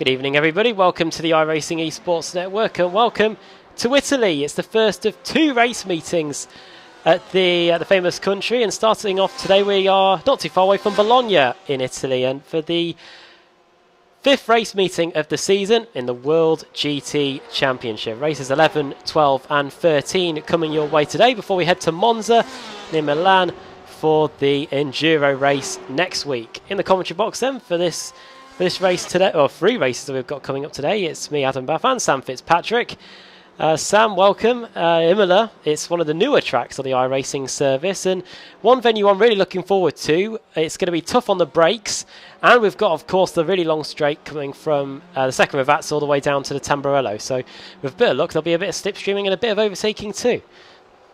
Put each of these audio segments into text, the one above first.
Good evening, everybody. Welcome to the iRacing Esports Network and welcome to Italy. It's the first of two race meetings at the famous country, and starting off today we are not too far away from Bologna in Italy, and for the fifth race meeting of the season in the World GT Championship. Races 11, 12 and 13 coming your way today before we head to Monza near Milan for the Enduro race next week. In the commentary box then for this race today, or three races that we've got coming up today, it's me, Adam Bath, and Sam Fitzpatrick. Sam, welcome. Imola, it's one of the newer tracks on the iRacing service, and one venue I'm really looking forward to. It's going to be tough on the brakes, and we've got, of course, the really long straight coming from the second Ravazza all the way down to the Tamburello. So with a bit of luck, there'll be a bit of slipstreaming and a bit of overtaking too.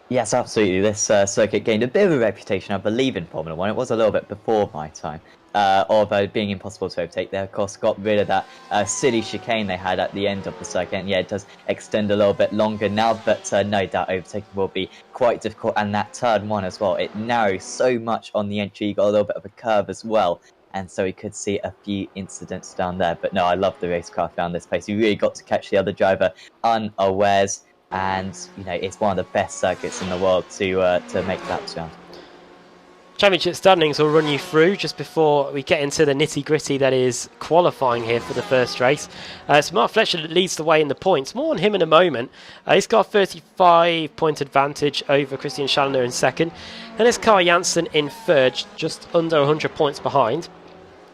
Yes, absolutely. This circuit gained a bit of a reputation, I believe, in Formula 1. It was a little bit before my time. Of being impossible to overtake. They, of course, got rid of that silly chicane they had at the end of the circuit. And yeah, it does extend a little bit longer now, but no doubt overtaking will be quite difficult. And that turn one as well, it narrows so much on the entry. You got a little bit of a curve as well. And so we could see a few incidents down there. But no, I love the racecraft around this place. You really got to catch the other driver unawares. And, you know, it's one of the best circuits in the world to make laps around. Championship standings will run you through just before we get into the nitty-gritty that is qualifying here for the first race. It's Mark Fletcher that leads the way in the points. More on him in a moment. He's got a 35-point advantage over Christian Challener in second. And it's Kai Janssen in third, just under 100 points behind.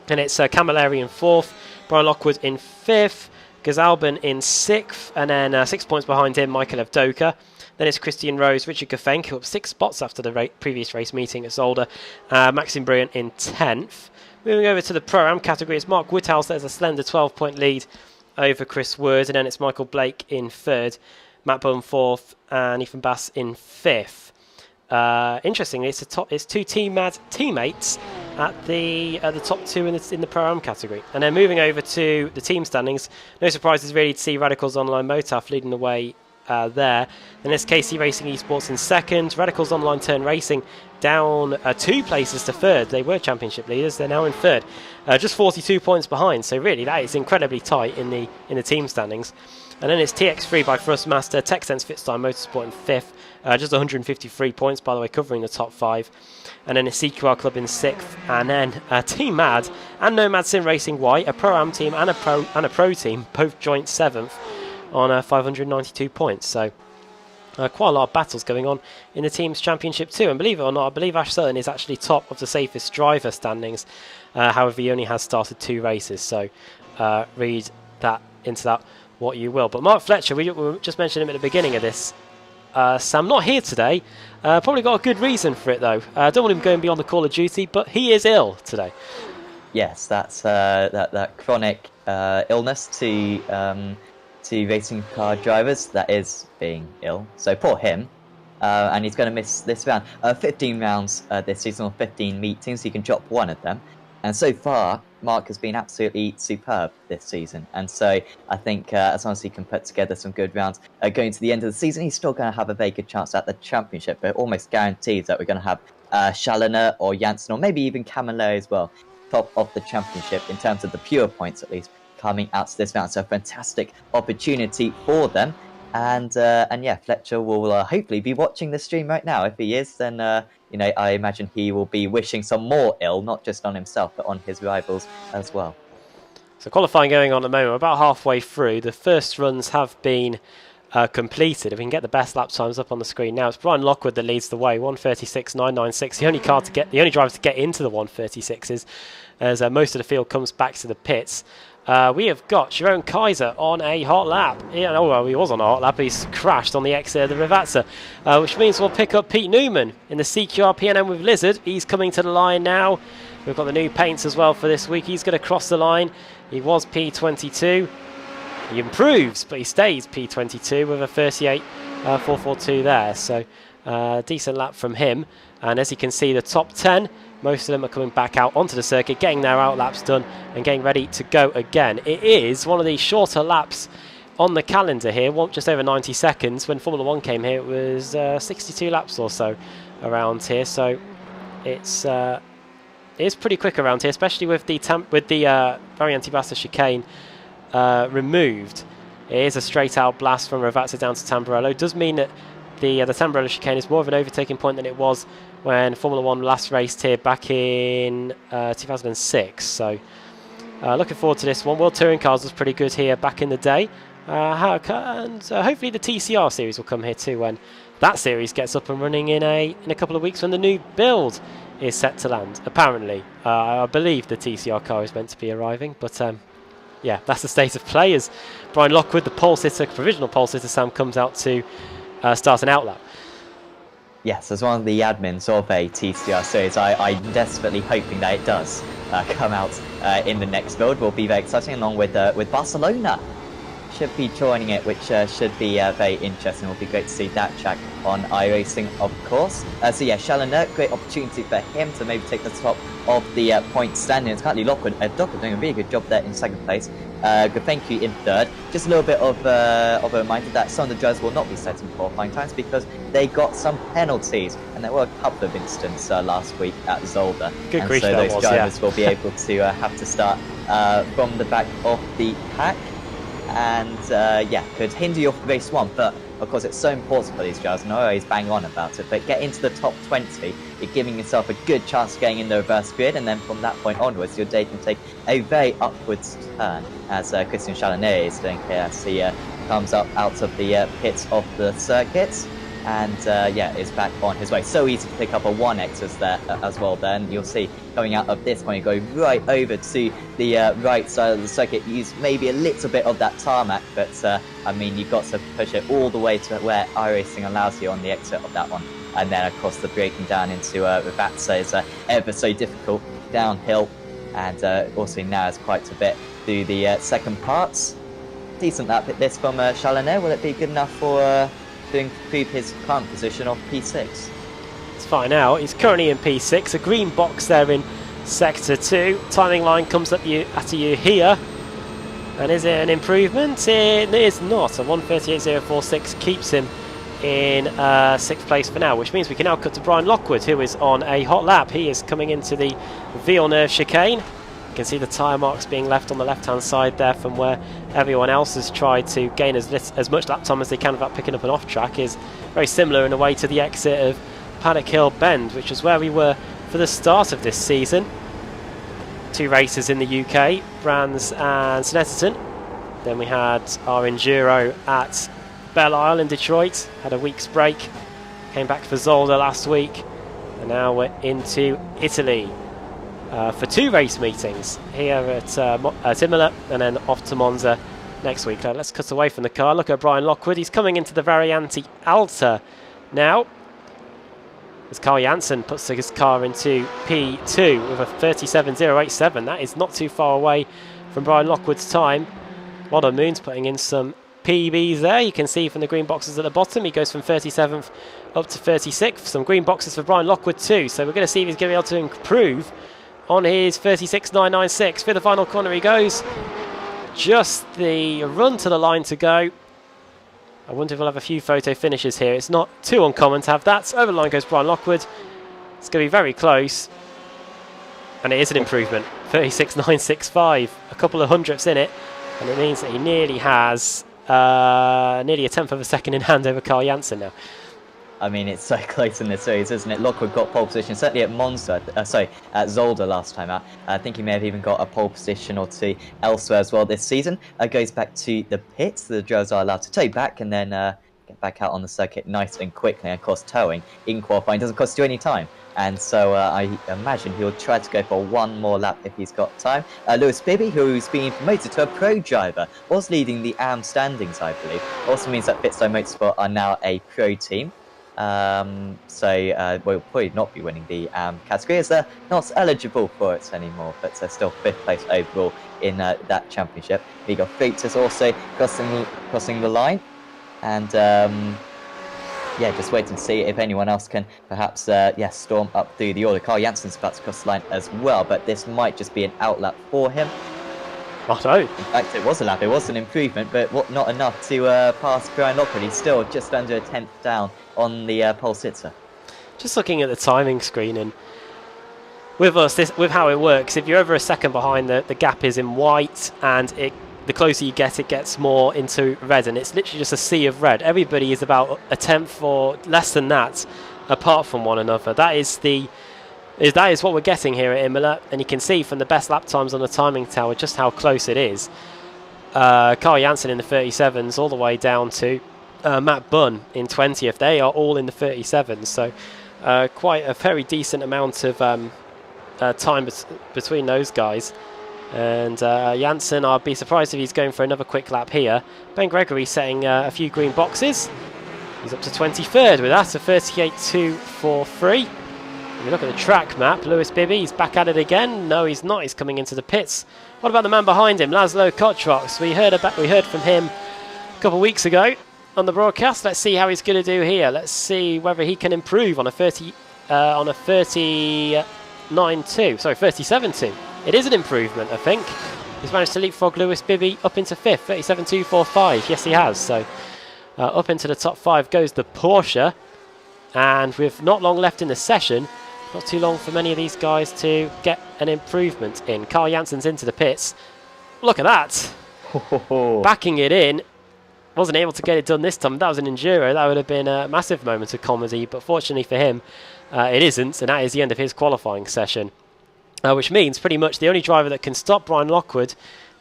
And it's Camilleri in fourth, Brian Lockwood in fifth, Gazalban in sixth, and then 6 points behind him, Michael Evdoka. Then it's Christian Rose, Richard Gafenko up 6 spots after the previous race meeting at Zolder. Maxim Brilliant in 10th. Moving over to the Pro-Am category, it's Mark Woodhouse. There's a slender 12-point lead over Chris Word. And then it's Michael Blake in 3rd, Matt Bum 4th, and Ethan Bass in 5th. Interestingly, it's two teammates at the top two in the Pro-Am category. And then moving over to the team standings, no surprises really to see Radicals Online Motaf leading the way there. Then it's KC Racing Esports in second. Radicals Online Turn Racing down 2 places to third. They were championship leaders. They're now in third, just 42 points behind. So really, that is incredibly tight in the team standings. And then it's TX3 by Thrustmaster, TechSense Fitstyle Motorsport in fifth, just 153 points, by the way, covering the top 5. And then it's CQR Club in 6th, and then Team Mad and Nomad Sim Racing Y, a Pro-Am team and a Pro team, both joint 7th on 592 points. So quite a lot of battles going on in the team's championship too. And believe it or not, I believe Ash Sutton is actually top of the safest driver standings. However, he only has started 2 races, so read that into that what you will. But Mark Fletcher, we just mentioned him at the beginning of this. Sam, not here today. Probably got a good reason for it though. I don't want him going beyond the call of duty, but he is ill today. Yes, that's that chronic illness to racing car drivers, that is being ill. So poor him. And he's going to miss this round. 15 rounds this season, or 15 meetings. He can drop 1 of them. And so far, Mark has been absolutely superb this season. And so I think as long as he can put together some good rounds going to the end of the season, he's still going to have a very good chance at the championship. But it almost guarantees that we're going to have Challener or Janssen, or maybe even Camilleri as well, top of the championship in terms of the pure points at least, coming out to this round. So a fantastic opportunity for them. And yeah, Fletcher will hopefully be watching the stream right now. If he is, then you know, I imagine he will be wishing some more ill, not just on himself, but on his rivals as well. So qualifying going on at the moment, about halfway through. The first runs have been completed. If we can get the best lap times up on the screen now, it's Brian Lockwood that leads the way, 1:36.996. The only driver to get into the 1:36s, as most of the field comes back to the pits. We have got Jerome Kaiser on a hot lap. Yeah, oh, well, he was on a hot lap. He's crashed on the exit of the Ravazza, which means we'll pick up Pete Newman in the CQR PNM with Lizard. He's coming to the line now. We've got the new paints as well for this week. He's going to cross the line. He was P22. He improves, but he stays P22 with a 38.442 there. So decent lap from him. And as you can see, the top 10, most of them are coming back out onto the circuit, getting their out laps done and getting ready to go again. It is one of the shorter laps on the calendar here, just over 90 seconds. When Formula 1 came here, it was 62 laps or so around here. So it's pretty quick around here, especially with the Variante Bassa chicane removed. It is a straight out blast from Ravazza down to Tamburello. It does mean that the Tamburello chicane is more of an overtaking point than it was when Formula 1 last raced here back in 2006. So looking forward to this one. World Touring Cars was pretty good here back in the day. And hopefully the TCR series will come here too when that series gets up and running in a couple of weeks when the new build is set to land. Apparently, I believe the TCR car is meant to be arriving, but yeah, that's the state of play as Brian Lockwood, the pole sitter, provisional pole sitter Sam, comes out to start an outlap. Yes, as one of the admins of a TCR series, I'm desperately hoping that it does come out in the next build. Will be very exciting, along with Barcelona. Should be joining it, which should be very interesting. It will be great to see that track on iRacing, of course. So yeah, Challeneur, great opportunity for him to maybe take the top of the point standing. It's currently Lockwood. Lockwood doing a really good job there in second place. Good, thank you in third. Just a little bit of a reminder that some of the drivers will not be setting qualifying times because they got some penalties, and there were a couple of incidents last week at Zolder. Good grief, so those drivers yeah. will be able to have to start from the back of the pack. And yeah, could hinder your race one, but of course it's so important for these drivers, and I always bang on about it, but get into the top 20, you're giving yourself a good chance of getting in the reverse grid, and then from that point onwards your day can take a very upwards turn, as Christian Challeneur is doing here as he comes up out of the pits of the circuits. And yeah, is back on his way. So easy to pick up a 1x there as well. Then you'll see coming out of this point, you go right over to the right side of the circuit. Use maybe a little bit of that tarmac, but I mean, you've got to push it all the way to where iRacing allows you on the exit of that one. And then, of course, the braking down into Ravazza is ever so difficult downhill, and also narrows quite a bit through the second parts. Decent lap at this from Challeneur. Will it be good enough for to improve his current position of P6? Let's find out. He's currently in P6. A green box there in Sector 2. Timing line comes up at you here. And is it an improvement? It is not. A 1:38.046 keeps him in 6th place for now, which means we can now cut to Brian Lockwood, who is on a hot lap. He is coming into the Villeneuve chicane. You can see the tyre marks being left on the left-hand side there from where everyone else has tried to gain as much lap time as they can without picking up an off-track. Is very similar in a way to the exit of Paddock Hill Bend, which is where we were for the start of this season. 2 races in the UK, Brands and Snetterton. Then we had our Enduro at Belle Isle in Detroit, had a week's break, came back for Zolder last week, and now we're into Italy. For 2 race meetings here at Imola and then off to Monza next week. Let's cut away from the car. Look at Brian Lockwood. He's coming into the Variante Alta now. As Carl Janssen puts his car into P2 with a 37.087. That is not too far away from Brian Lockwood's time. Modern Moon's putting in some PBs there. You can see from the green boxes at the bottom, he goes from 37th up to 36th. Some green boxes for Brian Lockwood too. So we're going to see if he's going to be able to improve on his 36.996. For the final corner he goes. Just the run to the line to go. I wonder if we'll have a few photo finishes here. It's not too uncommon to have that. So over the line goes Brian Lockwood. It's going to be very close. And it is an improvement. 36.965. A couple of hundredths in it. And it means that he nearly has nearly a tenth of a second in hand over Carl Janssen now. I mean, it's so close in this series, isn't it? Lockwood got pole position, certainly at Monza, at Zolder last time out. I think he may have even got a pole position or 2 elsewhere as well this season. Goes back to the pits. The drivers are allowed to tow back and then get back out on the circuit nice and quickly. And of course, towing in qualifying doesn't cost you any time. And so I imagine he'll try to go for 1 more lap if he's got time. Lewis Bibby, who's been promoted to a pro driver, was leading the AM standings, I believe. Also means that Pitstone Motorsport are now a pro team. So we'll probably not be winning the category as they're not eligible for it anymore, but they're still 5th place overall in that championship. We got Freitas also crossing the line, and yeah, just waiting to see if anyone else can perhaps storm up through the order. Carl Janssen's about to cross the line as well, but this might just be an outlap for him. Righto. In fact, it was a lap, it was an improvement, but not enough to pass Brian Lockwood. He's still just under a 10th down on the pole sitter. Just looking at the timing screen, and with us, with how it works, if you're over a second behind, the gap is in white, and the closer you get, it gets more into red, and it's literally just a sea of red. Everybody is about a tenth or less than that apart from one another. That is what we're getting here at Imola, and you can see from the best lap times on the timing tower just how close it is. Carl Janssen in the 37s all the way down to Matt Bunn in 20th. They are all in the 37s, so quite a very decent amount of time between those guys. And Janssen, I'd be surprised if he's going for another quick lap here. Ben Gregory setting a few green boxes. He's up to 23rd with that, a 38.243. If you look at the track map, Lewis Bibby's back at it again. No, he's not. He's coming into the pits. What about the man behind him, Laszlo Kotrox? We heard from him a couple of weeks ago on the broadcast. Let's see how he's going to do here. Let's see whether he can improve on a 37.2. It is an improvement, I think. He's managed to leapfrog Lewis Bibby up into 5th, 37.245. Yes, he has. So up into the top 5 goes the Porsche. And with not long left in the session, not too long for many of these guys to get an improvement in. Carl Janssen's into the pits. Look at that. Backing it in. Wasn't able to get it done this time. That was an Enduro. That would have been a massive moment of comedy. But fortunately for him, it isn't. And that is the end of his qualifying session. Which means pretty much the only driver that can stop Brian Lockwood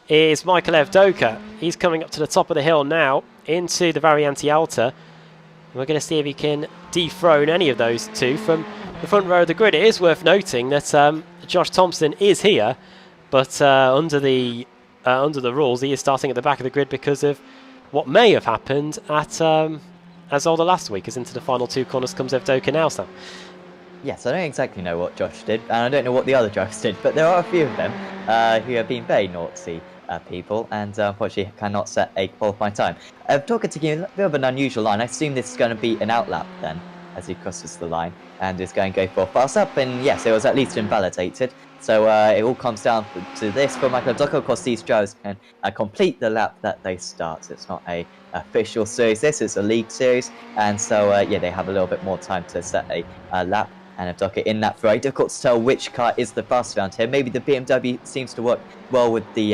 is Michael Evdoka. He's coming up to the top of the hill now into the Variante Alta. We're going to see if he can dethrone any of those two from the front row of the grid. It is worth noting that Josh Thompson is here, but under the rules, he is starting at the back of the grid because of what may have happened at Azolda last week, as into the final 2 corners comes Evdoka now, Sam. Yes, I don't exactly know what Josh did, and I don't know what the other drivers did, but there are a few of them who have been very naughty people, and unfortunately cannot set a qualifying time. Talking to you, a bit of an unusual line. I assume this is going to be an outlap then, as he crosses the line, and is going to go for a fast up, and yes, it was at least invalidated. So it all comes down to this for Michael Evdoka. Of course, these drivers can complete the lap that they start. It's not a official series, this is a league series, and so yeah, they have a little bit more time to set a lap. And Evdoka in that very difficult to tell which car is the fastest around here. Maybe the BMW seems to work well with the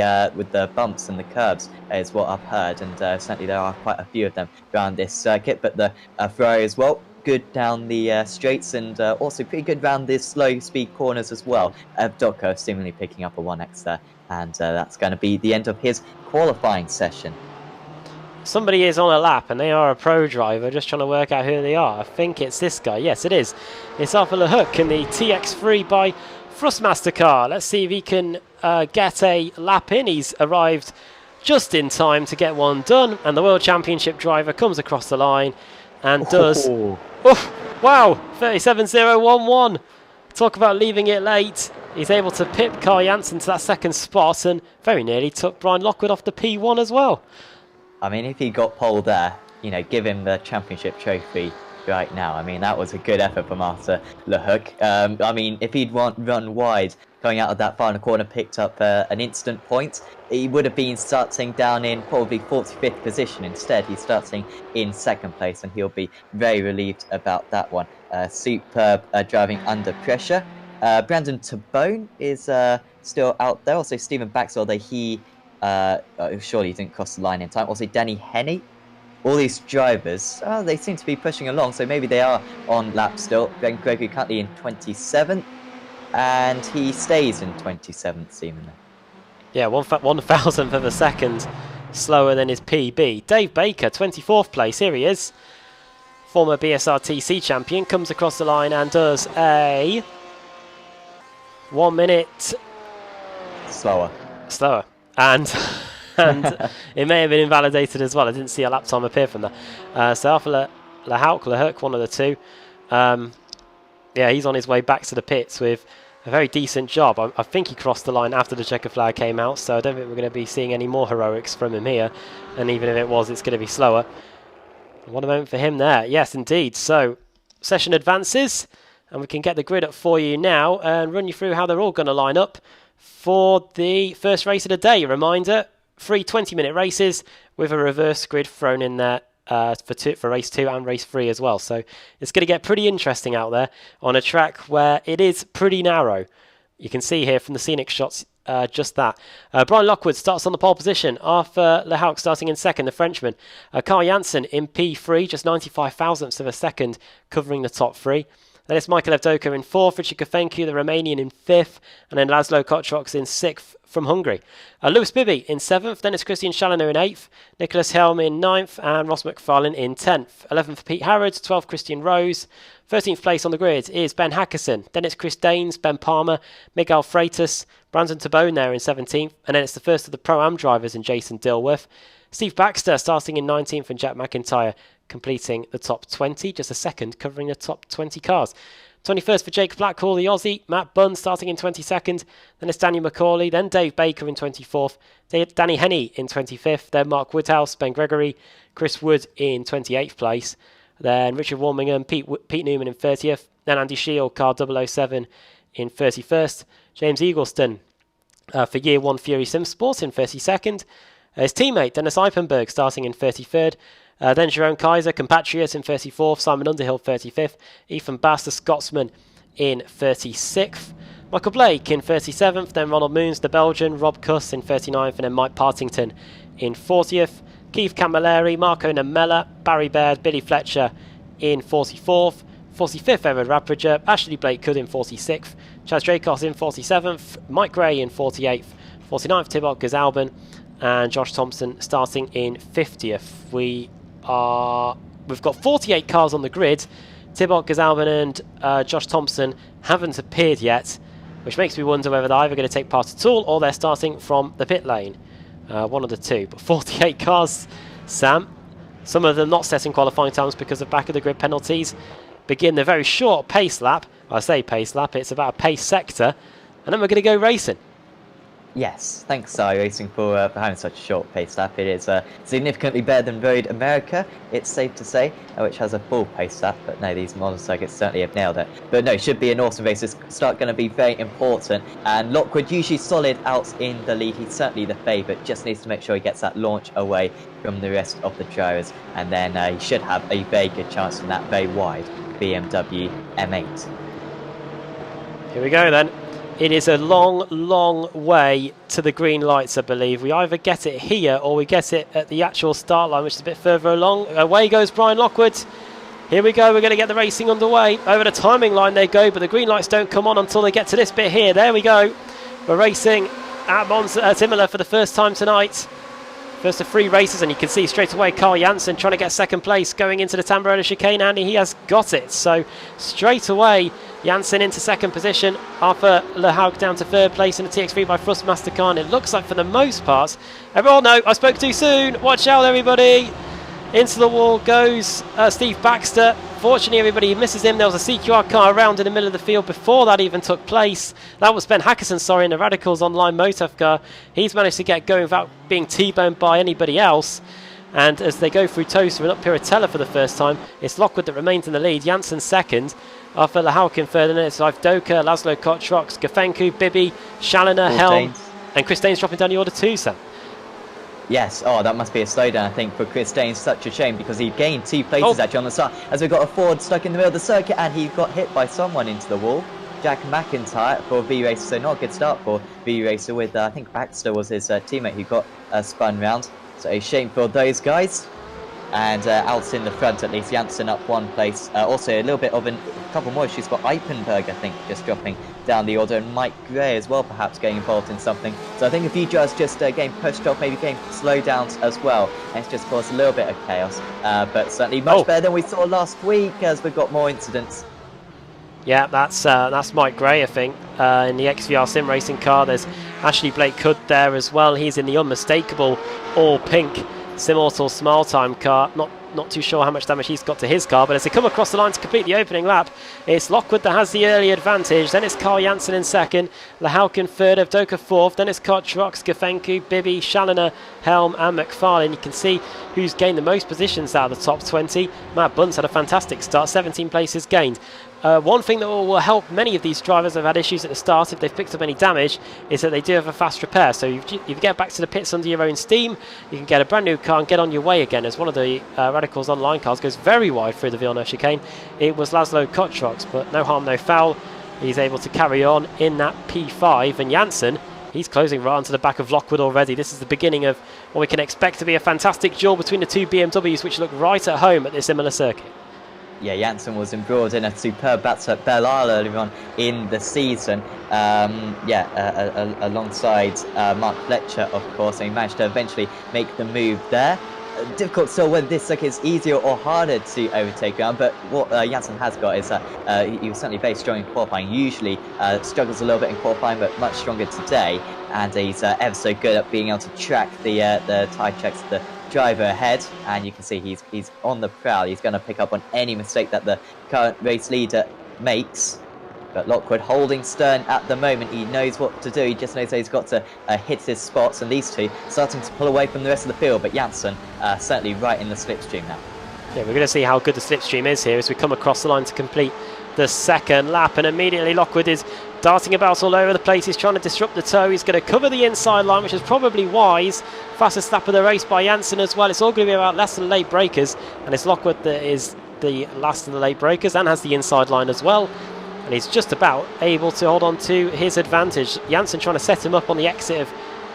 bumps and the curbs, is what I've heard, and certainly there are quite a few of them around this circuit. But the Ferrari as well, good down the straights, and also pretty good around the slow speed corners as well. Evdoka seemingly picking up a 1x there, and that's going to be the end of his qualifying session. Somebody is on a lap, and they are a pro driver, just trying to work out who they are. I think it's this guy. Yes, it is. It's Arthur LeHook in the TX3 by Thrustmaster car. Let's see if he can get a lap in. He's arrived just in time to get one done, and the World Championship driver comes across the line and does... Oh, wow, 37.011. Talk about leaving it late. He's able to pip Carl Janssen to that second spot, and very nearly took Brian Lockwood off the P1 as well. I mean, if he got pole there, you know, give him the championship trophy right now. I mean, that was a good effort from Arthur LeHook. I mean, if he'd run wide going out of that final corner, picked up an instant point, he would have been starting down in probably 45th position. Instead, he's starting in 2nd place, and he'll be very relieved about that one. Superb driving under pressure. Brandon Tabone is still out there. Also, Stephen Baxwell, surely he didn't cross the line in time. Also, Danny Henney. All these drivers, they seem to be pushing along, so maybe they are on lap still. Ben Gregory currently in 27th, and he stays in 27th, seemingly. Yeah, 1,000th of a second slower than his PB. Dave Baker, 24th place. Here he is. Former BSRTC champion, comes across the line and does a 1 minute... Slower. And it may have been invalidated as well. I didn't see a lap time appear from that. So Arthur LeHook, one of the two. Yeah, he's on his way back to the pits with a very decent job. I think he crossed the line after the checker flag came out, so I don't think we're going to be seeing any more heroics from him here. And even if it was, it's going to be slower. What a moment for him there. Yes, indeed. So session advances, and we can get the grid up for you now and run you through how they're all going to line up for the first race of the day. Reminder, 3 20-minute races with a reverse grid thrown in there for race 2 and race 3 as well. So it's going to get pretty interesting out there on a track where it is pretty narrow. You can see here from the scenic shots just that. Brian Lockwood starts on the pole position. Arthur Lehoucq starting in second, the Frenchman. Carl Janssen in P3, just 95 thousandths of a second, covering the top three. Then it's Michael Evdoka in fourth, Richard Kofencu, the Romanian, in fifth, and then Laszlo Kotrox in sixth from Hungary. Lewis Bibby in seventh, then it's Christian Challoner in eighth, Nicholas Helm in ninth, and Ross McFarlane in 10th. 11th, Pete Harrods, 12th, Christian Rose. 13th place on the grid is Ben Hackerson. Then it's Chris Daines, Ben Palmer, Miguel Freitas, Brandon Tabone there in 17th, and then it's the first of the Pro-Am drivers in Jason Dilworth. Steve Baxter starting in 19th, and Jack McIntyre completing the top 20, just a second covering the top 20 cars. 21st for Jake Blackhall, the Aussie. Matt Bunn starting in 22nd. Then it's Daniel McCauley. Then Dave Baker in 24th. Danny Henney in 25th. Then Mark Woodhouse, Ben Gregory, Chris Wood in 28th place. Then Richard Warmingham, Pete Newman in 30th. Then Andy Shield, car 007 in 31st. James Eagleston for Year 1 Fury Sim Sport in 32nd. His teammate Dennis Eipenberg starting in 33rd. Then Jerome Kaiser, compatriot, in 34th. Simon Underhill, 35th. Ethan Bass, the Scotsman, in 36th. Michael Blake in 37th. Then Ronald Moons, the Belgian. Rob Kuss in 39th. And then Mike Partington in 40th. Keith Camilleri, Marco Namella, Barry Baird, Billy Fletcher in 44th. 45th, Everard Radbridger. Ashley Blake Could in 46th. Chaz Dracos in 47th. Mike Gray in 48th. 49th, Thibaut Gazalban. And Josh Thompson starting in 50th. We've got 48 cars on the grid. Thibaut Gazalban and Josh Thompson haven't appeared yet, which makes me wonder whether they're either going to take part at all or they're starting from the pit lane. One of the two. But 48 cars, Sam. Some of them not setting qualifying times because of back of the grid penalties. Begin the very short pace lap. I say pace lap, it's about a pace sector. And then we're going to go racing. Yes, thanks iRacing for having such a short pace lap. It is significantly better than Road America, it's safe to say, which has a full pace lap, but no, these modern circuits certainly have nailed it. But no, should be an awesome race. This start going to be very important, and Lockwood usually solid out in the lead. He's certainly the favourite, just needs to make sure he gets that launch away from the rest of the drivers, and then he should have a very good chance from that very wide BMW M8. Here we go then. It is a long, long way to the green lights, I believe. We either get it here or we get it at the actual start line, which is a bit further along. Away goes Brian Lockwood. Here we go. We're going to get the racing underway. Over the timing line they go, but the green lights don't come on until they get to this bit here. There we go. We're racing at Imola for the first time tonight. First of 3 races, and you can see straight away Carl Janssen trying to get second place going into the Tamburello chicane, and he has got it. So straight away, Janssen into second position, Arthur Lehoucq down to third place in the TX3 by Thrustmaster car. And it looks like for the most part, everyone, no, I spoke too soon. Watch out, everybody. Into the wall goes Steve Baxter. Fortunately, everybody misses him. There was a CQR car around in the middle of the field before that even took place. That was Ben Hackerson, sorry, in the Radicals Online Motoff car. He's managed to get going without being T-boned by anybody else. And as they go through Toaster and up Piratella for the first time, it's Lockwood that remains in the lead. Janssen second. Arthur Lehoucq in third. And it's Ivdoka, Laszlo Kotrox, Gafencu, Bibby, Challoner, Helm. And Chris Daines dropping down the order too, Sam. Yes, oh, that must be a slowdown, I think, for Chris Daines. Such a shame, because he gained 2 places actually on the start, as we got a Ford stuck in the middle of the circuit, and he got hit by someone into the wall. Jack McIntyre for V-Racer, so not a good start for V-Racer with, I think Baxter was his teammate who got spun round. So a shame for those guys. And out in the front, at least, Janssen up 1 place. Also, a little bit of a couple more issues for Eipenberg, I think, just dropping down the order. And Mike Gray as well, perhaps getting involved in something. So I think a few drivers just getting pushed off, maybe getting slowdowns as well. And it's just caused a little bit of chaos. But certainly much better than we saw last week, as we've got more incidents. Yeah, that's Mike Gray, I think, in the XVR Sim Racing car. There's Ashley Blake Could there as well. He's in the unmistakable all-pink Simortal Smile Time car. Not too sure how much damage he's got to his car, but as they come across the line to complete the opening lap, it's Lockwood that has the early advantage. Then it's Carl Janssen in second, Lehoucq in third, Evdoka fourth. Then it's Kotrox, Gafencu, Bibby, Challoner, Helm and McFarlane. You can see who's gained the most positions out of the top 20. Matt Bunce had a fantastic start, 17 places gained. One thing that will help many of these drivers who have had issues at the start, if they've picked up any damage, is that they do have a fast repair. So if you get back to the pits under your own steam, you can get a brand new car and get on your way again. As one of the Radicals Online cars goes very wide through the Villeneuve chicane, it was Laszlo Kotrox, but no harm, no foul. He's able to carry on in that P5, and Janssen, he's closing right onto the back of Lockwood already. This is the beginning of what we can expect to be a fantastic duel between the two BMWs, which look right at home at this Imola circuit. Yeah, Janssen was embroiled in a superb battle at Belle Isle earlier on in the season. Alongside Mark Fletcher, of course, and he managed to eventually make the move there. Difficult to tell whether this circuit is easier or harder to overtake ground, but what Janssen has got is that he was certainly very strong in qualifying. Usually struggles a little bit in qualifying, but much stronger today, and he's ever so good at being able to track the tyre checks of the driver ahead, and you can see he's on the prowl. He's going to pick up on any mistake that the current race leader makes. But Lockwood holding stern at the moment. He knows what to do. He just knows that he's got to hit his spots. And these two starting to pull away from the rest of the field. But Janssen certainly right in the slipstream now. Yeah, we're going to see how good the slipstream is here as we come across the line to complete the second lap. And immediately Lockwood is darting about all over the place. He's trying to disrupt the toe. He's going to cover the inside line, which is probably wise. Fastest lap of the race by Janssen as well. It's all going to be about less than late breakers. And it's Lockwood that is the last of the late breakers and has the inside line as well. And he's just about able to hold on to his advantage. Janssen trying to set him up on the exit of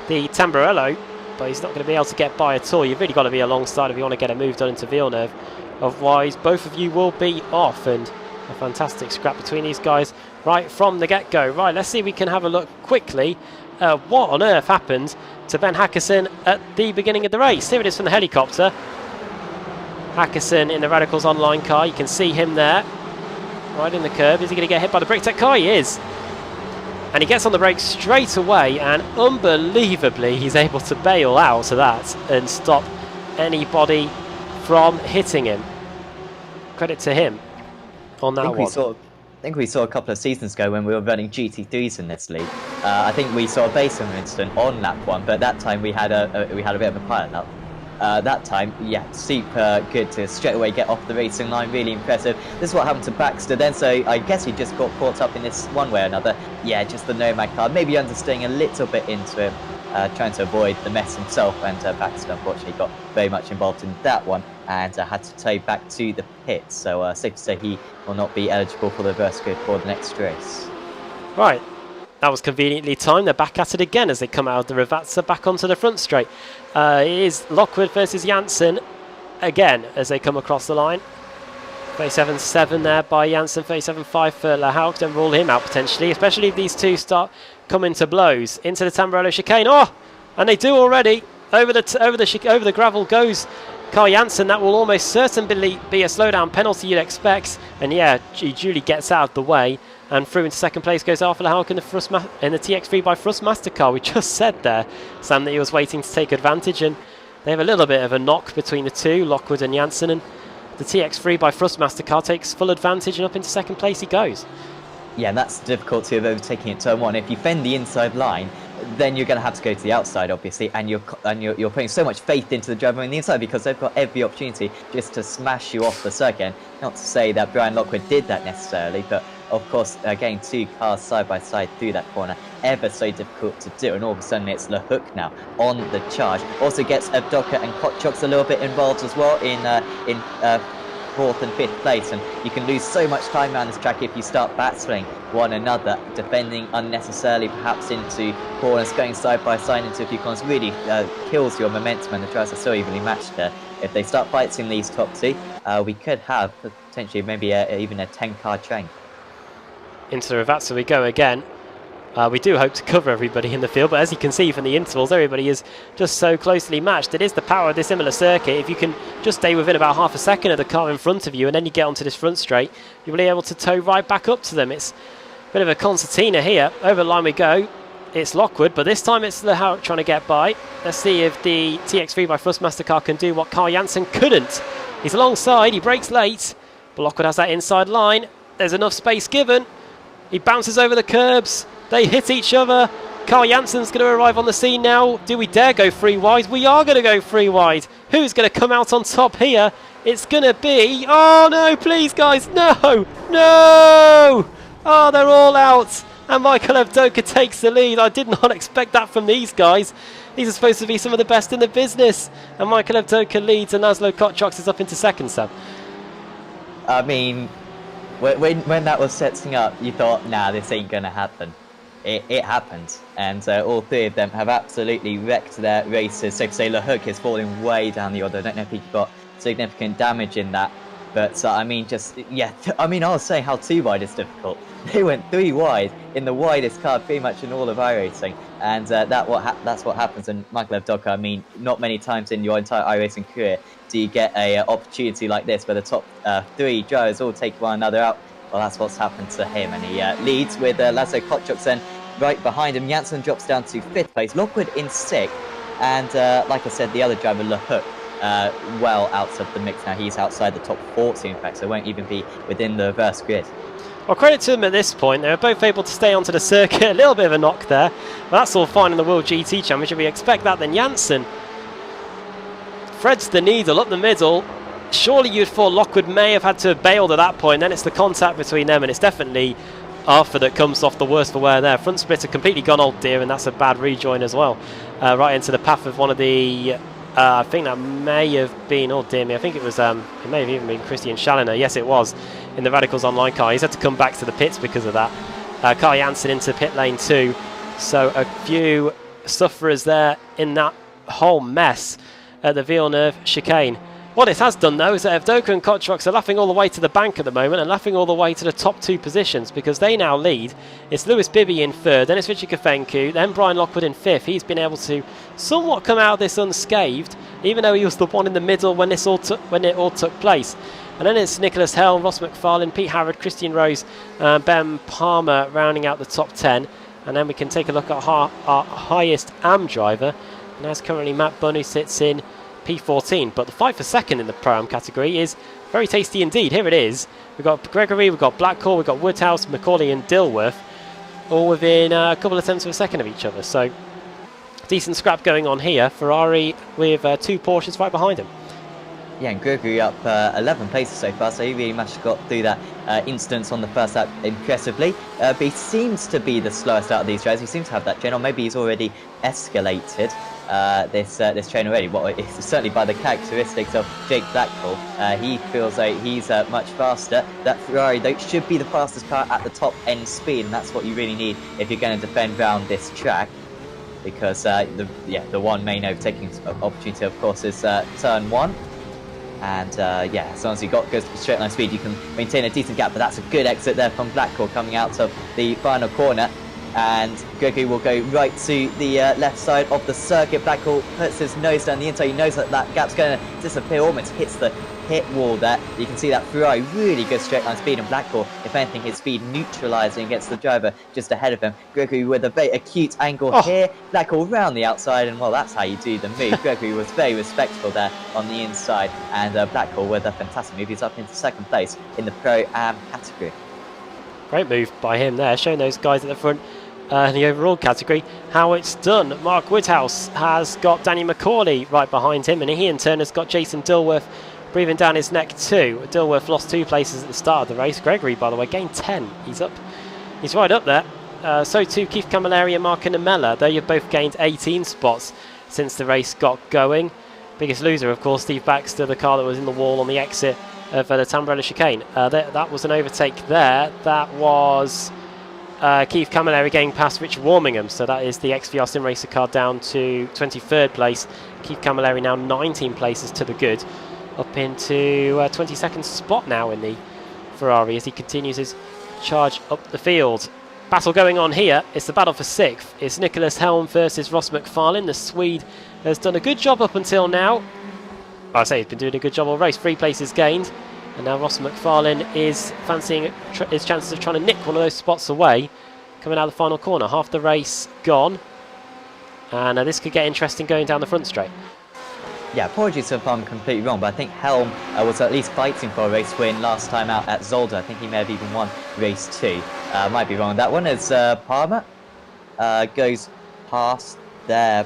the Tamburello, but he's not going to be able to get by at all. You've really got to be alongside if you want to get a move done into Villeneuve. Otherwise, both of you will be off. And a fantastic scrap between these guys right from the get-go. Right, let's see if we can have a look quickly. What on earth happened to Ben Hackerson at the beginning of the race? Here it is from the helicopter. Hackerson in the Radicals Online car. You can see him there. Right in the curb. Is he going to get hit by the BrickTech car? He is. And he gets on the brakes straight away, and unbelievably he's able to bail out of that and stop anybody from hitting him. Credit to him on that one. I think we saw a couple of seasons ago when we were running GT3s in this league. I think we saw a Basin incident on lap 1, but that time we had a bit of a pilot up. That time, yeah, super good to straight away get off the racing line, really impressive. This is what happened to Baxter then, so I guess he just got caught up in this one way or another. Yeah, just the Nomad car, maybe understaying a little bit into him, trying to avoid the mess himself, and Baxter unfortunately got very much involved in that one and had to tow back to the pit, so safe to say he will not be eligible for the Versco for the next race. Right. That was conveniently timed. They're back at it again as they come out of the Ravazza back onto the front straight. It is Lockwood versus Janssen again as they come across the line. 37.7 there by Janssen, 37.5 for Lahauk. Don't rule him out potentially, especially if these two start coming to blows. Into the Tamburello chicane. Oh, and they do already. Over the gravel goes Carl Janssen. That will almost certainly be a slowdown penalty you'd expect. And yeah, he duly gets out of the way. And through into second place goes Arthur Lahauk in the TX3 by Thrustmaster car. We just said there, Sam, that he was waiting to take advantage, and they have a little bit of a knock between the two, Lockwood and Janssen, and the TX3 by Thrustmaster car takes full advantage, and up into second place he goes. Yeah, and that's the difficulty of overtaking at turn 1. If you fend the inside line, then you're going to have to go to the outside, obviously, and you're putting so much faith into the driver on the inside because they've got every opportunity just to smash you off the circuit. Not to say that Brian Lockwood did that necessarily, but of course, getting two cars side by side through that corner, ever so difficult to do, and all of a sudden it's Lahook now on the charge. Also gets Abdoka and Kotchok's a little bit involved as well in 4th and 5th place, and you can lose so much time around this track if you start battling one another, defending unnecessarily perhaps into corners, going side by side into a few corners, really kills your momentum, and the drivers are so evenly matched there. If they start fighting these top two, we could have potentially maybe even a 10-car train. Into the Ravazza we go again. We do hope to cover everybody in the field, but as you can see from the intervals, everybody is just so closely matched. It is the power of this Imola circuit. If you can just stay within about half a second of the car in front of you and then you get onto this front straight, you'll be able to tow right back up to them. It's a bit of a concertina here. Over the line we go. It's Lockwood, but this time it's Lahauk trying to get by. Let's see if the TX3 by Thrustmaster car can do what Carl Janssen couldn't. He's alongside, he brakes late, but Lockwood has that inside line. There's enough space given. He bounces over the curbs. They hit each other. Carl Janssen's going to arrive on the scene now. Do we dare go free wide? We are going to go free wide. Who's going to come out on top here? It's going to be... Oh, no, please, guys. No. No. Oh, they're all out. And Michael Avdoka takes the lead. I did not expect that from these guys. These are supposed to be some of the best in the business. And Michael Avdoka leads and Laszlo Kotchoks is up into second, Sam. I mean... when that was setting up, you thought, nah, this ain't gonna happen. It happened, and all three of them have absolutely wrecked their races. So to say, Le Hook is falling way down the order. I don't know if he got significant damage in that, but I mean, just yeah. I mean, I was saying how 2 wide is difficult. They went 3 wide in the widest card pretty much in all of iRacing, and that's what happens in Maglev Docker. I mean, not many times in your entire iRacing career do you get a opportunity like this where the top 3 drivers all take one another out. Well, that's what's happened to him, and he leads with Laszlo Kochuk then right behind him. Janssen drops down to 5th place, Lockwood in 6th, and like I said, the other driver, Le Hook, well out of the mix now. He's outside the top 40, in fact, so won't even be within the reverse grid. Well, credit to them at this point. They were both able to stay onto the circuit. A little bit of a knock there, but that's all fine in the World GT Championship. We expect that. Then Janssen threads the needle up the middle. Surely you'd thought Lockwood may have had to have bailed at that point. Then it's the contact between them, and it's definitely Arthur that comes off the worst for wear there. Front splitter completely gone old dear, and that's a bad rejoin as well. Right into the path of one of the... I think that may have been... Oh dear me, I think it was... it may have even been Christian Schalliner. Yes, it was, in the Radicals Online car. He's had to come back to the pits because of that. Carl Janssen into pit lane 2. So a few sufferers there in that whole mess at the Villeneuve chicane. What it has done, though, is that Evdoka and Kotrox are laughing all the way to the bank at the moment and laughing all the way to the top 2 positions because they now lead. It's Lewis Bibby in 3rd, then it's Richard Kafenku, then Brian Lockwood in 5th. He's been able to somewhat come out of this unscathed, even though he was the one in the middle when it all took place. And then it's Nicholas Helm, Ross McFarlane, Pete Harrod, Christian Rose, Ben Palmer rounding out the top 10. And then we can take a look at our highest AM driver. And that's currently Matt Bunn, who sits in P14, but the fight for second in the Pro-Am category is very tasty indeed. Here it is. We've got Gregory, we've got Blackcore, we've got Woodhouse, Macaulay and Dilworth, all within a couple of tenths of a second of each other. So decent scrap going on here. Ferrari with 2 Porsches right behind him. Yeah, and Gregory up 11 places so far, so he really managed to got through that instance on the first lap impressively. But he seems to be the slowest out of these drivers. He seems to have that train, or maybe he's already escalated this train already. Well, it's certainly by the characteristics of Jake Blackpool. He feels like he's much faster. That Ferrari, though, should be the fastest car at the top end speed, and that's what you really need if you're going to defend around this track. Because the one main overtaking opportunity, of course, is turn 1. And yeah, as long as you goes to straight line speed, you can maintain a decent gap. But that's a good exit there from Blackcore coming out of the final corner. And Gregory will go right to the left side of the circuit. Blackcore puts his nose down the inside. He knows that that gap's going to disappear, almost hits the hit wall there. You can see that Ferrari really goes straight line speed, and Blackcore, if anything, his speed neutralising against the driver just ahead of him. Gregory with a very acute angle here. Blackcore round the outside, and well, that's how you do the move. Gregory was very respectful there on the inside, and Blackcore with a fantastic move. He's up into 2nd place in the Pro-Am category. Great move by him there, showing those guys at the front in the overall category how it's done. Mark Woodhouse has got Danny Macaulay right behind him, and he in turn has got Jason Dilworth breathing down his neck too. Dilworth lost 2 places at the start of the race. Gregory, by the way, gained 10. He's right up there. So too Keith Camilleri and Mark Namella, though you've both gained 18 spots since the race got going. Biggest loser, of course, Steve Baxter, the car that was in the wall on the exit of the Tamburello chicane. That was an overtake there. That was Keith Camilleri getting past Rich Warmingham, so that is the XVR Sim Racer car down to 23rd place. Keith Camilleri now 19 places to the good, up into 22nd spot now in the Ferrari as he continues his charge up the field. Battle going on here. It's the battle for 6th. It's Nicholas Helm versus Ross McFarlane. The Swede has done a good job up until now. I say he's been doing a good job all race. 3 places gained. And now Ross McFarlane is fancying his chances of trying to nick one of those spots away. Coming out of the final corner. Half the race gone. And this could get interesting going down the front straight. Yeah, apologies if I'm completely wrong, but I think Helm was at least fighting for a race win last time out at Zolder. I think he may have even won race 2. Might be wrong on that one, as Palmer goes past their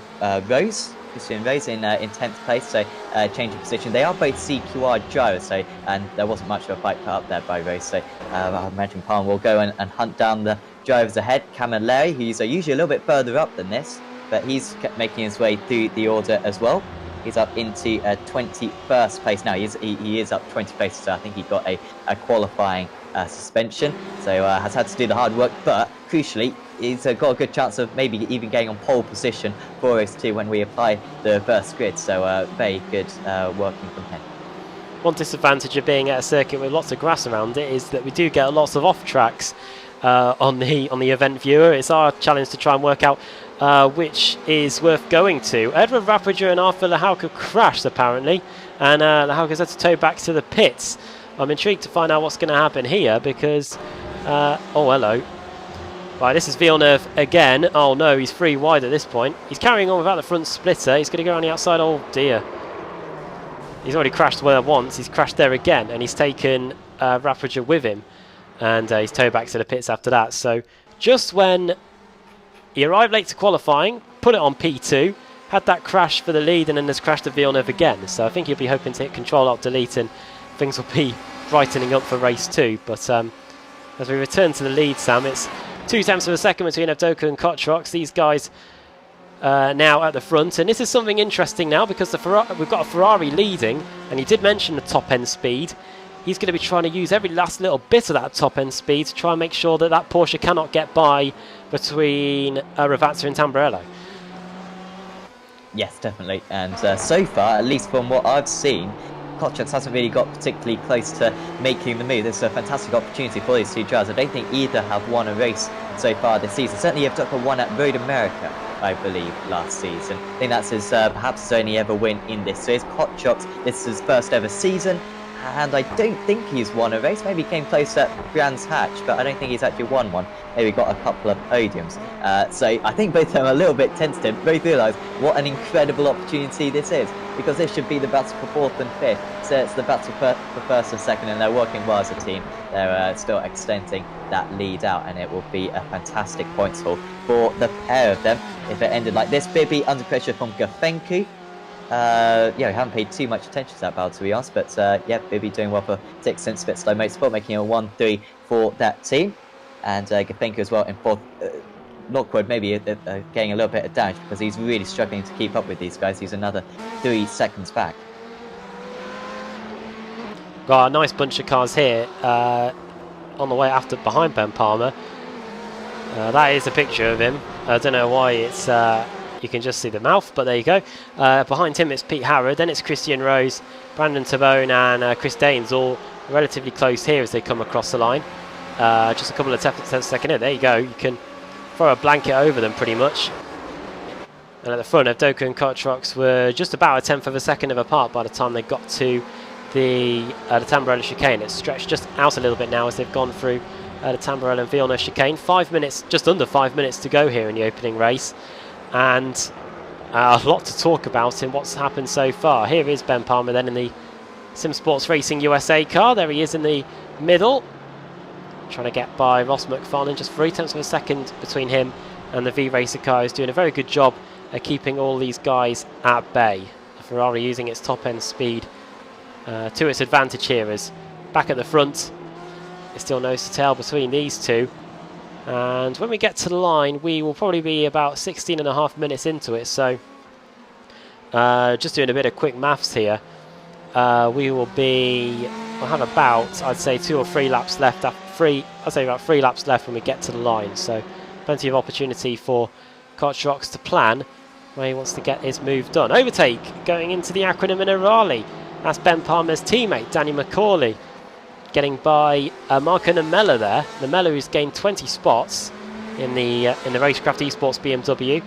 Christian Rose in 10th place, so change of position. They are both CQR drivers, so, and there wasn't much of a fight put up there by Rose, so I imagine Palmer will go and hunt down the drivers ahead. Camilleri, who's usually a little bit further up than this, but he's kept making his way through the order as well. He's up into 21st place now. He is up 20 places, so I think he got a qualifying suspension. So has had to do the hard work, but crucially, he's got a good chance of maybe even getting on pole position for race 2 when we apply the first grid. So very good working from him. One disadvantage of being at a circuit with lots of grass around it is that we do get lots of off tracks on the event viewer. It's our challenge to try and work out which is worth going to. Edward Rappager and Arthur Lehauka crashed apparently, and Lehauka's had to tow back to the pits. I'm intrigued to find out what's going to happen here because oh hello. Right, this is Villeneuve again. Oh no, he's free wide at this point. He's carrying on without the front splitter. He's going to go on the outside. Oh dear. He's already crashed there once. He's crashed there again, and he's taken Rappager with him, and he's towed back to the pits after that. So just when he arrived late to qualifying, put it on P2, had that crash for the lead, and then has crashed at Villeneuve again. So I think he'll be hoping to hit Control-Alt-Delete, and things will be brightening up for race 2. But as we return to the lead, Sam, it's 2 tenths of a second between Evdoka and Kotrox. These guys now at the front, and this is something interesting now because we've got a Ferrari leading, and he did mention the top end speed. He's going to be trying to use every last little bit of that top end speed to try and make sure that that Porsche cannot get by between Ravazza and Tamburello. Yes, definitely. And so far, at least from what I've seen, Kotrox hasn't really got particularly close to making the move. This is a fantastic opportunity for these two drivers. I don't think either have won a race so far this season. Certainly Evdoka won at Road America, I believe, last season. I think that's his perhaps his only ever win in this series. Kotrox, this is his first ever season, and I don't think he's won a race. Maybe he came close at Brands Hatch, but I don't think he's actually won one. Maybe got a couple of podiums. So I think both of them are a little bit tentative. Both realise what an incredible opportunity this is, because this should be the battle for 4th and 5th. So it's the battle for 1st and 2nd, and they're working well as a team. They're still extending that lead out, and it will be a fantastic points haul for the pair of them if it ended like this. Bibi under pressure from Gafenku. Yeah, we haven't paid too much attention to that battle, to be honest, but yeah, Bibi doing well for Dixon Spitslow Motorsport, making a 1-3 for that team. And Gafenku as well in 4th. Lockwood maybe getting a little bit of damage because he's really struggling to keep up with these guys. He's another 3 seconds back. Got a nice bunch of cars here on the way after behind Ben Palmer. That is a picture of him. I don't know why it's you can just see the mouth, but there you go. Behind him it's Pete Harrod, then it's Christian Rose, Brandon Tabone and Chris Daines, all relatively close here as they come across the line. Just a couple of tenths a second in. There you go. You can throw a blanket over them pretty much. And at the front, Evdoka and Kotrox were just about a tenth of a second apart by the time they got to the Tamburello chicane. It's stretched just out a little bit now as they've gone through the Tamburello and Villeneuve chicane. 5 minutes, just under 5 minutes to go here in the opening race, and a lot to talk about in what's happened so far. Here is Ben Palmer then in the Sim Sports Racing USA car. There he is in the middle, trying to get by Ross McFarlane. Just 3 tenths of a second between him and the V-Racer car. Is doing a very good job at keeping all these guys at bay. The Ferrari using its top end speed to its advantage here, as back at the front it's still nose to tail between these two, and when we get to the line we will probably be about 16.5 minutes into it. So just doing a bit of quick maths here, we'll have about, I'd say, 2 or 3 laps left. I'd say about 3 laps left when we get to the line, so plenty of opportunity for Kotrox to plan where he wants to get his move done. Overtake going into the Acqua Minerale. That's Ben Palmer's teammate, Danny McCauley, getting by Marco Namella there. Namella, who's gained 20 spots in the Racecraft Esports BMW,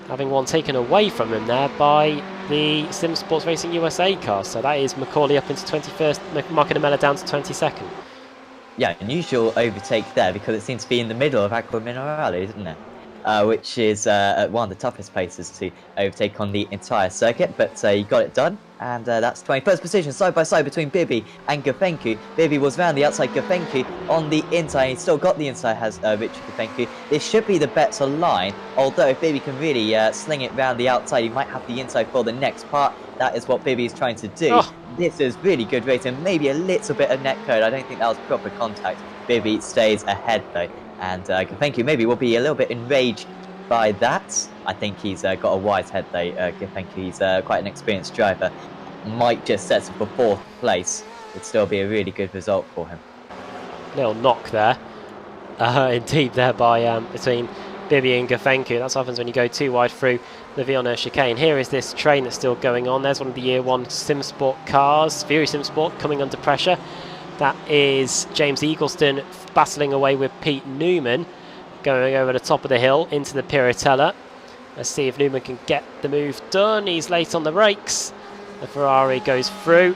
having one taken away from him there by the Sim Sports Racing USA car. So that is McCauley up into 21st, Marco Namella down to 22nd. Yeah, unusual overtake there because it seems to be in the middle of Acqua Minerale, isn't it? Which is one of the toughest places to overtake on the entire circuit, but you got it done, and that's 21st position side by side between Bibi and Gafenku. Bibi was round the outside, Gafenku on the inside. He still got the inside, has Richard Gafenku. This should be the better line, although if Bibi can really sling it round the outside, he might have the inside for the next part. That is what Bibi is trying to do. Oh. This is really good racing, maybe a little bit of net code. I don't think that was proper contact. Bibi stays ahead though. And Gafenku maybe will be a little bit enraged by that. I think he's got a wise head though. I think he's quite an experienced driver. Might just settle for 4th place. Would still be a really good result for him. Little knock there. Indeed, there by between Bibi and Gafenku. That's what happens when you go too wide through the Villeneuve chicane. Here is this train that's still going on. There's one of the Year 1 SimSport cars, Fury SimSport, coming under pressure. That is James Eagleston battling away with Pete Newman, going over the top of the hill into the Piratella. Let's see if Newman can get the move done. He's late on the brakes. The Ferrari goes through.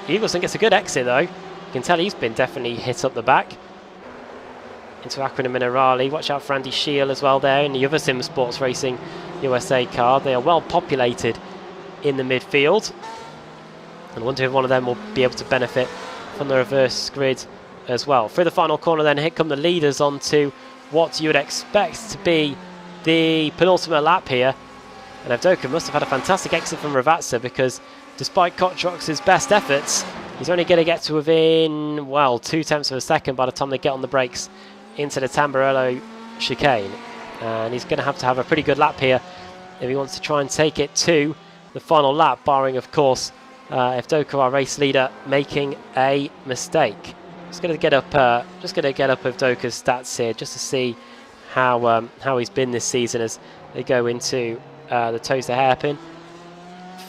Eagleston gets a good exit though. You can tell he's been definitely hit up the back. Into Acronym Minerali. Watch out for Andy Shield as well there in the other Sim Sports Racing USA car. They are well populated in the midfield. And I wonder if one of them will be able to benefit from the reverse grid as well. Through the final corner then, here come the leaders onto what you would expect to be the penultimate lap here. And Avdoka must have had a fantastic exit from Ravazza, because despite Kotrox's best efforts, he's only going to get to within, well, 0.2 of a second by the time they get on the brakes into the Tamburello chicane. And he's going to have a pretty good lap here if he wants to try and take it to the final lap, barring, of course, Avdoka, our race leader, making a mistake. Just going to get up Avdoka's stats here just to see how he's been this season as they go into the Toast hairpin.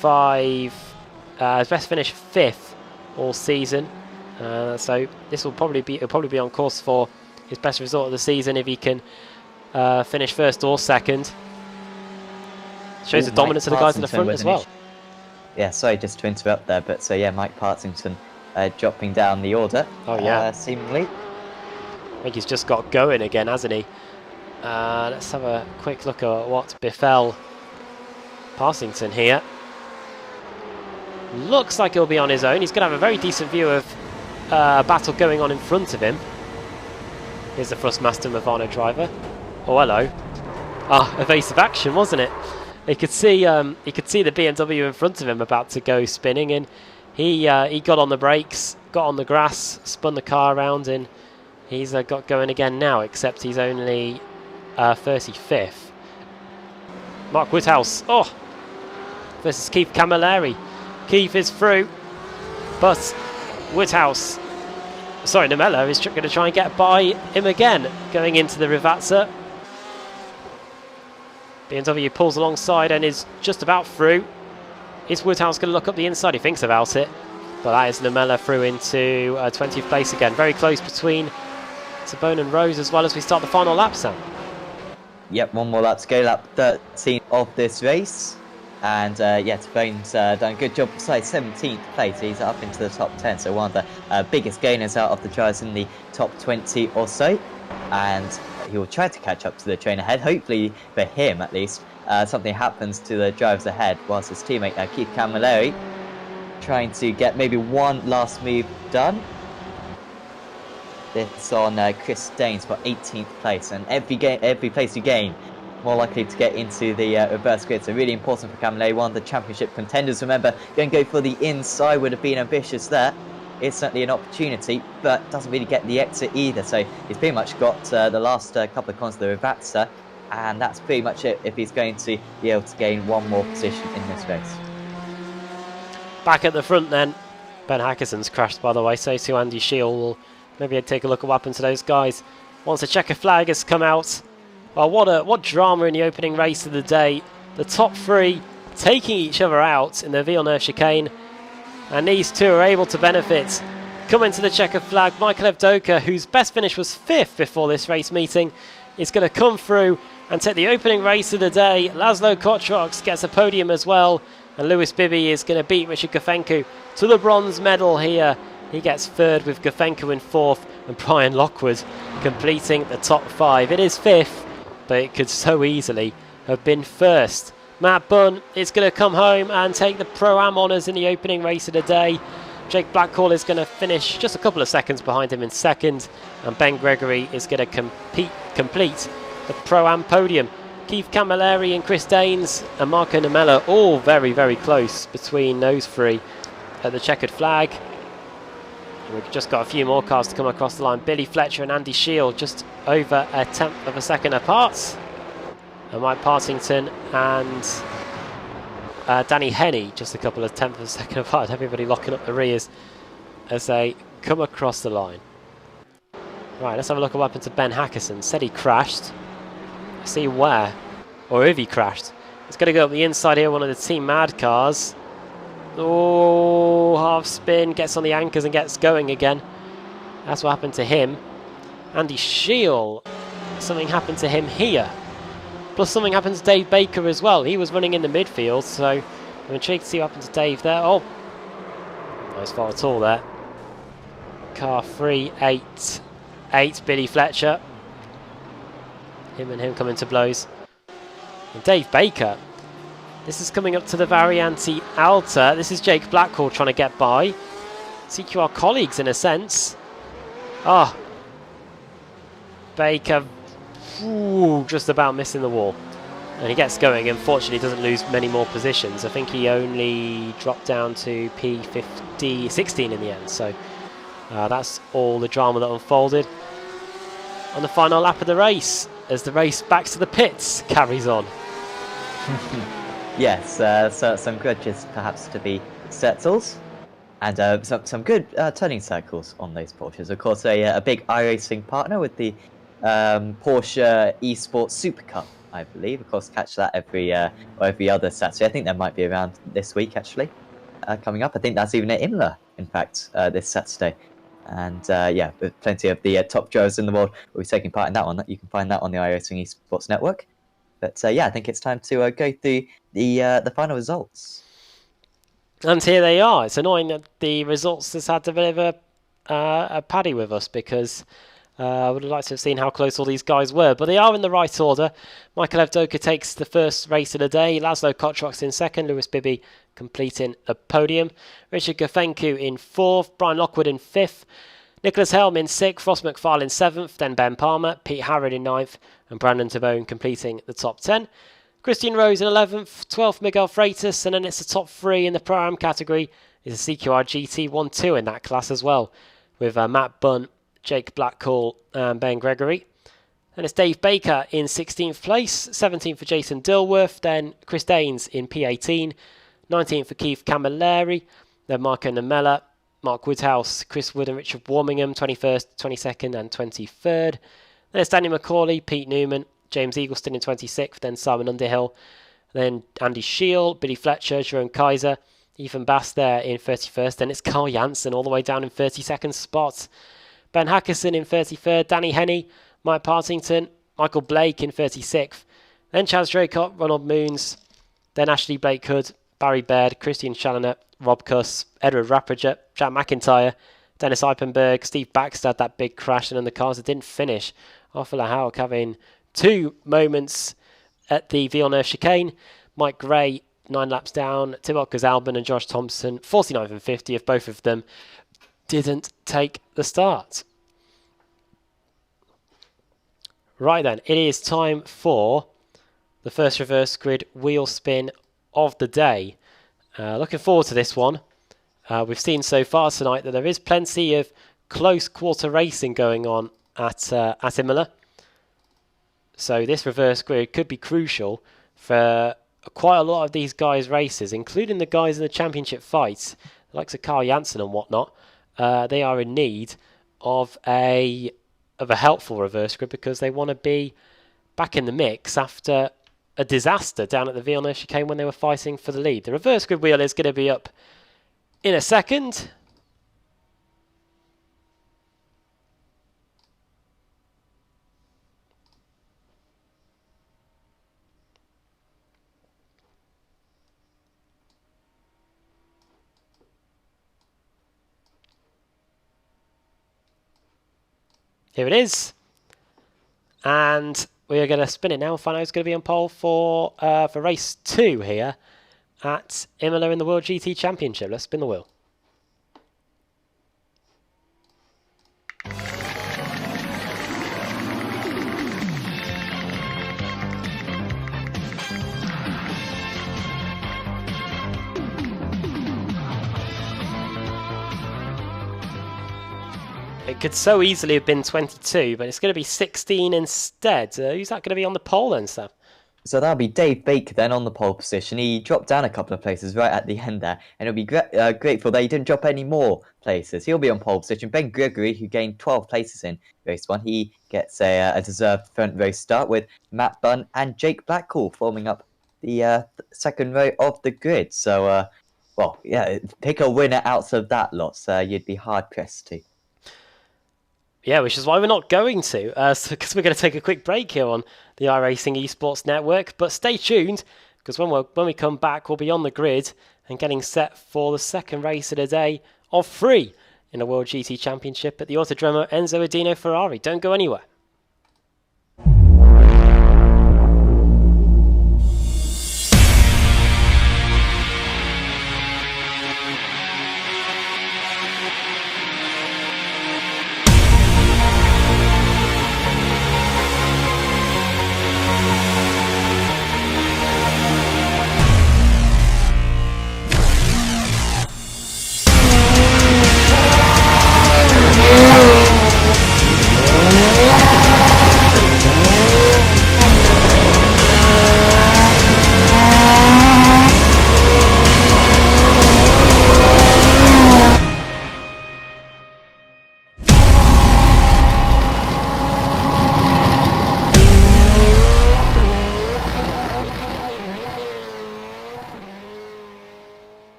His best finish 5th all season. So this will probably be on course for his best result of the season if he can finish 1st or 2nd. Shows the dominance of the guys in the front as well. Yeah, sorry just to interrupt there, but so yeah, Mike Partington dropping down the order. Oh yeah, seemingly. I think he's just got going again, hasn't he? Let's have a quick look at what befell Partington here. Looks like he'll be on his own. He's going to have a very decent view of a battle going on in front of him. Here's the Thrustmaster Movano driver. Oh, hello. Evasive action, wasn't it? He could see the BMW in front of him about to go spinning, and he got on the brakes, got on the grass, spun the car around, and he's got going again now, except he's only 35th. Mark Woodhouse, versus Keith Camilleri. Keith is through, but Woodhouse, Nemella is going to try and get by him again, going into the Ravazza. BMW pulls alongside and is just about through. Is Woodhouse going to look up the inside? He thinks about it, but that is Nemella through into 20th place again. Very close between Sabone and Rose as well as we start the final lap, Sam. Yep, one more lap to go, lap 13 of this race. And yeah, Sabone's done a good job beside 17th place. He's up into the top 10, so one of the biggest gainers out of the drivers in the top 20 or so. And he will try to catch up to the train ahead. Hopefully, for him at least, something happens to the drivers ahead, whilst his teammate Keith Camilleri trying to get maybe one last move done. This on Chris Daines for 18th place, and every place you gain, more likely to get into the reverse grid. So really important for Camilleri, one of the championship contenders. Remember, going to go for the inside would have been ambitious there. It's certainly an opportunity, but doesn't really get the exit either. So he's pretty much got the last couple of corners of the Ravazza, and that's pretty much it if he's going to be able to gain one more position in this race. Back at the front then, Ben Hackerson's crashed, by the way, so too Andy Shield. Will maybe take a look at what happened to those guys. Once the checker flag has come out, well, what drama in the opening race of the day. The top 3 taking each other out in the Villeneuve chicane, and these two are able to benefit. Coming to the checker flag, Michael Avdoka, whose best finish was 5th before this race meeting, is going to come through and take the opening race of the day. Laszlo Kotrox gets a podium as well, and Lewis Bibby is going to beat Richard Gafenku to the bronze medal here. He gets 3rd with Gafenku in 4th, and Brian Lockwood completing the top 5. It is 5th, but it could so easily have been 1st. Matt Bunn is going to come home and take the Pro-Am honours in the opening race of the day. Jake Blackhall is going to finish just a couple of seconds behind him in 2nd, and Ben Gregory is going to complete the Pro-Am podium. Keith Camilleri and Chris Daines and Marco Nemella all very, very close between those 3 at the checkered flag. And we've just got a few more cars to come across the line. Billy Fletcher and Andy Shield just over 1/10 of a second apart. Mike Partington and Danny Henney just a couple of tenths of a second apart. Everybody locking up the rears as they come across the line. Right, let's have a look at what happened to Ben Hackerson. Said he crashed. See where, or if he crashed. It's going to go up the inside here, one of the Team Mad cars. Oh, half spin, gets on the anchors and gets going again. That's what happened to him. Andy Shield, something happened to him here. Plus something happened to Dave Baker as well. He was running in the midfield, so I'm intrigued to see what happened to Dave there. Oh, nice fault at all there. Car 388, Billy Fletcher. Him and him coming to blows. And Dave Baker. This is coming up to the Variante Alta. This is Jake Blackhall trying to get by. CQR colleagues in a sense. Ah, Baker, just about missing the wall. And he gets going. Unfortunately, doesn't lose many more positions. I think he only dropped down to P16 in the end. So that's all the drama that unfolded on the final lap of the race, as the race back to the pits carries on. Yes, so some grudges perhaps to be settled, and some good turning circles on those Porsches. Of course, a big iRacing partner with the Porsche Esports Super Cup, I believe. Of course, catch that every other Saturday. I think that might be around this week actually, coming up. I think that's even at Imola, in fact, this Saturday. And yeah, plenty of the top drivers in the world will be taking part in that one. You can find that on the iRacing Esports Network. But yeah, I think it's time to go through the final results. And here they are. It's annoying that the results has had a bit of a paddy with us, because I would have liked to have seen how close all these guys were. But they are in the right order. Michael Evdoka takes the first race of the day. Laszlo Kotrox in second. Lewis Bibby completing the podium. Richard Gafenku in fourth. Brian Lockwood in fifth. Nicholas Helm in sixth. Ross McFarlane seventh. Then Ben Palmer. Pete Harrod in ninth. And Brandon Tabone completing the top 10. Christian Rose in 11th. 12th, Miguel Freitas. And then it's the top three in the Pro-Am category. Is a CQR GT 1-2 in that class as well, with Matt Bunn, Jake Blackhall and Ben Gregory. Then it's Dave Baker in 16th place. 17th for Jason Dilworth. Then Chris Daines in P18. 19th for Keith Camilleri. Then Marco Namella, Mark Woodhouse, Chris Wood and Richard Warmingham, 21st, 22nd and 23rd. Then it's Danny McCauley, Pete Newman, James Eagleston in 26th. Then Simon Underhill. Then Andy Shield, Billy Fletcher, Jerome Kaiser, Ethan Bass there in 31st. Then it's Carl Janssen all the way down in 32nd spot. Ben Hackerson in 33rd, Danny Henney, Mike Partington, Michael Blake in 36th, then Chaz Draycott, Ronald Moons, then Ashley Blake Hood, Barry Baird, Christian Challoner, Rob Cuss, Edward Rappager, Jack McIntyre, Dennis Eipenberg, Steve Baxter had that big crash, and then the cars that didn't finish. Arthur Lahawk having 2 moments at the Villeneuve chicane. Mike Gray, 9 laps down, Tim Albin and Josh Thompson, 49th and 50th, both of them didn't take the start. Right then, it is time for the first reverse grid wheel spin of the day. Looking forward to this one. We've seen so far tonight that there is plenty of close quarter racing going on at Imola. So this reverse grid could be crucial for quite a lot of these guys' races, including the guys in the championship fights, the likes of Carl Janssen and whatnot. They are in need of a helpful reverse grid, because they want to be back in the mix after a disaster down at the Villeneuve chicane when they were fighting for the lead. The reverse grid wheel is going to be up in a second. Here it is. And we are going to spin it now. Find out who's going to be on pole for race 2 here at Imola in the World GT Championship. Let's spin the wheel. It could so easily have been 22, but it's going to be 16 instead. Who's that going to be on the pole then, Sam? So that'll be Dave Baker then on the pole position. He dropped down a couple of places right at the end there, and it'll be grateful that he didn't drop any more places. He'll be on pole position. Ben Gregory, who gained 12 places in race 1, he gets a deserved front row start with Matt Bunn and Jake Blackhall forming up the second row of the grid. So, well, yeah, pick a winner out of that lot. So you'd be hard pressed to. Yeah, which is why we're not going to, because we're going to take a quick break here on the iRacing Esports Network. But stay tuned, because when we come back, we'll be on the grid and getting set for the second race of the day of 3 in the World GT Championship at the Autodromo Enzo Adino Ferrari. Don't go anywhere.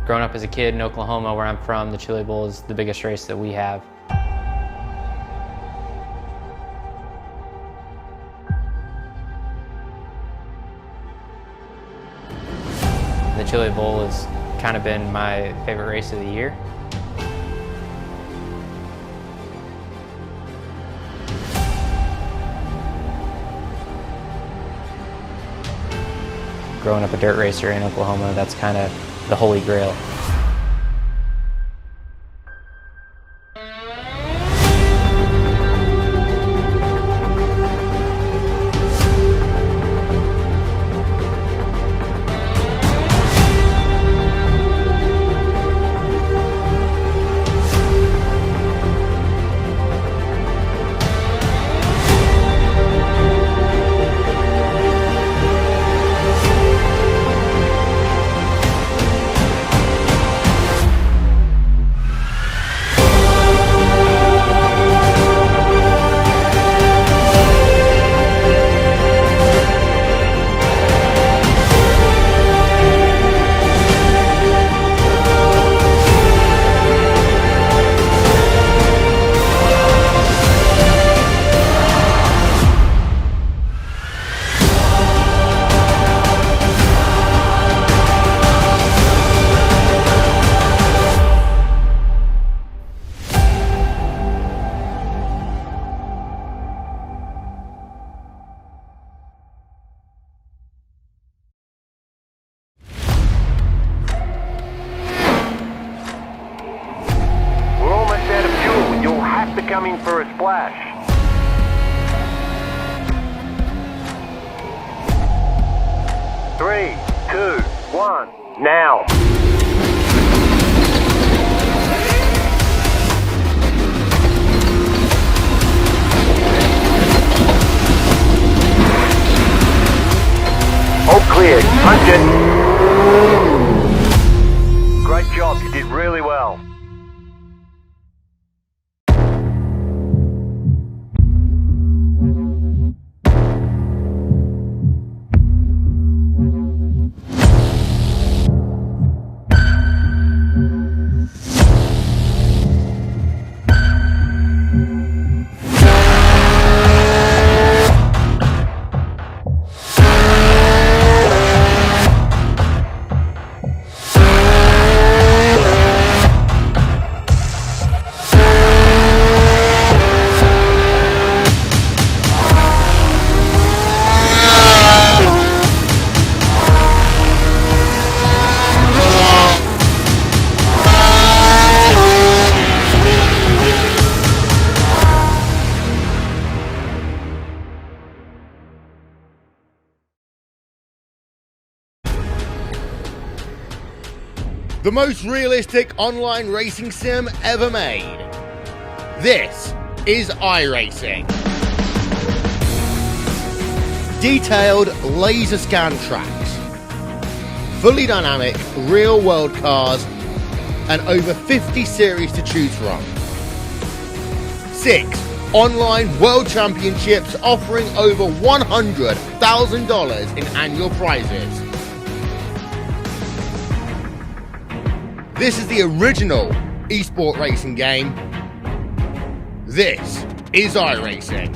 Growing up as a kid in Oklahoma, where I'm from, the Chili Bowl is the biggest race that we have. The Chili Bowl has kind of been my favorite race of the year. Growing up a dirt racer in Oklahoma, that's kind of the holy grail. Coming for a splash. 3, 2, 1, now. All clear. Punch it. Great job. You did really well. The most realistic online racing sim ever made. This is iRacing. Detailed laser scan tracks, fully dynamic real world cars, and over 50 series to choose from. 6 online world championships offering over $100,000 in annual prizes. This is the original esport racing game. This is iRacing.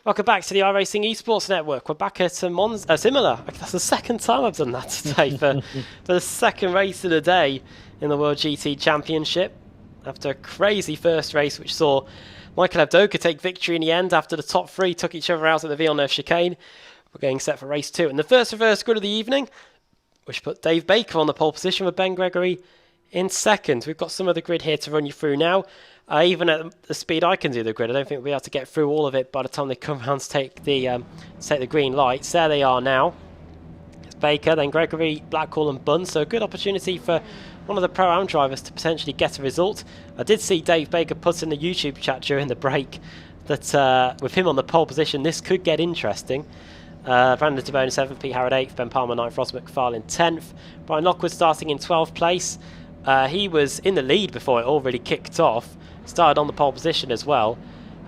Welcome back to the iRacing Esports Network. We're back at Imola. That's the second time I've done that today for the second race of the day in the World GT Championship. After a crazy first race, which saw Michael Abdoka take victory in the end after the top three took each other out at the Villeneuve chicane. We're getting set for race 2. And the first reverse grid of the evening, which put Dave Baker on the pole position with Ben Gregory in second. We've got some of the grid here to run you through now. Even at the speed I can do the grid, I don't think we'll be able to get through all of it by the time they come around to take the green lights. There they are now. It's Baker, then Gregory, Blackwell and Bunn. So a good opportunity for one of the Pro-Am drivers to potentially get a result. I did see Dave Baker put in the YouTube chat during the break that with him on the pole position, this could get interesting. Brandon DeBone 7th, Pete Harrod 8th, Ben Palmer 9th, Ross McFarlane 10th. Brian Lockwood starting in 12th place. He was in the lead before it all really kicked off. Started on the pole position as well.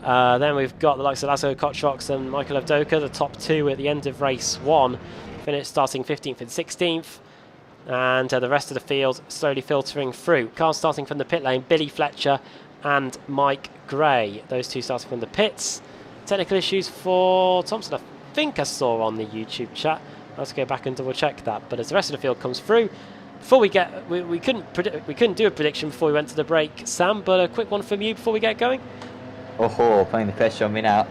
Then we've got the likes of Laszlo Kotrox and Michael Avdoka, the top two at the end of race 1. Finished starting 15th and 16th. And the rest of the field slowly filtering through. Cars starting from the pit lane, Billy Fletcher and Mike Gray. Those two starting from the pits. Technical issues for Thompson, I think I saw on the YouTube chat. Let's go back and double check that. But as the rest of the field comes through, before we get, we couldn't do a prediction before we went to the break, Sam. But a quick one from you before we get going. Oh, putting the pressure on me now.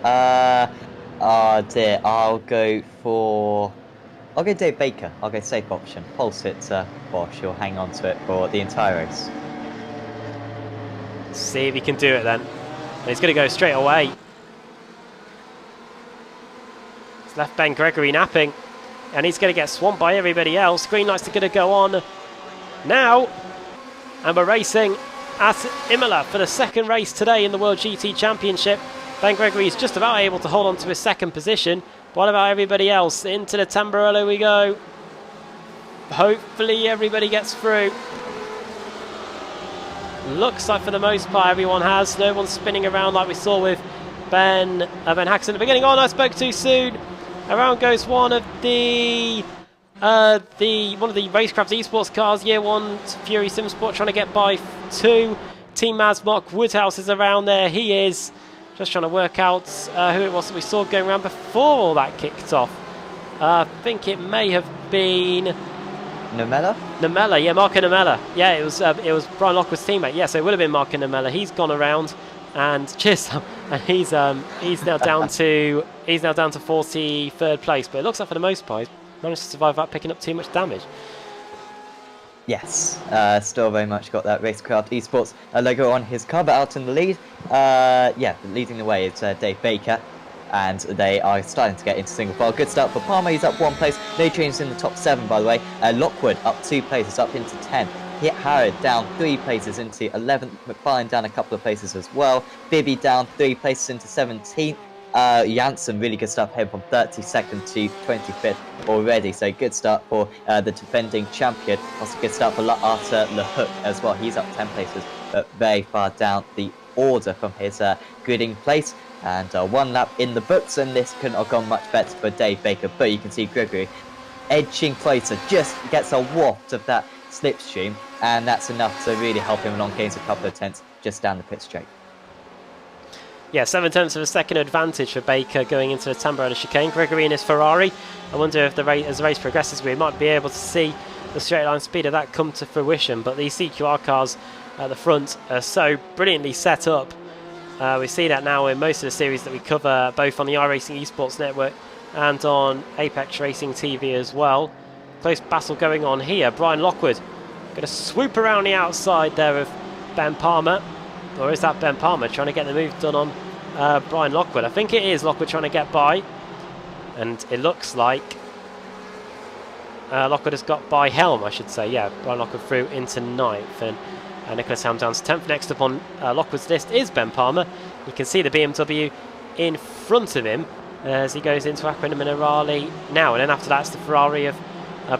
Oh dear. I'll go Dave Baker. I'll go safe option. Pole sitter Bosch. He'll hang on to it for the entire race. See if he can do it then. And he's going to go straight away. He's left Ben Gregory napping. And he's going to get swamped by everybody else. Green lights are going to go on now. And we're racing at Imola for the second race today in the World GT Championship. Ben Gregory is just about able to hold on to his second position. What about everybody else? Into the Tamburello we go. Hopefully everybody gets through. Looks like for the most part everyone has. No one's spinning around like we saw with Ben Haxton at the beginning. Oh, no, I spoke too soon. Around goes one of the Racecraft Esports cars, Year 1 Fury Sim Sport, trying to get by 2. Team Mazmok Woodhouse is around there. He is just trying to work out who it was that we saw going around before all that kicked off. I think it may have been Namella, yeah, Marco Namella. Yeah, it was Brian Lockwood's teammate. Yeah, so it would have been Marco Namella. He's gone around. And cheers, and he's now down to 43rd place. But it looks like for the most part, he's managed to survive without picking up too much damage. Yes, still very much got that Racecraft Esports logo on his car, but out in the lead. Leading the way is Dave Baker, and they are starting to get into single file. Good start for Palmer. He's up 1 place. No changes in the top 7, by the way. Lockwood up 2 places, up into 10. Hit Harrod down 3 places into 11th. McFarlane down a couple of places as well. Bibby down 3 places into 17th. Janssen, really good stuff, heading from 32nd to 25th already. So good start for the defending champion. Also good start for Arthur LeHook as well. He's up 10 places, but very far down the order from his gridding place. And 1 lap in the books, and this couldn't have gone much better for Dave Baker. But you can see Gregory edging closer, just gets a waft of that slipstream, and that's enough to really help him along, gains a couple of tenths just down the pit straight. Yeah, 7 tenths of a second advantage for Baker going into the Tamburello chicane. Gregory in his Ferrari. I wonder if as the race progresses, we might be able to see the straight line speed of that come to fruition. But these CQR cars at the front are so brilliantly set up. We see that now in most of the series that we cover, both on the iRacing Esports Network and on ApexRacingTV as well. Close battle going on here. Brian Lockwood going to swoop around the outside there of Ben Palmer. Or is that Ben Palmer trying to get the move done on Brian Lockwood? I think it is Lockwood trying to get by. And it looks like Lockwood has got by Helm, I should say. Yeah, Brian Lockwood through into 9th. And Nicholas Helm down to 10th. Next up on Lockwood's list is Ben Palmer. You can see the BMW in front of him as he goes into Acqua Minerale now. And then after that's the Ferrari of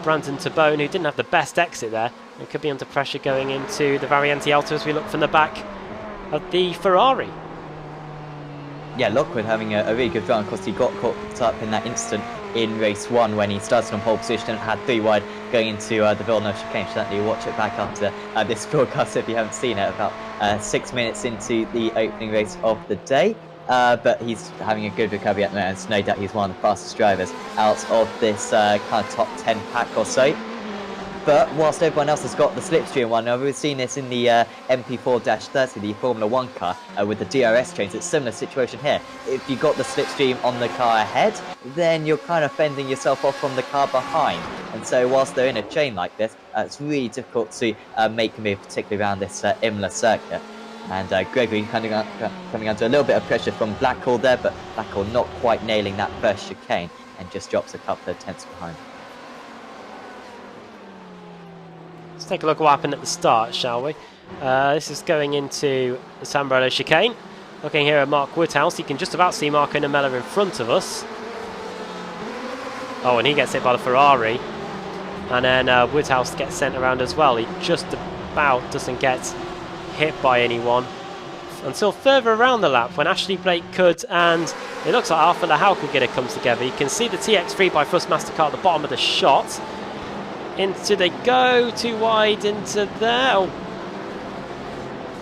Brandon Tabone, who didn't have the best exit there. It could be under pressure going into the Variante Alto as we look from the back of the Ferrari. Yeah, Lockwood having a really good run. Of course, he got caught up in that instant in race 1 when he started on pole position and had 3 wide going into the Villeneuve chicane. Certainly watch it back after this broadcast if you haven't seen it. About 6 minutes into the opening race of the day. but he's having a good recovery at the moment. It's no doubt he's one of the fastest drivers out of this kind of top 10 pack or so. But whilst everyone else has got the slipstream one, we've seen this in the MP4-30, the Formula 1 car, with the DRS chains. It's a similar situation here. If you got the slipstream on the car ahead, then you're kind of fending yourself off from the car behind. And so whilst they're in a chain like this, it's really difficult to make a move, particularly around this Imola circuit. And Gregory coming under a little bit of pressure from Blackhall there, but Blackhall not quite nailing that first chicane and just drops a couple of tenths behind. Let's take a look at what happened at the start, shall we? This is going into the Sambrello chicane. Looking here at Mark Woodhouse, you can just about see Marco Namella in front of us. Oh, and he gets hit by the Ferrari. And then Woodhouse gets sent around as well. He just about doesn't get hit by anyone until further around the lap when Ashley Blake could, and it looks like Arthur Lahau could get it come together. You can see the TX3 by Thrustmaster car at the bottom of the shot. Into they go, too wide into there. Oh.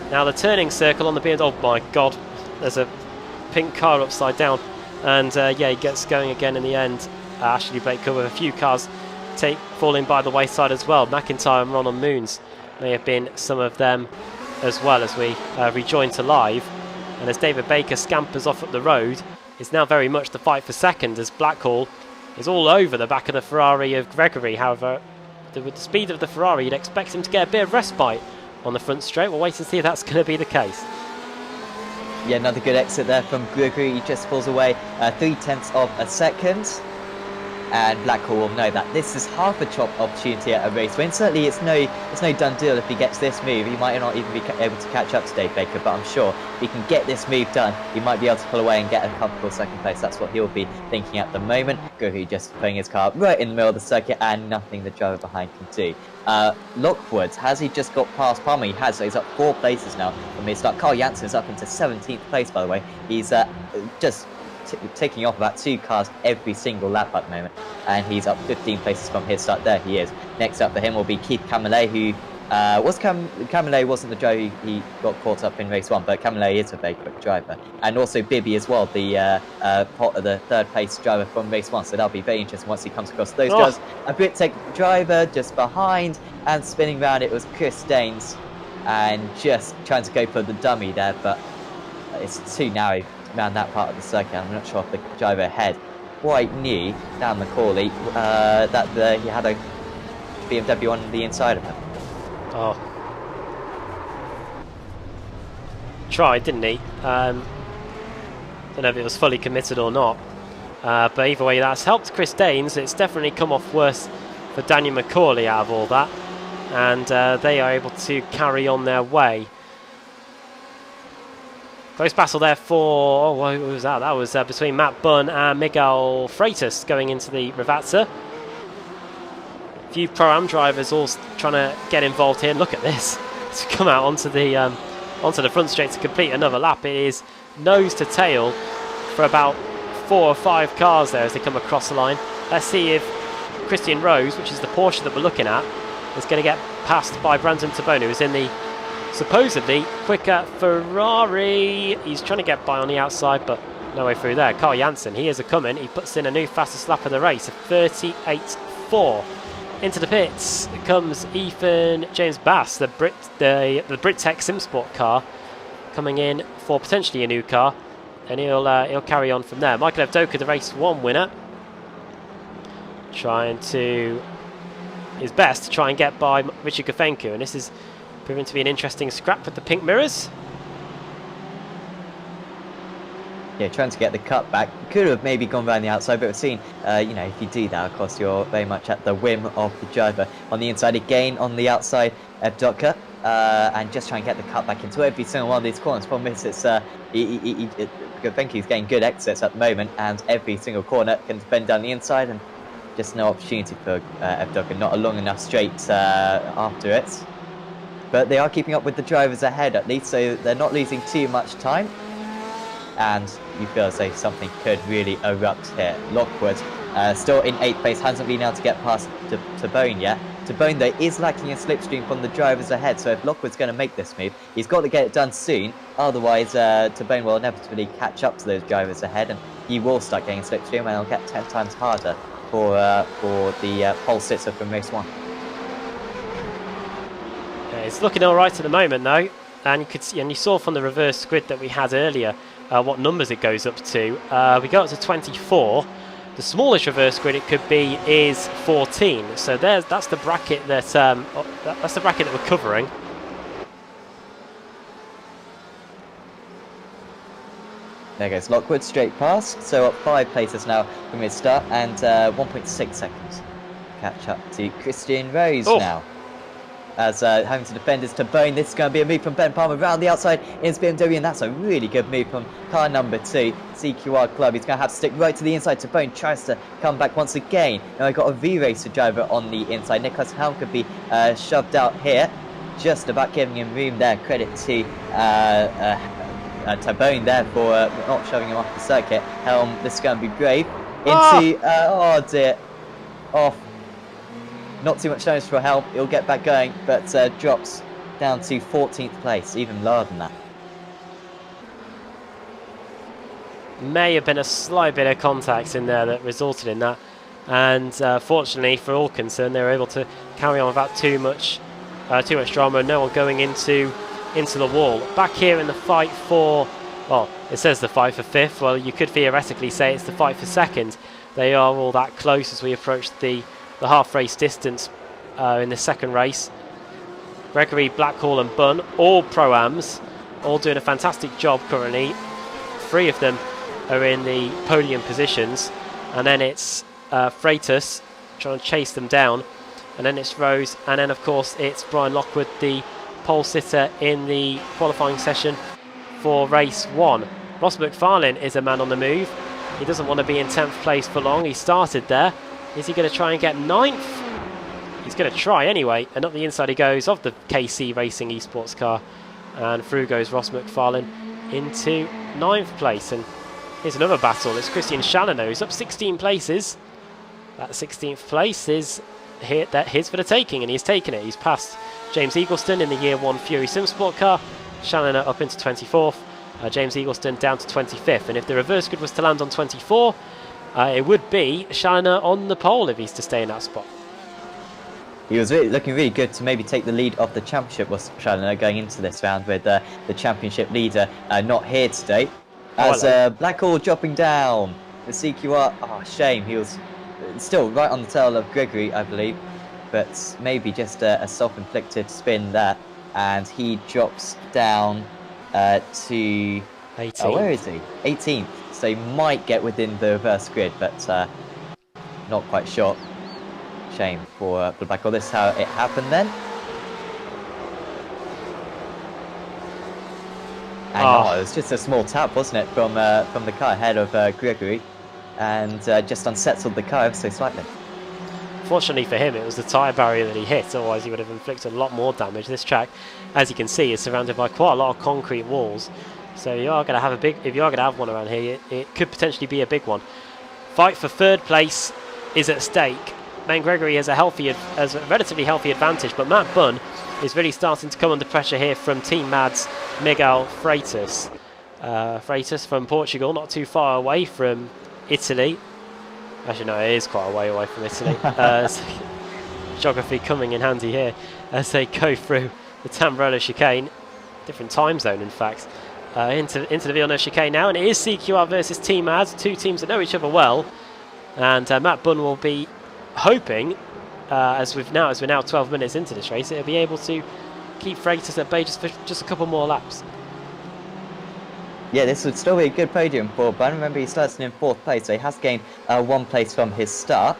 Now the turning circle on the BMW. Oh my god, there's a pink car upside down. And yeah, he gets going again in the end. Ashley Blake could with a few cars falling by the wayside as well. McIntyre and Ronald Moons may have been some of them as well as we rejoin to live. And as David Baker scampers off up the road, it's now very much the fight for second as Blackhall is all over the back of the Ferrari of Gregory. However, with the speed of the Ferrari, you'd expect him to get a bit of respite on the front straight. We'll wait and see if that's going to be the case. Yeah, another good exit there from Gregory. He just falls away 0.3 of a second. And Blackhall will know that this is half a chop opportunity at a race win. Certainly it's no done deal if he gets this move. He might not even be able to catch up to Dave Baker, but I'm sure if he can get this move done, he might be able to pull away and get a comfortable second place. That's what he'll be thinking at the moment. Gregory just putting his car right in the middle of the circuit and nothing the driver behind can do. Lockwood, has he just got past Palmer? He has, so he's up 4 places now from his start. Carl Jansen's up into 17th place, by the way. He's just taking off about 2 cars every single lap at the moment, and he's up 15 places from his start. There he is. Next up for him will be Keith Camillet, who Camillet wasn't the driver he got caught up in race 1, but Camillet is a very quick driver, and also Bibby as well, the 3rd place driver from race 1. So that'll be very interesting once he comes across those guys. A Brittech driver just behind and spinning round. It was Chris Daines, and just trying to go for the dummy there, but it's too narrow around that part of the circuit. I'm not sure if the driver ahead quite knew down Macaulay that he had a BMW on the inside of him. Oh. Tried, didn't he? Don't know if it was fully committed or not. But either way, that's helped Chris Daines. It's definitely come off worse for Daniel Macaulay out of all that. And they are able to carry on their way. Close battle there for, what was that? That was between Matt Bunn and Miguel Freitas going into the Ravazza. A few Pro-Am drivers all trying to get involved here. Look at this. To come out onto the front straight to complete another lap. It is nose to tail for about 4 or 5 cars there as they come across the line. Let's see if Christian Rose, which is the Porsche that we're looking at, is going to get passed by Brandon Tabone, who is in the supposedly quicker Ferrari. He's trying to get by on the outside, but no way through there. Carl Jansen, he is a coming. He puts in a new fastest lap of the race, a 38.4. Into the pits comes Ethan James Bass, the Brittech SimSport car, coming in for potentially a new car, and he'll carry on from there. Michael Evdoka, the race 1 winner, trying to his best to try and get by Richard Gofenko, and this is proving to be an interesting scrap with the pink mirrors. Yeah, trying to get the cut back. Could have maybe gone around the outside, but we've seen, if you do that, of course, you're very much at the whim of the driver. On the inside again, on the outside, Evdoka, and just try and get the cut back into every single one of these corners. Problem is, it's Gofenko's getting good exits at the moment, and every single corner can bend down the inside, and just no opportunity for Evdoka, not a long enough straight after it. But they are keeping up with the drivers ahead at least, so they're not losing too much time. And you feel as though something could really erupt here. Lockwood still in 8th place, hasn't been able to get past to Bone yet. Tabone, though, is lacking in slipstream from the drivers ahead, so if Lockwood's going to make this move, he's got to get it done soon. Otherwise, Tabone will inevitably catch up to those drivers ahead, and he will start getting slipstream, and it'll get 10 times harder for the pole sitter from race 1. Yeah, it's looking all right at the moment, though, and you could see, and you saw from the reverse grid that we had earlier what numbers it goes up to. We go up to 24. The smallest reverse grid it could be is 14. So that's the bracket that we're covering. There goes Lockwood, straight past, so up 5 places now from his start, and 1.6 seconds. Catch up to Christian Rose now. As having to defend his Tabone, this is going to be a move from Ben Palmer around the outside in his BMW, and that's a really good move from car number 2, CQR Club. He's going to have to stick right to the inside. Tabone tries to come back once again. Now we've got a V-Racer driver on the inside. Nicholas Helm could be shoved out here, just about giving him room there. Credit to Tabone there for not shoving him off the circuit. Helm, this is going to be brave. Into, oh dear, off. Not too much damage for Helm, he'll get back going, but drops down to 14th place, even lower than that. May have been a slight bit of contact in there that resulted in that, and fortunately for all concerned, they were able to carry on without too much drama. No one going into the wall. Back here in the fight for, well, it says the fight for 5th. Well, you could theoretically say it's the fight for 2nd. They are all that close as we approach the half race distance in the 2nd race. Gregory, Blackhall and Bunn, all Pro-Ams, all doing a fantastic job currently. 3 of them are in the podium positions, and then it's Freitas trying to chase them down, and then it's Rose, and then of course it's Brian Lockwood, the pole sitter in the qualifying session for race 1. Ross McFarlane is a man on the move. He doesn't want to be in 10th place for long. He started there. Is he going to try and get 9th? He's going to try anyway, and up the inside he goes of the KC Racing esports car, and through goes Ross McFarlane into 9th place. And here's another battle. It's Christian Challenot who's up 16 places. That 16th place is his for the taking, and he's taken it. He's passed James Eagleston in the Year 1 Fury Sim Sport car. Challenot up into 24th. James Eagleston down to 25th. And if the reverse grid was to land on 24, it would be Challenot on the pole if he's to stay in that spot. He was looking really good to maybe take the lead of the championship, was Challenot, going into this round with the championship leader not here today. As Blackhall dropping down, the CQR, oh shame, he was still right on the tail of Gregory, I believe, but maybe just a self-inflicted spin there, and he drops down to 18th. Where is he? 18th. So he might get within the reverse grid, but not quite sure. Shame for Blackhall. This is how it happened then. And it was just a small tap, wasn't it, from the car ahead of Gregory, and just unsettled the car ever so slightly. Fortunately for him, it was the tyre barrier that he hit, otherwise he would have inflicted a lot more damage. This track, as you can see, is surrounded by quite a lot of concrete walls. So you are going to have if you are going to have one around here, it could potentially be a big one. Fight for 3rd place is at stake. Ben Gregory has a relatively healthy advantage, but Matt Bunn is really starting to come under pressure here from Team Mad's Miguel Freitas. Freitas from Portugal, not too far away from Italy. Actually, no, it is quite a way away from Italy. Geography coming in handy here as they go through the Tamburello chicane. Different time zone, in fact. Into the Villeneuve chicane now, and it is CQR versus Team Mad, 2 teams that know each other well, and Matt Bunn will be hoping, as we're now 12 minutes into this race, it'll be able to keep Freitas at bay for just a couple more laps. Yeah, this would still be a good podium for Bunn. Remember, he starts in 4th place, so he has gained 1 place from his start.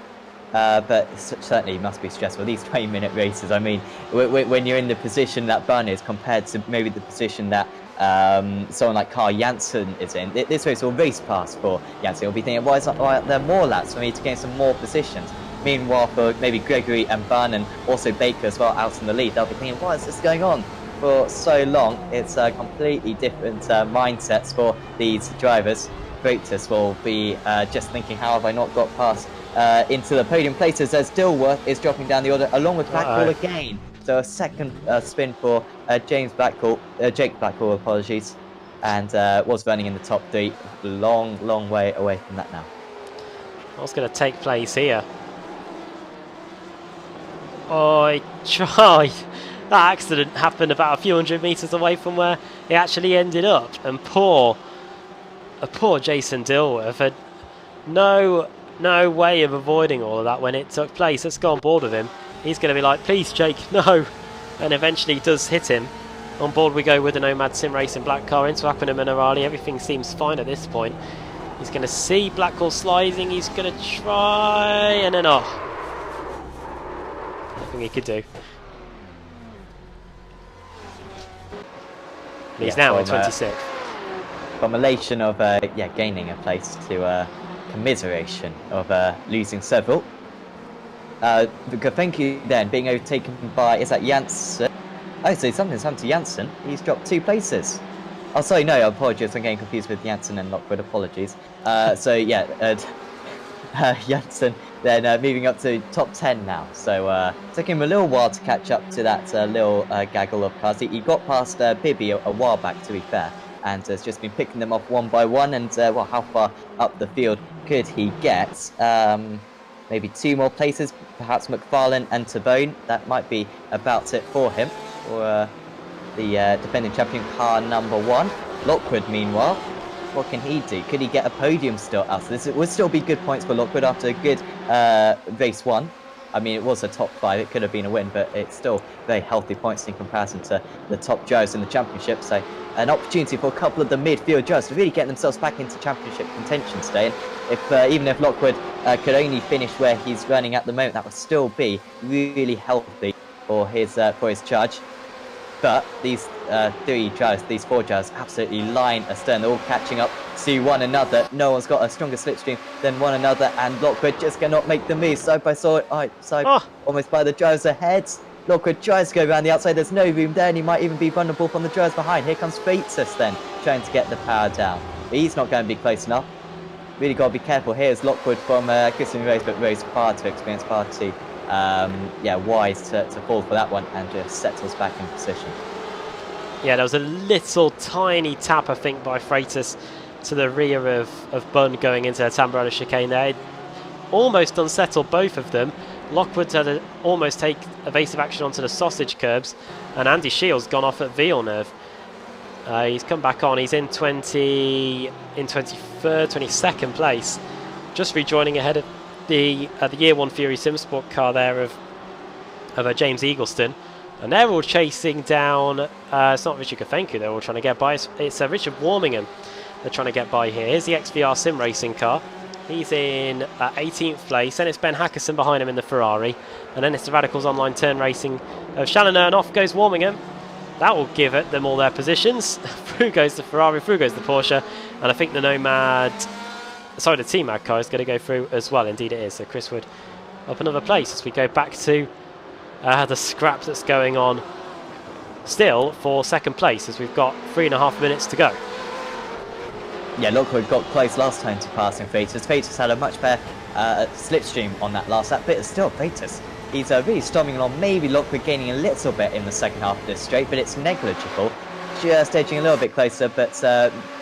But certainly must be stressful. These 20-minute races, I mean, when you're in the position that Bunn is compared to maybe the position that someone like Carl Janssen is in, this race will race past for Janssen. He'll be thinking, why are there more laps for me to gain some more positions? Meanwhile, for maybe Gregory and Bunn, and also Baker as well out in the lead, they'll be thinking, why is this going on for so long? It's completely different mindsets for these drivers. Freitas will be just thinking, how have I not got past into the podium places as Dilworth is dropping down the order along with Blackwell again. So a second spin for Jake Blackwell, apologies, and was running in the top 3. Long way away from that now. What's going to take place here? Oh, he tried. That accident happened about a few hundred metres away from where he actually ended up. And poor Jason Dilworth had no way of avoiding all of that when it took place. Let's go on board with him. He's going to be like, please, Jake, no. And eventually does hit him. On board we go with the Nomad Sim Racing black car into Aquanum and Arali. Everything seems fine at this point. He's going to see Blackwell sliding. He's going to try, and then nothing he could do. He's now in 26th. From elation of gaining a place to commiseration of losing several. Thank you then, being overtaken by, is that Janssen? Oh, so something's happened to Janssen. He's dropped 2 places. Oh, sorry, no, I apologize. I'm getting confused with Janssen and Lockwood. Apologies. Janssen then moving up to top 10 now. So took him a little while to catch up to that little gaggle of cars. He got past Bibby a while back, to be fair, and has just been picking them off one by one. And well, how far up the field could he get? Maybe 2 more places, perhaps McFarlane and Tabone. That might be about it for him. Or the defending champion car number 1. Lockwood, meanwhile, what can he do? Could he get a podium still out of this? It would still be good points for Lockwood after a good race 1. I mean, it was a top 5. It could have been a win, but it's still very healthy points in comparison to the top drivers in the championship. So an opportunity for a couple of the midfield drivers to really get themselves back into championship contention today. And if even if Lockwood could only finish where he's running at the moment, that would still be really healthy for his charge. But these 4 drivers absolutely line astern. They're all catching up to one another. No one's got a stronger slipstream than one another, and Lockwood just cannot make the move. Side by side, almost by the drivers ahead. Lockwood tries to go around the outside. There's no room there, and he might even be vulnerable from the drivers behind. Here comes Freitas then, trying to get the power down. But he's not going to be close enough. Really got to be careful. Here's Lockwood from Christian Rose, but Rose far too experienced, far too wise to fall for that one, and just settles back in position. Yeah, there was a little tiny tap, I think, by Freitas to the rear of Bunn going into the Tamburello chicane there. It almost unsettled both of them. Lockwood had to almost take evasive action onto the sausage curbs, and Andy Shields gone off at Villeneuve. He's come back on. He's in 22nd place, just rejoining ahead of the Year 1 Fury Simsport car there of James Eagleston. And they're all chasing down, it's not Richard Kafenku they're all trying to get by, it's Richard Warmingham they're trying to get by here. Here's the XVR Sim Racing car. He's in 18th place, then it's Ben Hackerson behind him in the Ferrari, and then it's the Radicals Online Turn Racing of Challoner, and off goes Warmingham. That will give them all their positions. Through goes the Ferrari, through goes the Porsche, and I think the the T-Mag car is going to go through as well. Indeed it is, so Chris Wood up another place as we go back to the scrap that's going on still for second place, as we've got 3.5 minutes to go. Yeah, Lockwood got close last time to passing Freitas. Freitas had a much better slipstream on that last lap, but it's still Freitas. He's really storming along. Maybe Lockwood gaining a little bit in the second half of this straight, but it's negligible. Just edging a little bit closer, but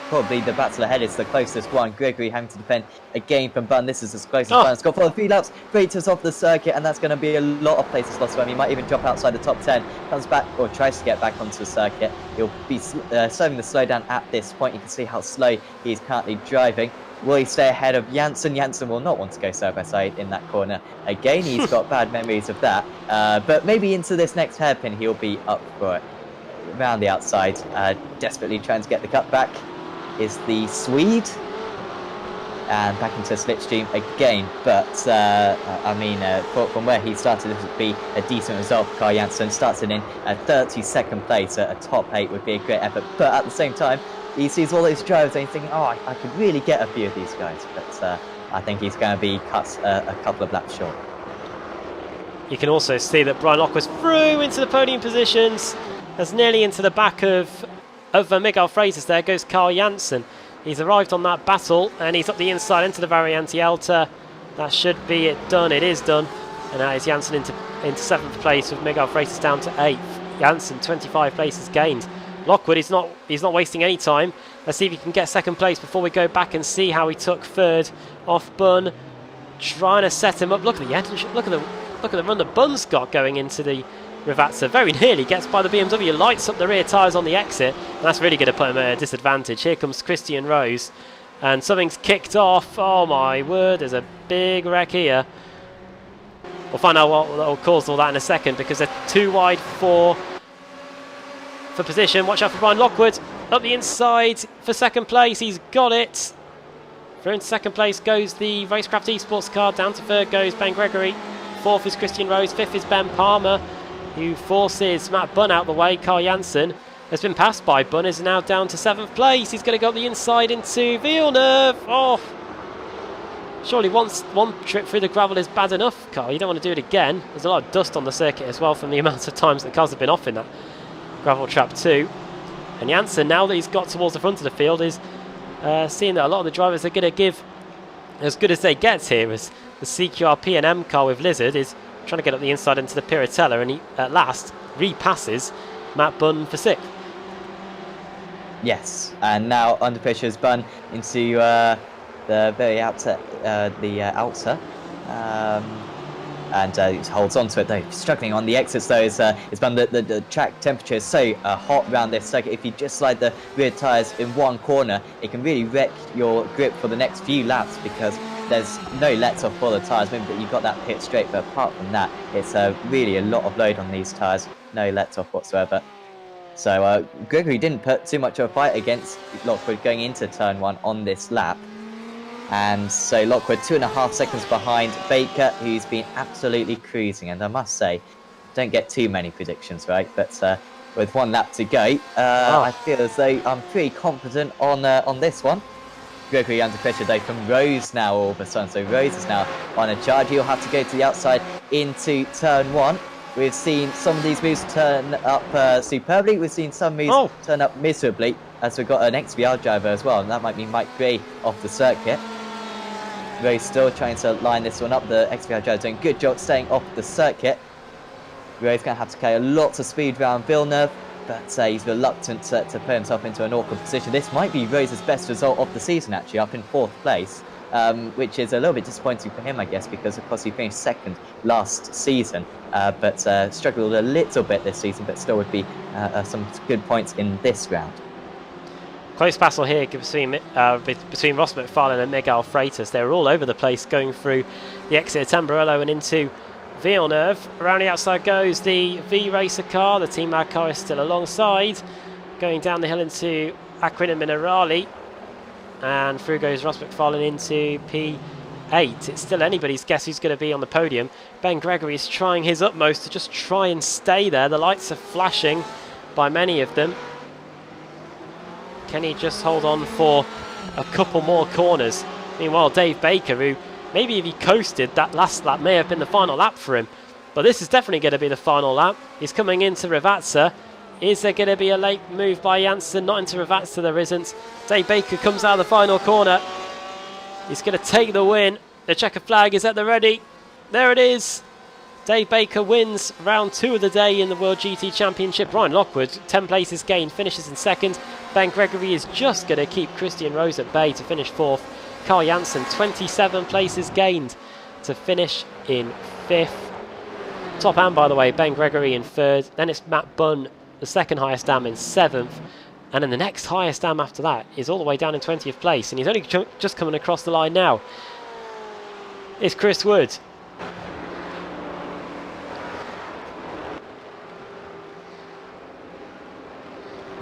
probably the battle ahead is the closest one. Gregory having to defend again from Bunn. This is as close as Bunn. It's got for 3 laps. Freitas off the circuit, and that's going to be a lot of places lost for him. He might even drop outside the top 10. Comes back, or tries to get back onto the circuit. He'll be slowing the slowdown at this point. You can see how slow he's currently driving. Will he stay ahead of Janssen? Janssen will not want to go side by side in that corner again. He's got bad memories of that. But maybe into this next hairpin, he'll be up for it. Around the outside, desperately trying to get the cut back is the Swede, and back into slipstream again. But from where he started, this would be a decent result for Kai Janssen. Started in 32nd place. A top 8 would be a great effort, but at the same time he sees all those drivers and he's thinking, oh, I could really get a few of these guys, but I think he's going to be cut a couple of laps short. You can also see that Brian Lockwood's through into the podium positions, as nearly into the back of Miguel Freitas. There goes Carl Janssen. He's arrived on that battle, and he's up the inside into the Variante Alta. That should be it done. It is done. And now is Janssen into 7th place with Miguel Freitas down to 8th. Janssen 25 places gained. Lockwood he's not wasting any time. Let's see if he can get 2nd place before we go back and see how he took 3rd off Bunn. Trying to set him up. Look at the end. Look at the run that Bunn's got going into the Rivazza. Very nearly gets by the BMW. Lights up the rear tyres on the exit. And that's really going to put him at a disadvantage. Here comes Christian Rose. And something's kicked off. Oh my word, there's a big wreck here. We'll find out what caused all that in a second, because they're too wide for position. Watch out for Brian Lockwood. Up the inside for 2nd place. He's got it. Through into 2nd place goes the Racecraft Esports car. Down to 3rd goes Ben Gregory. 4th is Christian Rose. 5th is Ben Palmer, who forces Matt Bunn out the way. Carl Janssen has been passed by Bunn, is now down to 7th place. He's going to go up the inside into Villeneuve. Oh, surely one trip through the gravel is bad enough, Carl. You don't want to do it again. There's a lot of dust on the circuit as well from the amount of times that cars have been off in that gravel trap too. And Janssen, now that he's got towards the front of the field, is seeing that a lot of the drivers are going to give as good as they get here, as the CQR P&M car with Lizard is trying to get up the inside into the Piratella, and he at last repasses Matt Bunn for 6th. Yes, and now under pressure is Bunn into the very outer, and he holds on to it though. Struggling on the exits though is Bunn. The track temperature is so hot around this circuit. If you just slide the rear tyres in one corner, it can really wreck your grip for the next few laps, because there's no let off for the tyres. Maybe that you've got that pit straight, but apart from that, it's really a lot of load on these tyres. No let off whatsoever. So Gregory didn't put too much of a fight against Lockwood going into turn 1 on this lap. And so Lockwood 2.5 seconds behind Baker, who's been absolutely cruising. And I must say, don't get too many predictions right, but with 1 lap to go, I feel as though I'm pretty confident on this one. Gregory under pressure though from Rose now all of a sudden. So Rose is now on a charge. He'll have to go to the outside into turn 1. We've seen some of these moves turn up superbly. We've seen some moves turn up miserably, as we've got an XVR driver as well, and that might be Mike Gray off the circuit. Rose still trying to line this one up. The XVR driver doing a good job staying off the circuit. Rose going to have to carry lots of speed around Villeneuve, but he's reluctant to put himself into an awkward position. This might be Rose's best result of the season, actually, up in 4th place. Which is a little bit disappointing for him, I guess, because of course he finished 2nd last season, but struggled a little bit this season, but still would be some good points in this round. Close battle here between Ross McFarlane and Miguel Freitas. They're all over the place going through the exit of Tamburello and into Villeneuve. Around the outside goes the V-Racer car. The Team Mag car is still alongside, going down the hill into Aquin and Minerali. And through goes Ross McFarlane into P8. It's still anybody's guess who's going to be on the podium. Ben Gregory is trying his utmost to just try and stay there. The lights are flashing by many of them. Can he just hold on for a couple more corners? Meanwhile, Dave Baker, who maybe if he coasted, that last lap may have been the final lap for him. But this is definitely going to be the final lap. He's coming into Rivazza. Is there going to be a late move by Janssen? Not into Rivazza, there isn't. Dave Baker comes out of the final corner. He's going to take the win. The checker flag is at the ready. There it is. Dave Baker wins round 2 of the day in the World GT Championship. Brian Lockwood, 10 places gained, finishes in 2nd. Ben Gregory is just going to keep Christian Rose at bay to finish 4th. Carl Janssen, 27 places gained to finish in 5th. Top hand, by the way, Ben Gregory in 3rd. Then it's Matt Bunn, the 2nd highest dam, in 7th. And then the next highest dam after that is all the way down in 20th place. And he's only just coming across the line now. It's Chris Wood.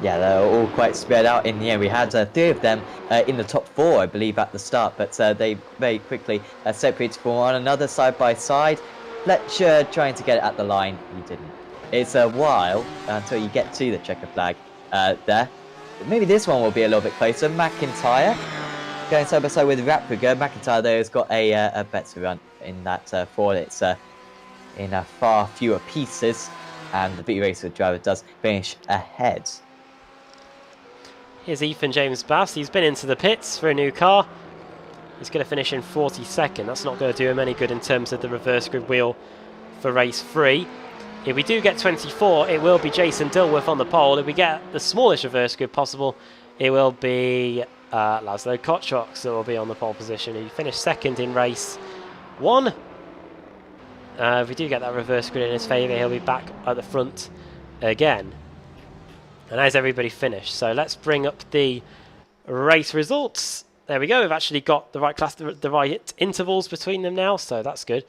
Yeah, they're all quite spread out in the end. We had 3 of them in the top 4, I believe, at the start, but they very quickly separated from one another side by side. Fletcher trying to get it at the line, he didn't. It's a while until you get to the checker flag there. Maybe this one will be a little bit closer. McIntyre going side by side with Rapriger. McIntyre though has got a better run in that Ford. It's in far fewer pieces, and the V-Racer driver does finish ahead. Here's Ethan James Bass. He's been into the pits for a new car. He's going to finish in 42nd. That's not going to do him any good in terms of the reverse grid wheel for race 3. If we do get 24, it will be Jason Dilworth on the pole. If we get the smallest reverse grid possible, it will be Laszlo Kotrox that will be on the pole position. He finished 2nd in race 1. If we do get that reverse grid in his favour, he'll be back at the front again. And as everybody finished. So let's bring up the race results. There we go. We've actually got the right class, the right intervals between them now, so that's good.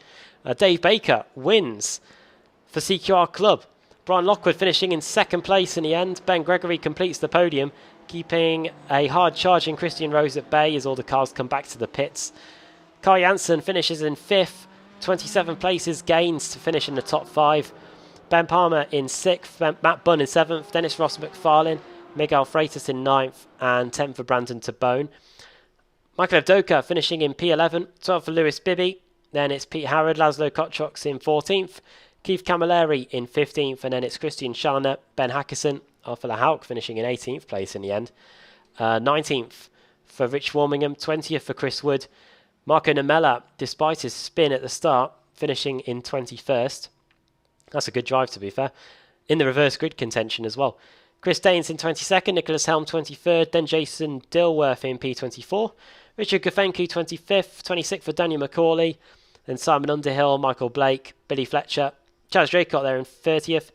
Dave Baker wins for CQR Club. Brian Lockwood finishing in 2nd place in the end. Ben Gregory completes the podium, keeping a hard charging Christian Rose at bay as all the cars come back to the pits. Kai Jansen finishes in 5th, 27 places gains to finish in the top 5. Ben Palmer in 6th, Matt Bunn in 7th, Dennis Ross McFarlane, Miguel Freitas in 9th, and 10th for Brandon Tabone. Michael Evdoka finishing in P11, 12th for Lewis Bibby. Then it's Pete Howard, Laszlo Kotrox in 14th, Keith Camilleri in 15th, and then it's Christian Scharner, Ben Hackison, Alpha La Hawk finishing in 18th place in the end. 19th for Rich Warmingham, 20th for Chris Wood. Marco Namella, despite his spin at the start, finishing in 21st. That's a good drive, to be fair. In the reverse grid contention as well. Chris Daines in 22nd, Nicholas Helm 23rd, then Jason Dilworth in P24. Richard Gafenku 25th, 26th for Daniel McCauley, then Simon Underhill, Michael Blake, Billy Fletcher, Chaz Draycott there in 30th,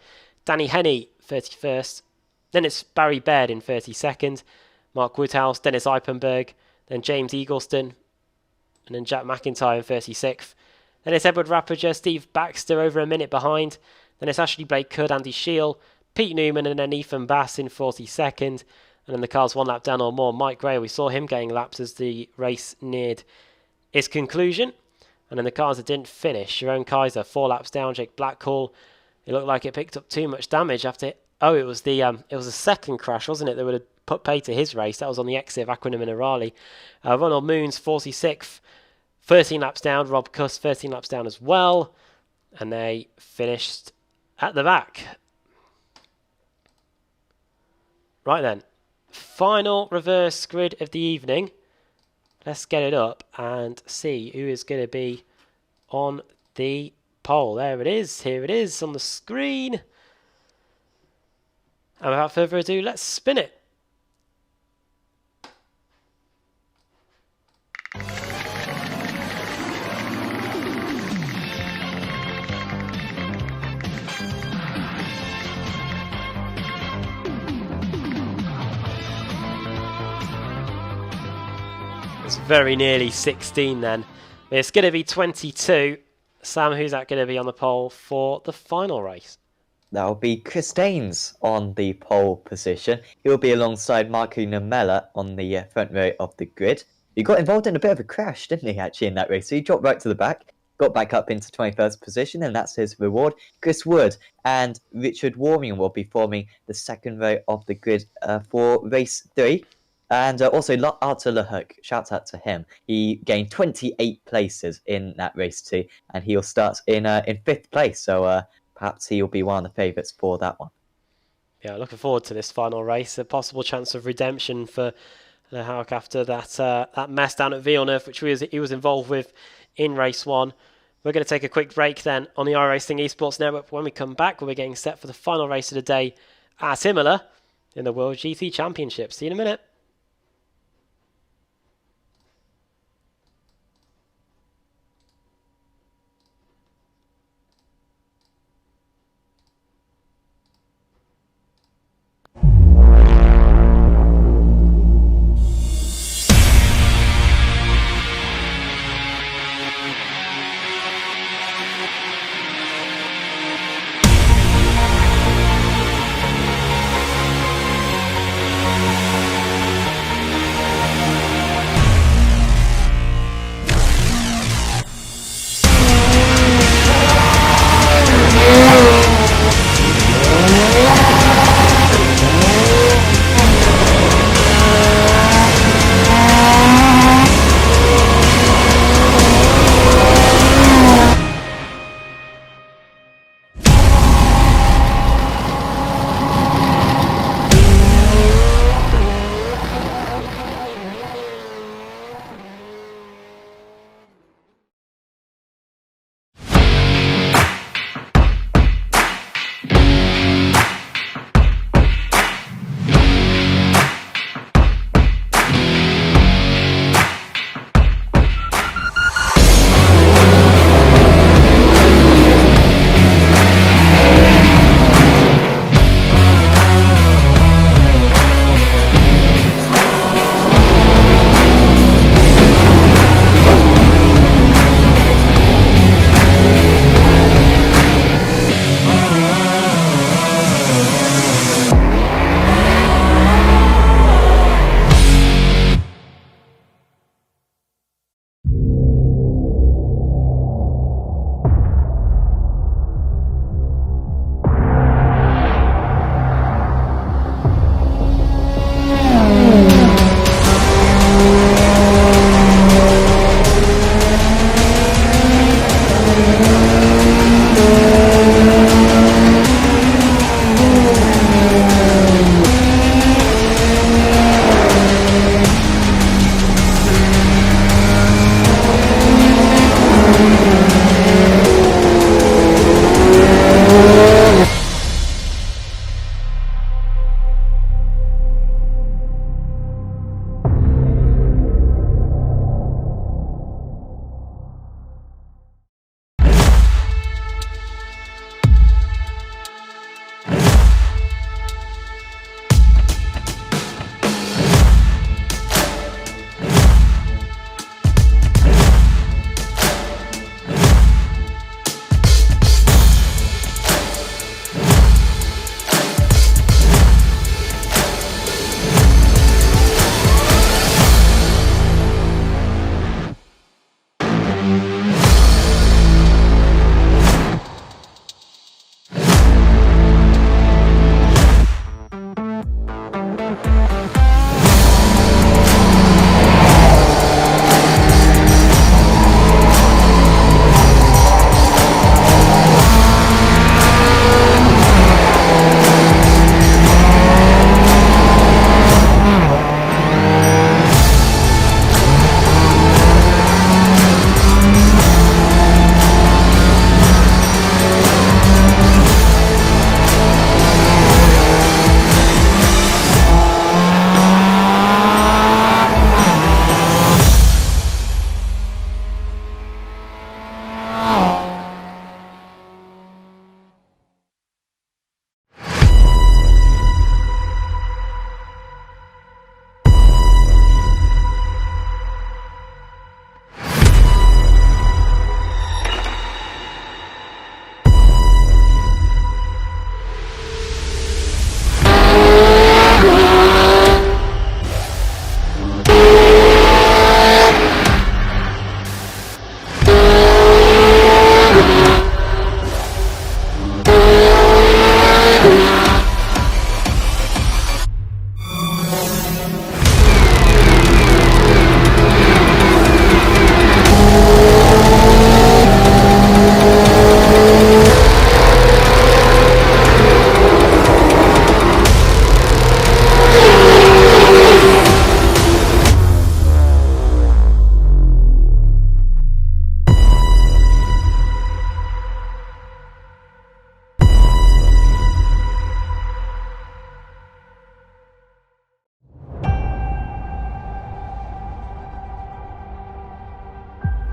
Danny Henney 31st, then it's Barry Baird in 32nd, Mark Woodhouse, Dennis Eipenberg, then James Eagleston, and then Jack McIntyre in 36th. Then it's Edward Rappager, Steve Baxter over a minute behind, then it's Ashley Blake Cood, Andy Shield, Pete Newman, and then Ethan Bass in 42nd. And then the car's 1 lap down or more. Mike Gray, we saw him getting laps as the race neared its conclusion. And then the cars that didn't finish. Sharon Kaiser, 4 laps down. Jake Blackhall, it looked like it picked up too much damage after... it was a second crash, wasn't it? That would have put pay to his race. That was on the exit of Aquinum and Arali. Ronald Moons, 46th. 13 laps down. Rob Cuss, 13 laps down as well. And they finished at the back. Right then. Final reverse grid of the evening. Let's get it up and see who is going to be on the pole. There it is. Here it is on the screen. And without further ado, let's spin it. It's very nearly 16 then. It's going to be 22. Sam, who's that going to be on the pole for the final race? That'll be Chris Daines on the pole position. He'll be alongside Marco Namella on the front row of the grid. He got involved in a bit of a crash, didn't he, actually, in that race? So he dropped right to the back, got back up into 21st position, and that's his reward. Chris Wood and Richard Warmingham will be forming the second row of the grid for race 3. And also Arthur Lehook, shout out to him. He gained 28 places in that race too, and he'll start in 5th place. So perhaps he'll be one of the favourites for that one. Yeah, looking forward to this final race. A possible chance of redemption for Lehouk after that mess down at Villeneuve, which he was involved with in race 1. We're going to take a quick break then on the iRacing Esports Network. When we come back, we'll be getting set for the final race of the day at Imola in the World GT Championship. See you in a minute.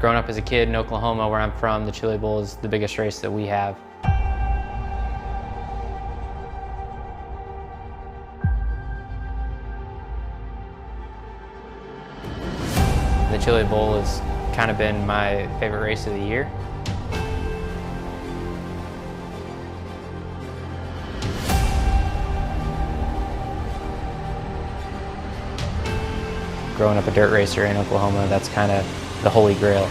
Growing up as a kid in Oklahoma, where I'm from, the Chili Bowl is the biggest race that we have. The Chili Bowl has kind of been my favorite race of the year. Growing up a dirt racer in Oklahoma, that's kind of the holy grail.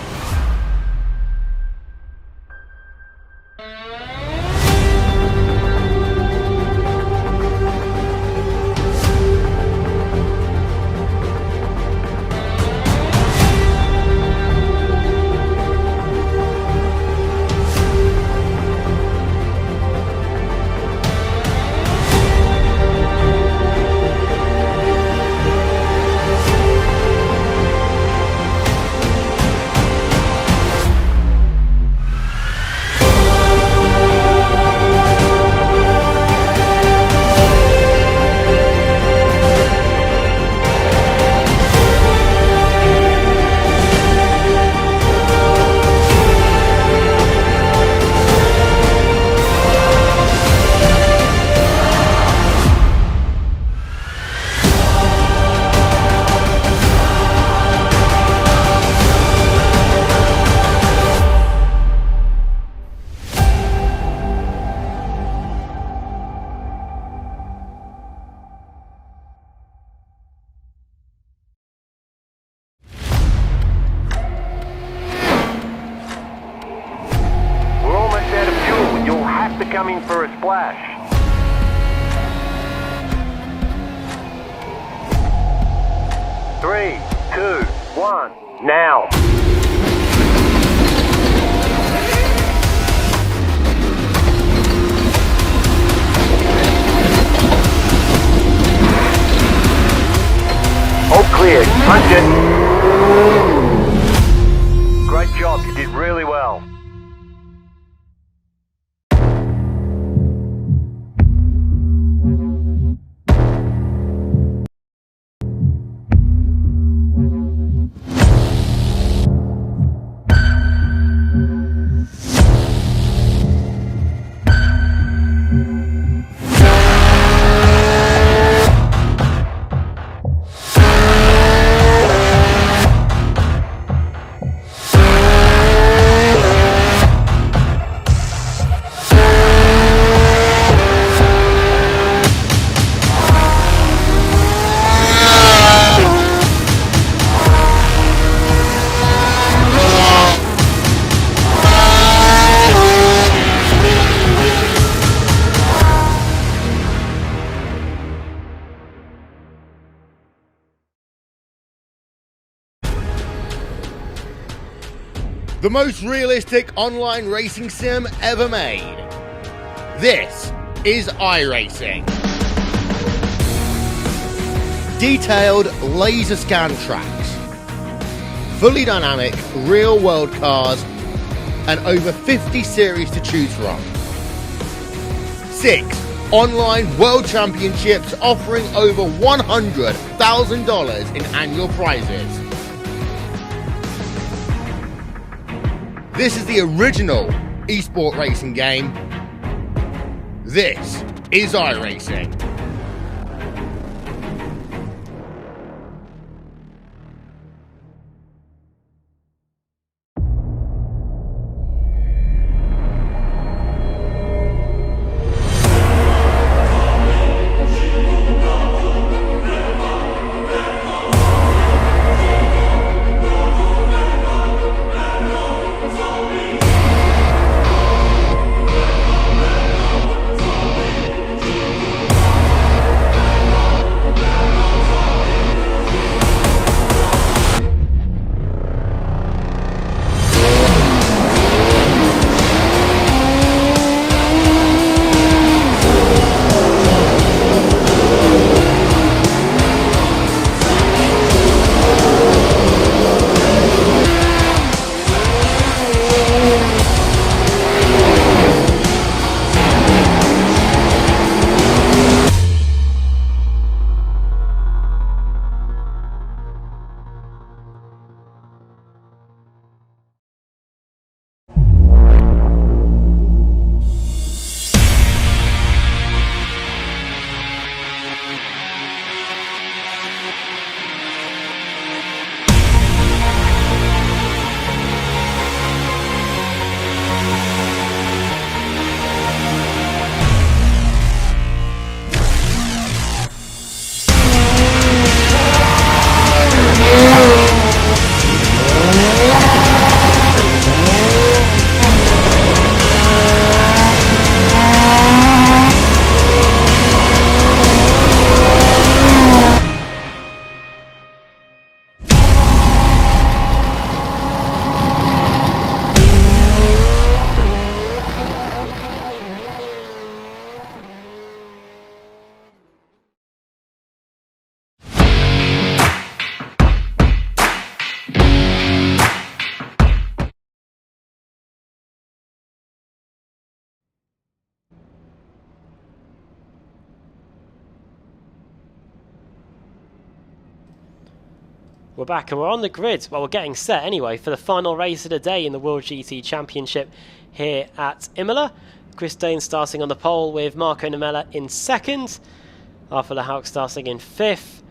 Coming for a splash. 3, 2, 1, now. All clear. Punch it. Great job. You did really well. The most realistic online racing sim ever made. This is iRacing. Detailed laser scan tracks, fully dynamic real world cars, and over 50 series to choose from. 6 online world championships offering over $100,000 in annual prizes. This is the original esport racing game. This is iRacing. We're back and we're on the grid. Well, we're getting set anyway for the final race of the day in the World GT Championship here at Imola. Chris Dane starting on the pole with Marco Namella in second. Arthur Lehauk starting in fifth.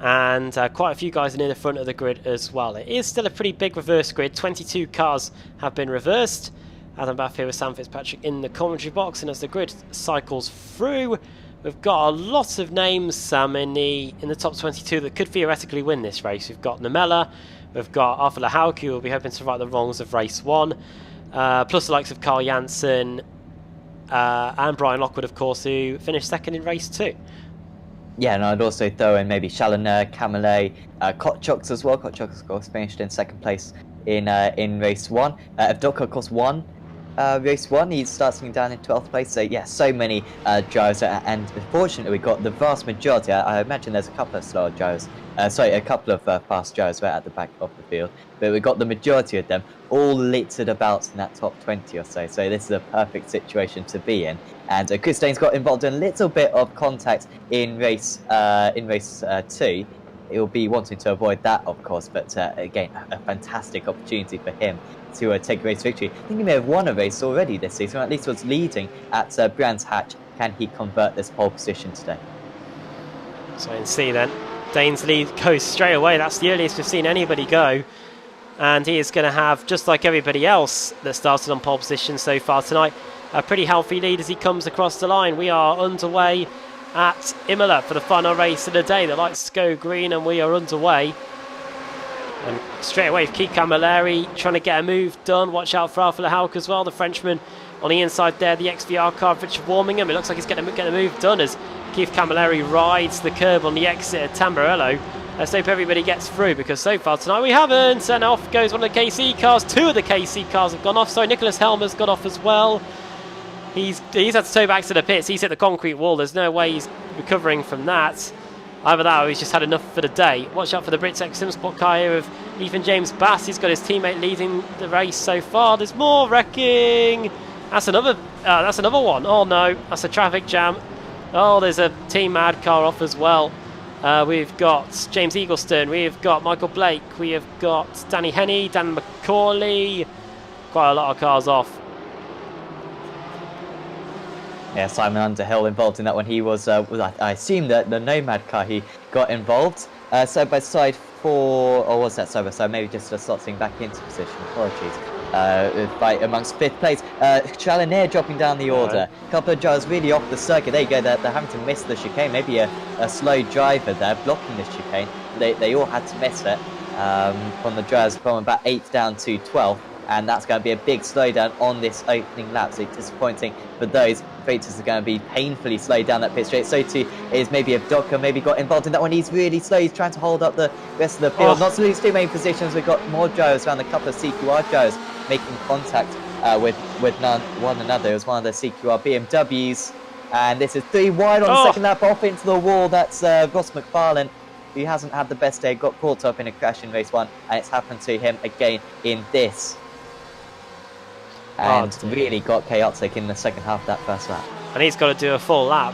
And quite a few guys near the front of the grid as well. It is still a pretty big reverse grid. 22 cars have been reversed. Adam Bath here with Sam Fitzpatrick in the commentary box. And as the grid cycles through, we've got a lot of names in the top 22 that could theoretically win this race. We've got Namella, we've got Arthur Lehauk, who will be hoping to right the wrongs of race 1, plus the likes of Carl Janssen and Brian Lockwood, of course, who finished second in race 2. Yeah, and I'd also throw in maybe Challoner, Camillet, Kotchuk as well. Kotchuk, of course, finished in second place in race 1. Evdoka, of course, won race 1. He's starting down in 12th place. So, yeah, so many drivers. And unfortunately, we got the vast majority. I imagine there's a couple of slower drivers. A couple of fast drivers right at the back of the field. But we got the majority of them all littered about in that top 20 or so. So this is a perfect situation to be in. And Chris Dane's got involved in a little bit of contact in race 2. He'll be wanting to avoid that, of course. But again, a fantastic opportunity for him to take a race victory. I think he may have won a race already this season, or at least was leading at Brands Hatch. Can he convert this pole position today? So you can see then, Dane's lead goes straight away. That's the earliest we've seen anybody go. And he is going to have, just like everybody else that started on pole position so far tonight, a pretty healthy lead as he comes across the line. We are underway at Imola for the final race of the day. The lights go green and we are underway. And straight away, Keith Camilleri trying to get a move done. Watch out for Arthur Lehauk as well, the Frenchman on the inside there, the XVR car of Richard Warmingham. It looks like he's getting a move done as Keith Camilleri rides the curb on the exit at Tamburello. Let's hope everybody gets through, because so far tonight we haven't. And off goes one of the KC cars. 2 of the KC cars have gone off. Sorry, Nicholas Helmer's got off as well. He's had to tow back to the pits. He's hit the concrete wall. There's no way he's recovering from that. Either that or he's just had enough for the day. Watch out for the Brits X Simsport car here of Ethan James Bass. He's got his teammate leading the race so far. There's more wrecking. That's another one. Oh no, that's a traffic jam. Oh, there's a Team Mad car off as well. We've got James Eaglestone, we've got Michael Blake, we have got Danny Henney, Dan McCauley. Quite a lot of cars off. Yeah, Simon Underhill involved in that one. He was, I assume that the Nomad car, he got involved. Side by side for, or was that side by side? Maybe just slotting back into position. Apologies. Fight amongst 5th place. Challoner dropping down the order. A couple of drivers really off the circuit. There you go. They're having to miss the chicane. Maybe a slow driver there blocking the chicane. They all had to miss it. From the drivers from about 8th down to 12th. And that's going to be a big slowdown on this opening lap. So disappointing for those. Freitas are going to be painfully slowed down that pit straight. So too is maybe if Docker maybe got involved in that one. He's really slow. He's trying to hold up the rest of the field. Not to lose too many positions. We've got more drivers around, a couple of CQR drivers making contact with one another. It was one of the CQR BMWs. And this is 3 wide on the second lap, off into the wall. That's Ross McFarlane, who hasn't had the best day. Got caught up in a crash in race 1. And it's happened to him again in this. And really got chaotic in the second half of that first lap. And he's got to do a full lap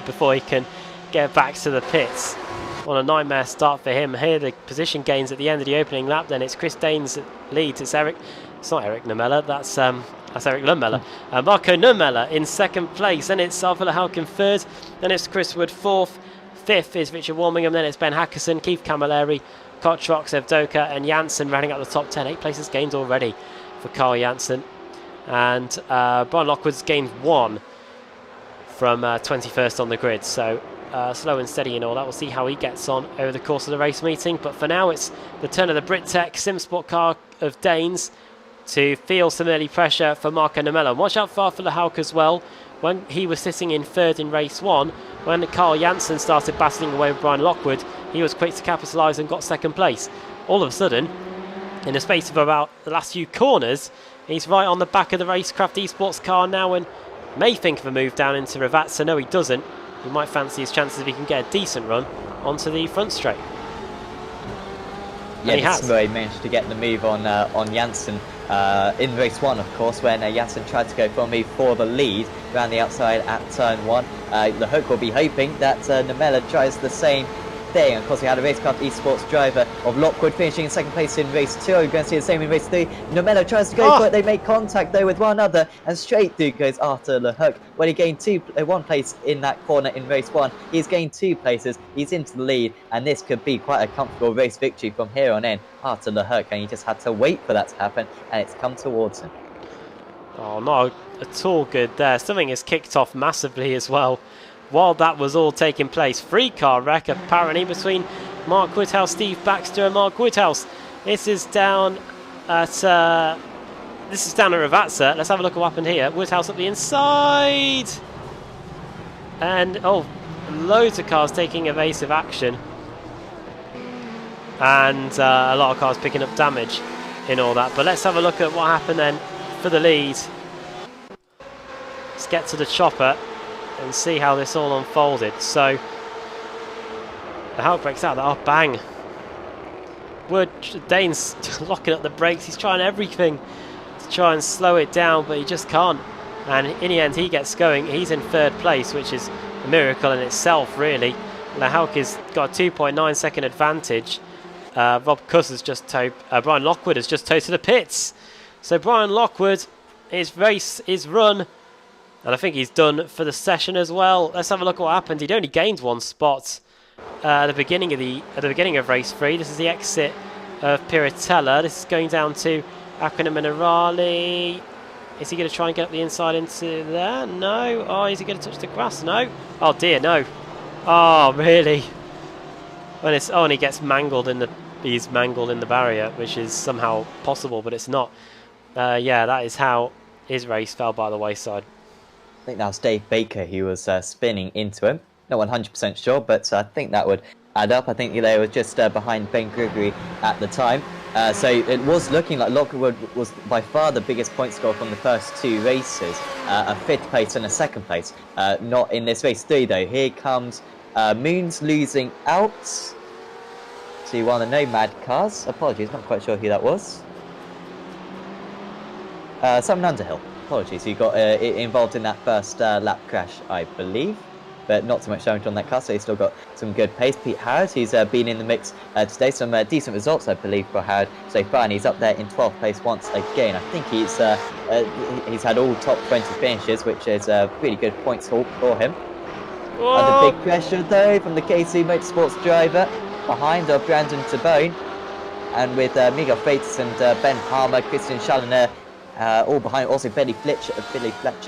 before he can get back to the pits. What a nightmare start for him. Here the position gains at the end of the opening lap. Then it's Chris Dane's lead. It's not Eric Namella. That's Eric Lemella. Marco Namella in second place. Then it's Arthur Lehauk in third. Then it's Chris Wood fourth. Fifth is Richard Warmingham. Then it's Ben Hackerson, Keith Camilleri, Kotchuk, Evdoka and Janssen rounding out the top 10. 8 places gained already for Carl Janssen. And Brian Lockwood's gained 1 from 21st on the grid. So slow and steady and all that. We'll see how he gets on over the course of the race meeting. But for now, it's the turn of the Brittech Simsport car of Danes to feel some early pressure for Marco Namella. And watch out for Lehauk as well. When he was sitting in third in race 1, when Carl Janssen started battling away with Brian Lockwood, he was quick to capitalise and got second place. All of a sudden, in the space of about the last few corners, he's right on the back of the Racecraft Esports car now and may think of a move down into Ravatsa. No, he doesn't. He might fancy his chances if he can get a decent run onto the front straight. Yeah, this is where he managed to get the move on Janssen in race 1, of course, when Janssen tried to go for a move for the lead around the outside at turn 1. The Hook will be hoping that Namella tries the same thing. Of course, we had a Racecraft Esports driver of Lockwood finishing in second place in race 2. We're going to see the same in race 3. Nomelo tries to go for it. They make contact though with one another, and straight through goes Arthur Lehook. When he gained one place in that corner in race 1, he's gained 2 places. He's into the lead, and this could be quite a comfortable race victory from here on in. Arthur Lehook, and he just had to wait for that to happen, and it's come towards him. Oh, not at all good there. Something has kicked off massively as well while that was all taking place. 3-car wreck apparently between Mark Woodhouse, Steve Baxter and Mark Woodhouse. This is down at Ravazza. Let's have a look at what happened here. Woodhouse up the inside. And, loads of cars taking evasive action. And a lot of cars picking up damage in all that. But let's have a look at what happened then for the lead. Let's get to the chopper and see how this all unfolded. So the Hulk breaks out. Oh, bang! Dane's locking up the brakes. He's trying everything to try and slow it down, but he just can't. And in the end, he gets going. He's in 3rd place, which is a miracle in itself, really. The Hulk has got a 2.9 second advantage. Rob Cuss has just towed. Brian Lockwood has just towed to the pits. So Brian Lockwood, his race is run, and I think he's done for the session as well. Let's have a look at what happened. He'd only gained 1 spot at the beginning of race 3. This is the exit of Piratella. This is going down to Aquina Minerali. Is he going to try and get up the inside into there? No. Oh, is he going to touch the grass? No. Oh dear, no. Oh, really? And he gets mangled in the. He's mangled in the barrier, which is somehow possible, but it's not. Yeah, that is how his race fell by the wayside. I think that was Dave Baker who was spinning into him. Not 100% sure, but I think that would add up. I think they were just behind Ben Gregory at the time. So it was looking like Lockwood was by far the biggest point scorer from the first 2 races. A 5th place and a 2nd place. Not in this race 3 though. Here comes Moons losing out to one of the Nomad cars. Apologies, not quite sure who that was. Simon Underhill. Apologies, who got involved in that first lap crash, I believe. But not too much damage on that car, so he's still got some good pace. Pete Howard, who's been in the mix today. Some decent results, I believe, for Howard so far. And he's up there in 12th place once again. I think he's had all top 20 finishes, which is a really good points haul for him. Under big pressure, though, from the KC Motorsports driver. Behind are Brandon Tabone. And with Miguel Freitas and Ben Palmer, Christian Challoner, all behind. Also Billy Fletcher,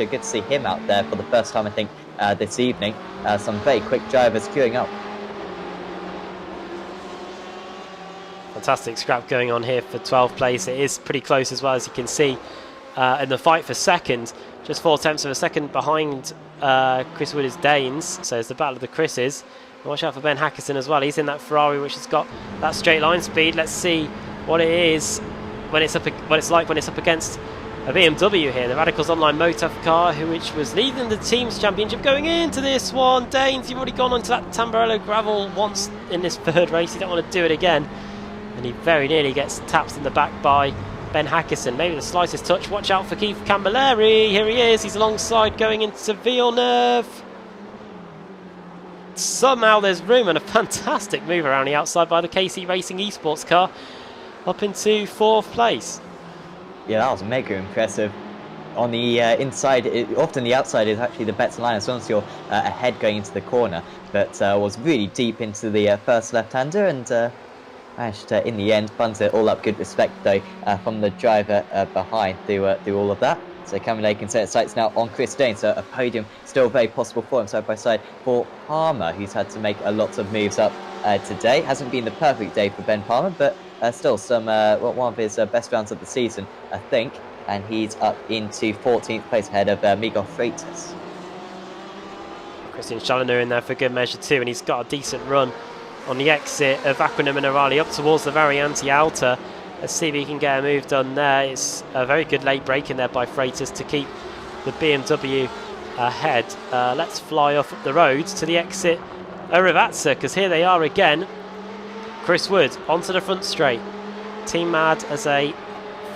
good to see him out there for the first time, I think, this evening. Some very quick drivers queuing up. Fantastic scrap going on here for 12th place. It is pretty close as well, as you can see in the fight for 2nd. Just 4/10 of a second behind Chris Wood's Danes. So it's the battle of the Chris's. Watch out for Ben Hackerson as well. He's in that Ferrari, which has got that straight line speed. Let's see what it is when it's like when it's up against a BMW here. The Radicals Online Motor car, which was leading the team's championship going into this one. Danes, you've already gone onto that Tamburello gravel once in this 3rd race. You don't want to do it again. And he very nearly gets tapped in the back by Ben Hackerson. Maybe the slightest touch. Watch out for Keith Camilleri. Here he is. He's alongside going into Villeneuve. Somehow there's room, and a fantastic move around the outside by the KC Racing Esports car up into 4th place. Yeah, that was mega impressive. On the inside, often the outside is actually the better line as long as you're ahead going into the corner, but was really deep into the first left-hander and managed to, in the end, buns it all up. Good respect, though, from the driver behind through all of that. So Camille can set its sights now on Chris Dane, so a podium still very possible for him side by side for Palmer, who's had to make a lot of moves up today. Hasn't been the perfect day for Ben Palmer, but still some one of his best rounds of the season, I think, and he's up into 14th place ahead of Miguel Freitas. Christian Challoner in there for good measure too, and he's got a decent run on the exit of Aquina Minerali up towards the Variante Alta. Let's see if he can get a move done there. It's a very good late break in there by Freitas to keep the BMW ahead. Let's fly off up the road to the exit of Ravazza, because here they are again. Chris Wood onto the front straight. Team Mad as a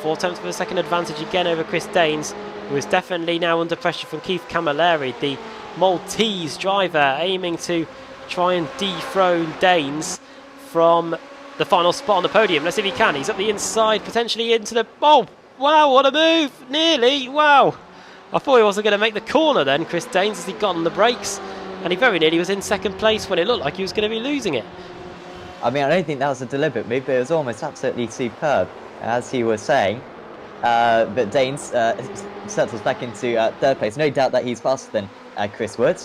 4/10 of a second advantage again over Chris Danes, who is definitely now under pressure from Keith Camilleri, the Maltese driver, aiming to try and dethrone Danes from the final spot on the podium. Let's see if he can. He's up the inside, potentially into the... Oh, wow, what a move. Nearly, wow. I thought he wasn't going to make the corner then, Chris Danes, as he got on the brakes. And he very nearly was in second place when it looked like he was going to be losing it. I mean, I don't think that was a deliberate move, but it was almost absolutely superb, as he was saying. But Danes settles back into third place. No doubt that he's faster than Chris Wood.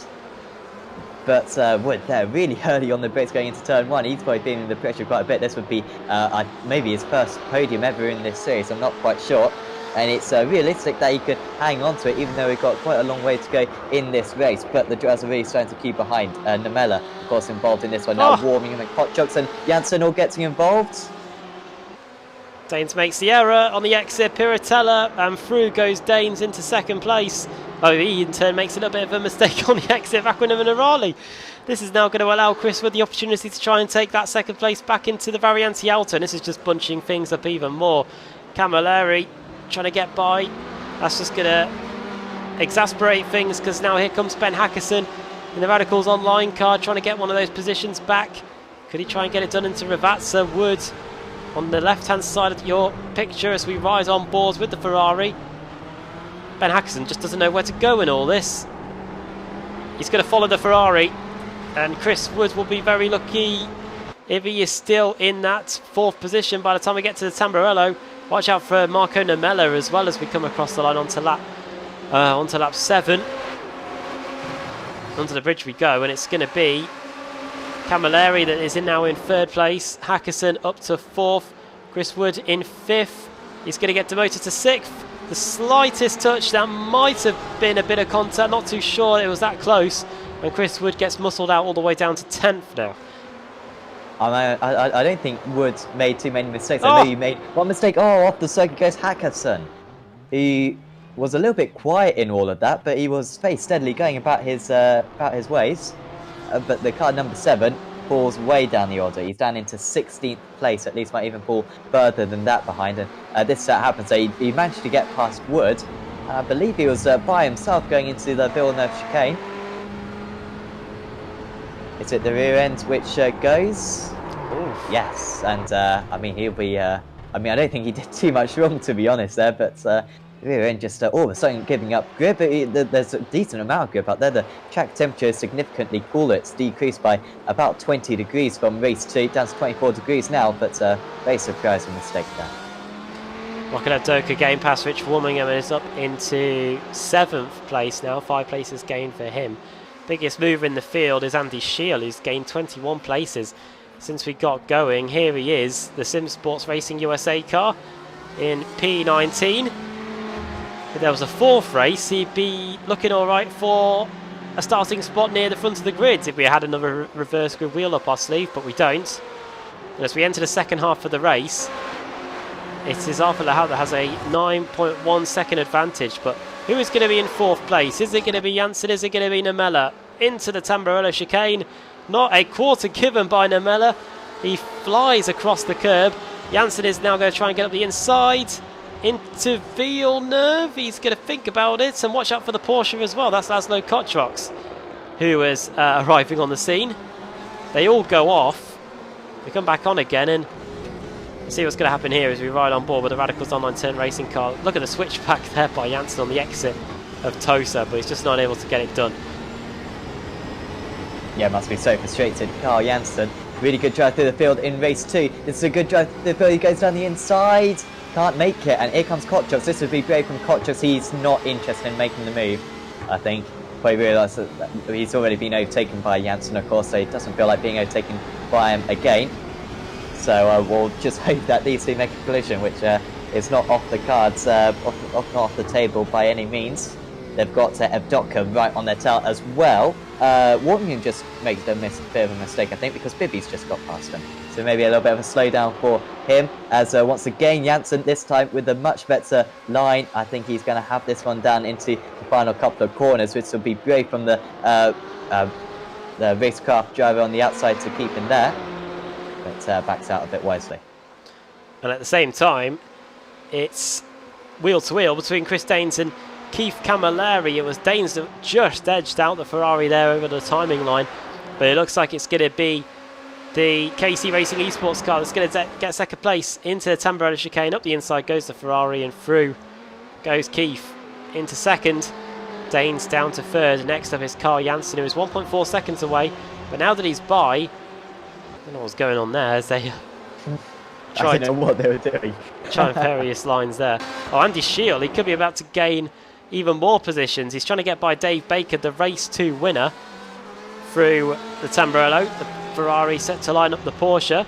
But Wood there, really early on the brakes going into turn one. He's probably feeling the pressure quite a bit. This would be maybe his first podium ever in this series. I'm not quite sure. And it's realistic that he could hang on to it, even though we've got quite a long way to go in this race. But the drivers are really starting to keep behind. Namela, of course, involved in this one. Now warming him, and Kotchuk and Janssen all getting involved. Danes makes the error on the exit. Piratella and through goes Danes into second place. Oh, he in turn makes a little bit of a mistake on the exit. Aquinum and Arali. This is now going to allow Chris Wood the opportunity to try and take that second place back into the Variante Alto. And this is just bunching things up even more. Camilleri trying to get by. That's just going to exasperate things, because now here comes Ben Hackerson in the Radicals Online car trying to get one of those positions back. Could he try and get it done into Ravazza? Wood on the left hand side of your picture as we rise on boards with the Ferrari. Ben Hackerson just doesn't know where to go in all this. He's going to follow the Ferrari, and Chris Wood will be very lucky if he is still in that fourth position by the time we get to the Tamburello. Watch out for Marco Namella as well as we come across the line onto lap 7. Onto the bridge we go, and it's going to be Camilleri that is now in third place. Hackerson up to fourth. Chris Wood in fifth. He's going to get demoted to sixth. The slightest touch, that might have been a bit of contact, not too sure it was that close. And Chris Wood gets muscled out all the way down to 10th now. I don't think Wood made too many mistakes. I know you made one mistake. Oh, off the circuit goes Hackerson. He was a little bit quiet in all of that, but he was very steadily going about his ways. But the car number 7 falls way down the order. He's down into 16th place. At least might even fall further than that behind. And this happens. So he managed to get past Wood. And I believe he was by himself going into the Villeneuve chicane. Is it the rear end which goes? Ooh. Yes, and I mean he'll be. I mean I don't think he did too much wrong, to be honest there, but the rear end just all of a sudden giving up grip. There's a decent amount of grip out there. The track temperature is significantly cooler. It's decreased by about 20 degrees from race 2 down to 24 degrees now, but very surprising mistake there. Looking at Doka Game Pass, Rich Warmingham is up into 7th place now. 5 places gained for him. Biggest mover in the field is Andy Scheel, who's gained 21 places since we got going. Here he is, the Sim Sports Racing USA car in P19. If there was a 4th race, he'd be looking all right for a starting spot near the front of the grid if we had another reverse grid wheel up our sleeve, but we don't. And as we enter the second half of the race, it is Arthur Lahal that has a 9.1 second advantage, but who is going to be in 4th place? Is it going to be Janssen? Is it going to be Namella? Into the Tamburello chicane. Not a quarter given by Namella. He flies across the curb. Janssen is now going to try and get up the inside. Into Villeneuve. He's going to think about it. And watch out for the Porsche as well. That's Laszlo Kotrox, who is arriving on the scene. They all go off. They come back on again, and see what's going to happen here as we ride on board with the Radicals Online Turn Racing car. Look at the switchback there by Janssen on the exit of Tosa, but he's just not able to get it done. Yeah, must be so frustrated. Carl Janssen, really good drive through the field in race 2. This is a good drive through the field. He goes down the inside, can't make it, and here comes Kotchuk. This would be brave from Kotchuk. He's not interested in making the move, I think. But he realised that he's already been overtaken by Janssen, of course, so he doesn't feel like being overtaken by him again. So we'll just hope that these two make a collision, which is not off the cards, off the table by any means. They've got Evdotka right on their tail as well. Warmingham just makes a bit of a mistake, I think, because Bibby's just got past him. So maybe a little bit of a slowdown for him. As once again, Janssen this time with a much better line. I think he's going to have this one down into the final couple of corners, which will be brave from the racecraft driver on the outside to keep him there. But backs out a bit wisely. And at the same time, it's wheel to wheel between Chris Danes and Keith Camilleri. It was Danes that just edged out the Ferrari there over the timing line. But it looks like it's going to be the KC Racing Esports car that's going to get second place into the Tamburello chicane. Up the inside goes the Ferrari, and through goes Keith into second. Danes down to third. Next up is Carl Janssen, who is 1.4 seconds away. But now that he's by, I don't know what's going on there as they I don't know what they were doing. trying various lines there. Oh, Andy Shield, he could be about to gain even more positions. He's trying to get by Dave Baker, the race 2 winner, through the Tamburello. The Ferrari set to line up the Porsche.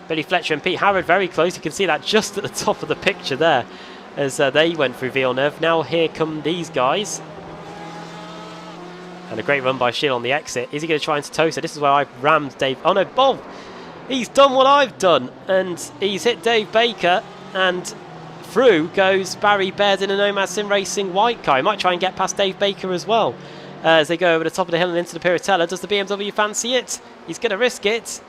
Billy Fletcher and Pete Harrod very close. You can see that just at the top of the picture there as they went through Villeneuve. Now here come these guys. And a great run by Shield on the exit. Is he going to try and toast it? This is where I rammed Dave. Oh no, Bob! He's done what I've done. And he's hit Dave Baker. And through goes Barry Baird in a Nomad Sim Racing white car. He might try and get past Dave Baker as well. As they go over the top of the hill and into the Piratella. Does the BMW fancy it? He's going to risk it.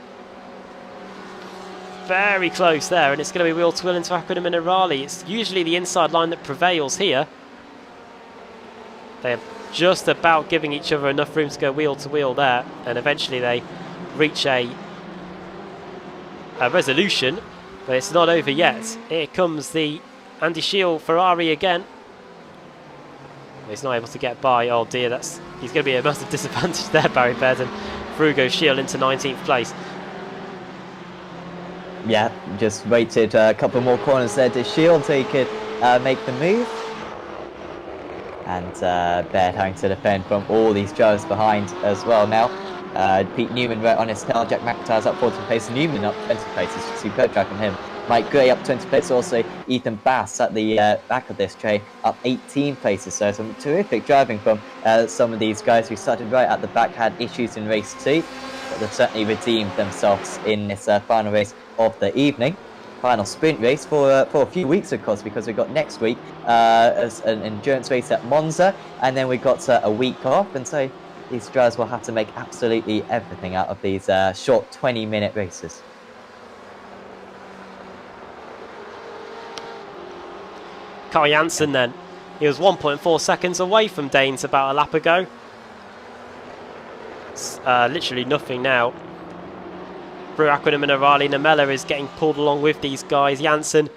Very close there. And it's going to be wheel to wheel into Acronym Minerali. It's usually the inside line that prevails here. They're just about giving each other enough room to go wheel to wheel there. And eventually they reach a resolution. But it's not over yet. Here comes the Andy Shield Ferrari again. He's not able to get by. Oh dear, he's going to be a massive disadvantage there, Barry Baird. And through goes Shield into 19th place. Yeah, just waited a couple more corners there to Shield so he could make the move. And Baird having to defend from all these drivers behind as well now. Pete Newman right on his tail. Jack McIntyre's up 14 places. Newman up 20 places. Superb drive from him. Mike Gray up 20 places. Also Ethan Bass at the back of this train up 18 places. So some terrific driving from some of these guys who started right at the back, had issues in race 2. But they've certainly redeemed themselves in this final race of the evening. Final sprint race for a few weeks, of course, because we've got next week as an endurance race at Monza, and then we've got a week off, and so these drivers will have to make absolutely everything out of these short 20-minute races. Carl Janssen then. He was 1.4 seconds away from Danes about a lap ago. It's literally nothing now. Through Aquanim and Arali, Namella is getting pulled along with these guys. Janssen,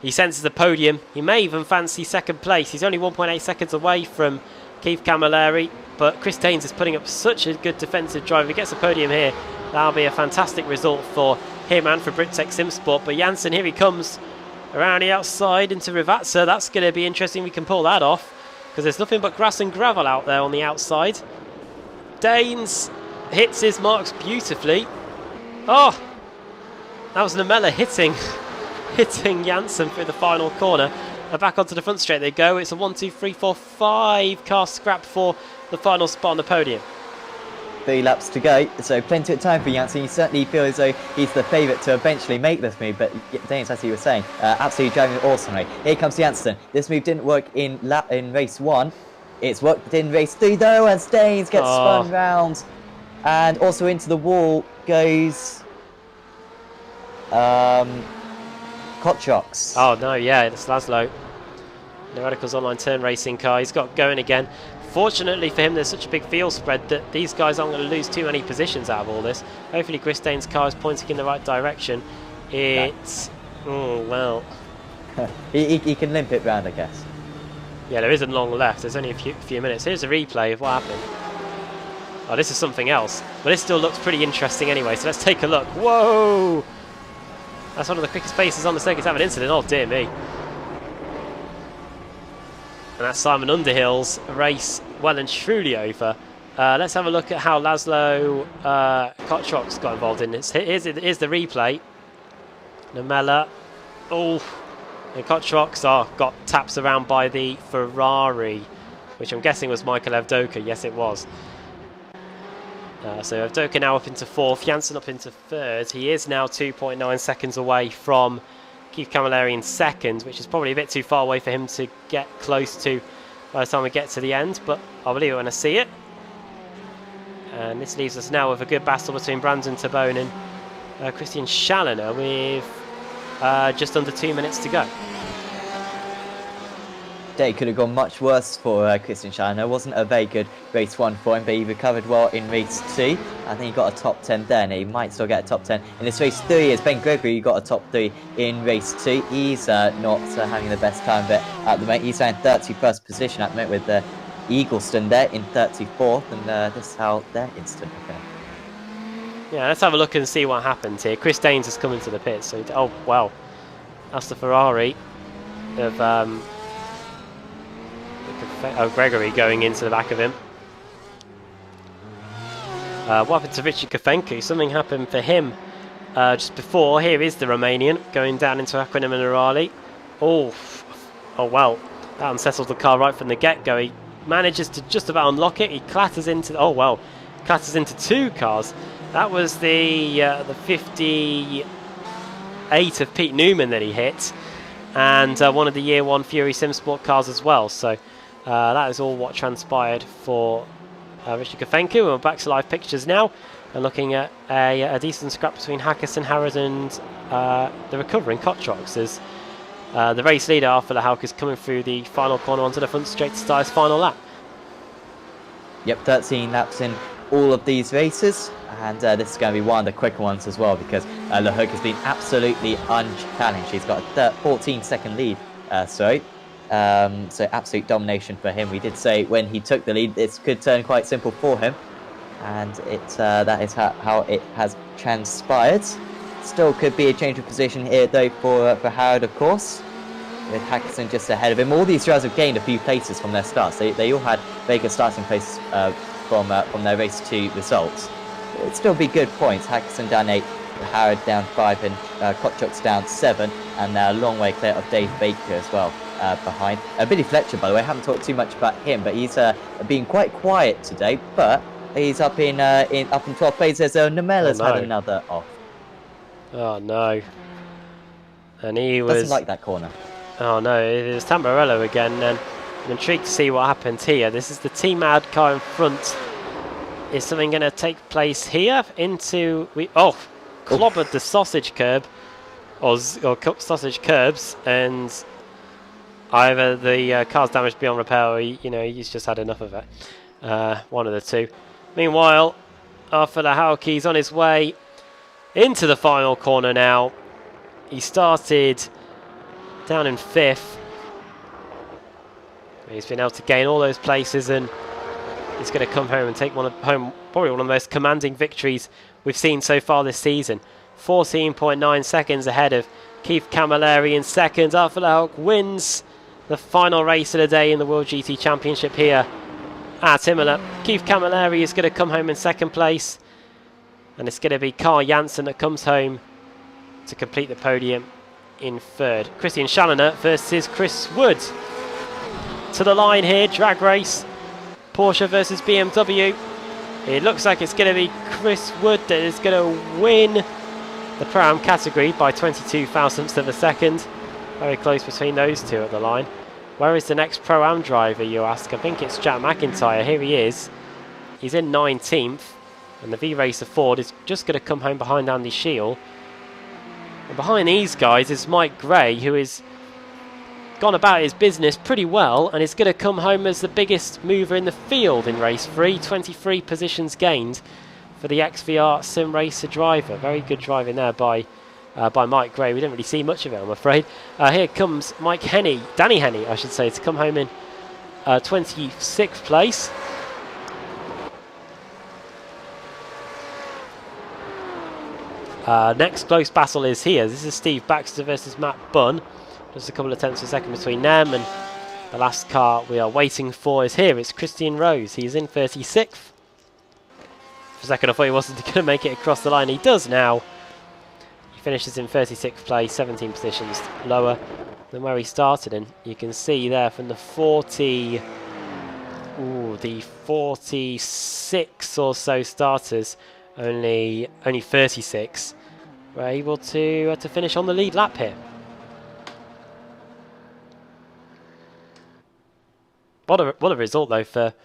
he senses the podium. He may even fancy second place. He's only 1.8 seconds away from Keith Camilleri, but Chris Danes is putting up such a good defensive drive. If he gets a podium here, that'll be a fantastic result for him and for Bricktech Simsport. But Janssen, here he comes around the outside into Rivazza. That's going to be interesting. We can pull that off because there's nothing but grass and gravel out there on the outside. Danes hits his marks beautifully. Oh, that was Namella hitting Janssen through the final corner. And back onto the front straight they go. It's a 1, 2, 3, 4, 5 car scrap for the final spot on the podium. 3 laps to go, so plenty of time for Janssen. You certainly feel as though he's the favourite to eventually make this move, but Danes, as you were saying, absolutely driving awesomely. Here comes Janssen. This move didn't work in race 1. It's worked in race 3 though, as Danes gets spun round. And also into the wall goes Kotrox. Oh no, yeah, it's Laszlo. The Radicals Online Turn Racing car. He's got going again. Fortunately for him, there's such a big field spread that these guys aren't going to lose too many positions out of all this. Hopefully Chris Danes' car is pointing in the right direction. It's... oh, well... he can limp it round, I guess. Yeah, there isn't long left. There's only a few minutes. Here's a replay of what happened. Oh, this is something else. But this still looks pretty interesting anyway, so let's take a look. Whoa! That's one of the quickest paces on the circuit to have an incident. Oh, dear me. And that's Simon Underhill's race well and truly over. Let's have a look at how Laszlo Kotrox got involved in this. Here's the replay. Namella. Oh, and Kotrox got taps around by the Ferrari, which I'm guessing was Michael Evdoka. Yes, it was. So Evdoka now up into 4th, Janssen up into 3rd. He is now 2.9 seconds away from Keith Camilleri in 2nd, which is probably a bit too far away for him to get close to by the time we get to the end, but I'll believe it when I see it. And this leaves us now with a good battle between Brandon Tabone and Christian Schallner with just under 2 minutes to go. day could have gone much worse for Christian Challenger. It wasn't a very good race 1 for him, but he recovered well in race 2. I think he got a top 10 there, and he might still get a top 10 in this race 3. As Ben Gregory, he got a top 3 in race 2. He's not having the best time of it at the moment. He's in 31st position at the moment with Eagleston there in 34th, and this is how their instant okay. Yeah, let's have a look and see what happens here. Chris Daines has come into the pits. So, oh, wow. That's the Ferrari of Gregory going into the back of him. What happened to Richard Kofenko? Something happened for him just before. Here is the Romanian going down into Aqua Minerale. Oh, well. That unsettles the car right from the get-go. He manages to just about unlock it. He clatters into... Oh, well. Clatters into 2 cars. That was the 58 of Pete Newman that he hit, and one of the Year 1 Fury SimSport cars as well. So that is all what transpired for Richard Kofenko. We're back to live pictures now, and looking at a decent scrap between Hackers and Harrod and the recovering Kotrox as the race leader after the Hauk is coming through the final corner onto the front straight to start his final lap. Yep, 13 laps in all of these races, and this is going to be one of the quicker ones as well, because Le Hook has been absolutely unchallenged. He's got a 14-second lead, so absolute domination for him. We did say when he took the lead, this could turn quite simple for him, and that is how it has transpired. Still could be a change of position here though for Howard, of course, with Hackerson just ahead of him. All these drivers have gained a few places from their starts. They all had very good starting places from their race 2 results. It'd still be good points. Hackerson down 8, Howard down 5, and Kochuk's down 7, and they're a long way clear of Dave Baker as well behind. Billy Fletcher, by the way, I haven't talked too much about him, but he's been quite quiet today. But he's up in 12th place. There's Nomela's had another off. Oh no! And he doesn't like that corner. Oh no! It was Tamburello again, and I'm intrigued to see what happens here. This is the Team Ad car in front. Is something going to take place here? Clobbered the sausage curb, or sausage curbs, and either the car's damaged beyond repair, or he's just had enough of it. One of the two. Meanwhile, after the Hauk, he's on his way into the final corner now. He started down in 5th. He's been able to gain all those places, and he's going to come home and take probably one of the most commanding victories we've seen so far this season. 14.9 seconds ahead of Keith Camilleri in 2nd. Arthur Hauk wins the final race of the day in the World GT Championship here at Imola. Keith Camilleri is going to come home in 2nd place, and it's going to be Carl Janssen that comes home to complete the podium in 3rd. Christian Challenger versus Chris Wood. To the line here, drag race. Porsche versus BMW. It looks like it's going to be Chris Wood that is going to win the Pro-Am category by 22 thousandths of a second. Very close between those two at the line. Where is the next Pro-Am driver, you ask? I think it's Jack McIntyre. Here he is. He's in 19th. And the V-Racer Ford is just going to come home behind Andy Shield. And behind these guys is Mike Gray, who has gone about his business pretty well and is going to come home as the biggest mover in the field in race 3. 23 positions gained for the XVR Sim Racer driver. Very good driving there by Mike Gray. We didn't really see much of it, I'm afraid. Here comes Danny Henney, I should say, to come home in 26th place. Next close battle is here. This is Steve Baxter versus Matt Bunn. Just a couple of tenths a second between them, and the last car we are waiting for is here. It's Christian Rose. He's in 36th. For a second I thought he wasn't going to make it across the line. He does now. He finishes in 36th place, 17 positions lower than where he started, and you can see there from the 46 or so starters, only 36 were able to finish on the lead lap here. What a result though for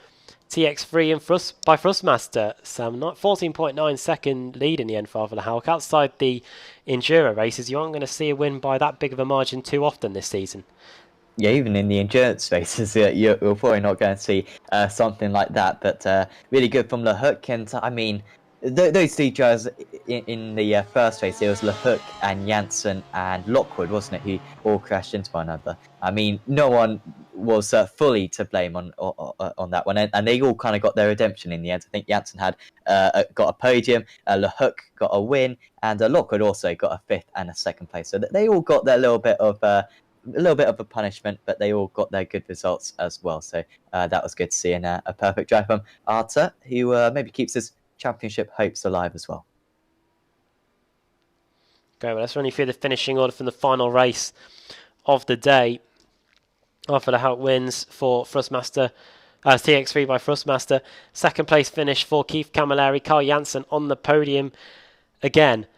TX3 and by Thrustmaster. Sam, 14.9 second lead in the end for the Hauk. Outside the Enduro races, you aren't going to see a win by that big of a margin too often this season. yeah, even in the endurance races, you're probably not going to see something like that. But really good from LeHook, and I mean, those two drivers in the first race, it was LeHook and Janssen and Lockwood, wasn't it, who all crashed into one another. I mean, no one was fully to blame on that one, and they all kind of got their redemption in the end. I think Janssen had got a podium, LeHook got a win, and Lockwood also got a 5th and a 2nd place. So they all got their little bit of a punishment, but they all got their good results as well. So that was good to see, and a perfect drive from Arta, who maybe keeps his championship hopes alive as well. Okay, well, let's run you through the finishing order from the final race of the day. After the Hout wins for Thrustmaster, TX3 by Thrustmaster. 2nd place finish for Keith Camilleri, Carl Janssen on the podium again.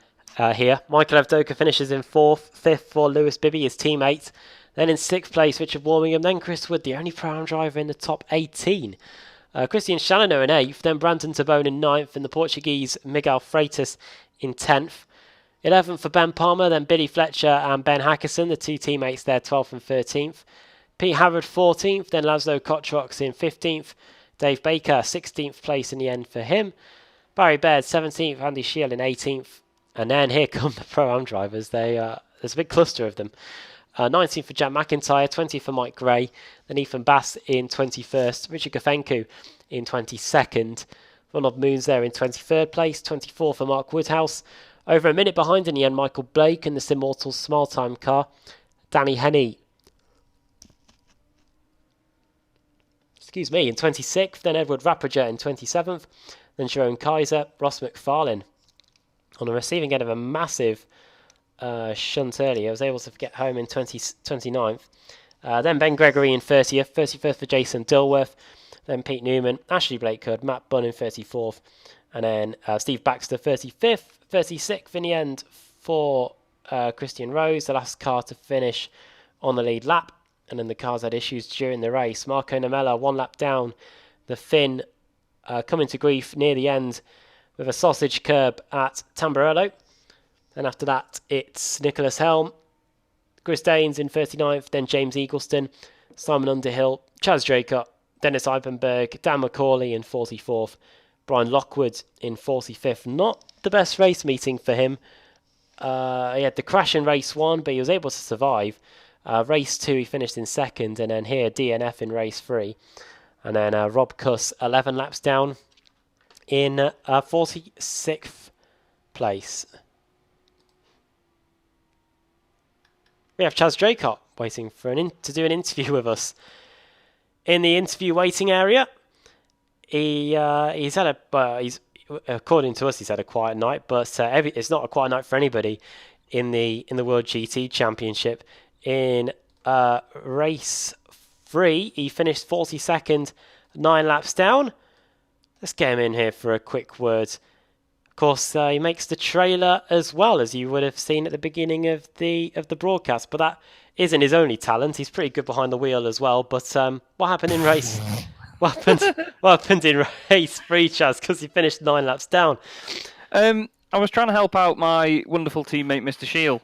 Here, Michael Avdoka finishes in 4th, 5th for Lewis Bibby, his teammate. Then in 6th place, Richard Warmingham. Then Chris Wood, the only Pro-Am driver in the top 18. Christian Challoner in 8th. Then Brandon Tabone in 9th. And the Portuguese Miguel Freitas in 10th. 11th for Ben Palmer. Then Billy Fletcher and Ben Hackerson, the two teammates there, 12th and 13th. Pete Harrod 14th. Then Laszlo Kotrox in 15th. Dave Baker, 16th place in the end for him. Barry Baird, 17th. Andy Shield in 18th. And then here come the Pro-Am drivers. There's a big cluster of them. 19th for Jack McIntyre, 20th for Mike Gray, then Ethan Bass in 21st, Richard Gafenko in 22nd, Ronald Moons there in 23rd place, 24th for Mark Woodhouse. Over a minute behind in the end, Michael Blake in the Simmortal Small Time car. Danny Henney, in 26th, then Edward Rappager in 27th, then Jerome Kaiser, Ross McFarlane. On the receiving end of a massive shunt earlier, I was able to get home in 29th. Then Ben Gregory in 30th, 31st for Jason Dilworth, then Pete Newman, Ashley Blakehood, Matt Bunn in 34th, and then Steve Baxter 35th, 36th in the end for Christian Rose, the last car to finish on the lead lap. And then the cars had issues during the race. Marco Namella 1 lap down, the Finn coming to grief near the end with a sausage curb at Tamburello. And after that, it's Nicholas Helm, Chris Daines in 39th, then James Eagleston, Simon Underhill, Chaz Draycott, Dennis Eibenberg, Dan McCauley in 44th, Brian Lockwood in 45th. Not the best race meeting for him. He had the crash in race 1, but he was able to survive. Race 2, he finished in 2nd, and then here, DNF in race 3. And then Rob Cuss, 11 laps down in 46th place. We have Chaz Draycott waiting for to do an interview with us. In the interview waiting area, he's had according to us, he's had a quiet night, but it's not a quiet night for anybody in the World GT Championship. In race 3, he finished 42nd, 9 laps down. Let's get him in here for a quick word. Of course, he makes the trailer as well, as you would have seen at the beginning of the broadcast. But that isn't his only talent. He's pretty good behind the wheel as well. But what happened in race? What happened in race 3, Chaz? Because he finished 9 laps down. I was trying to help out my wonderful teammate, Mr. Shield.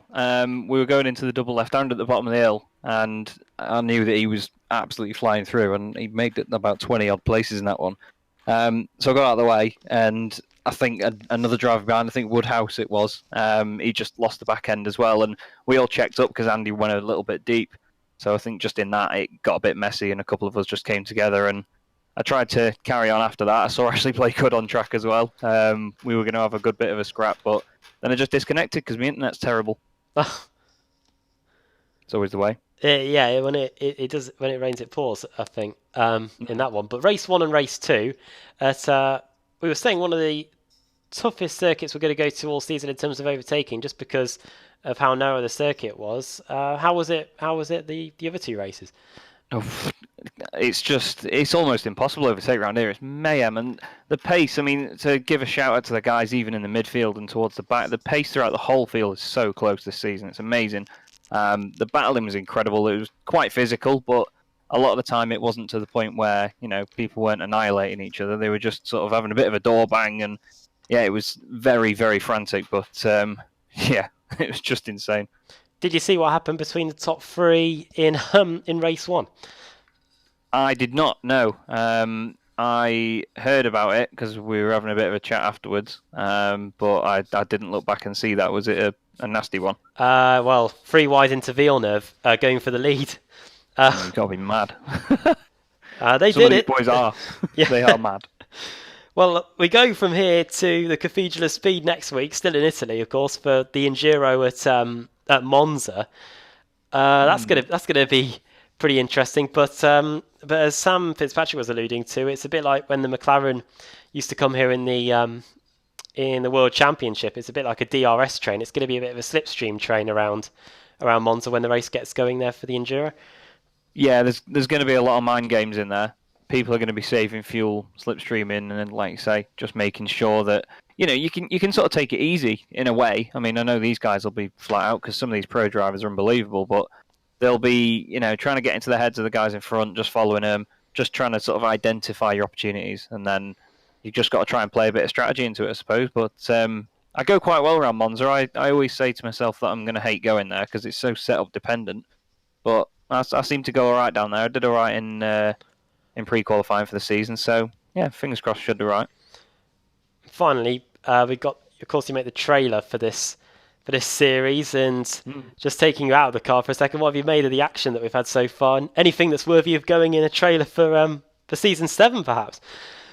We were going into the double left-hand at the bottom of the hill, and I knew that he was absolutely flying through, and he made it about 20-odd places in that one. So I got out of the way, and I think another driver behind, I think Woodhouse it was, he just lost the back end as well, and we all checked up because Andy went a little bit deep. So I think just in that, it got a bit messy, and a couple of us just came together, and I tried to carry on after that. I saw Ashley Blakehood on track as well. We were going to have a good bit of a scrap, but then I just disconnected because my internet's terrible. It's always the way. Yeah, when it does, when it rains, it pours, I think, in that one. But race 1 and race 2, we were saying one of the toughest circuits we're going to go to all season in terms of overtaking, just because of how narrow the circuit was. How was it the other 2 races? Oh, it's almost impossible to overtake around here. It's mayhem, and the pace. I mean, to give a shout out to the guys even in the midfield and towards the back, the pace throughout the whole field is so close this season. It's amazing. The battling was incredible. It was quite physical, but a lot of the time it wasn't to the point where people weren't annihilating each other. They were just sort of having a bit of a door bang, and yeah, it was very, very frantic. But yeah, it was just insane. Did you see what happened between the top three in race one? I did not know. I heard about it because we were having a bit of a chat afterwards, but I didn't look back and see that. Was it a nasty one? Well, 3 wide into Villeneuve, going for the lead. You've got to be mad. They Some did of these it. boys are. Yeah. They are mad. Well, we go from here to the Cathedral of Speed next week, still in Italy, of course, for the Enduro at Monza. That's gonna be pretty interesting. But as Sam Fitzpatrick was alluding to, it's a bit like when the McLaren used to come here in the World Championship. It's a bit like a DRS train. It's going to be a bit of a slipstream train around Monza when the race gets going there for the Enduro. Yeah, there's going to be a lot of mind games in there. People are going to be saving fuel, slipstreaming, and then, like you say, just making sure that you can sort of take it easy in a way. I mean, I know these guys will be flat out because some of these pro drivers are unbelievable, but they'll be trying to get into the heads of the guys in front, just following them, just trying to sort of identify your opportunities, and then you just got to try and play a bit of strategy into it, I suppose. But I go quite well around Monza. I always say to myself that I'm going to hate going there because it's so setup dependent, but I seem to go all right down there. I did all right in pre-qualifying for the season, so yeah, fingers crossed, should do right. Finally, we got, of course, you make the trailer for this series, and just taking you out of the car for a second, what have you made of the action that we've had so far? And anything that's worthy of going in a trailer for season 7, perhaps?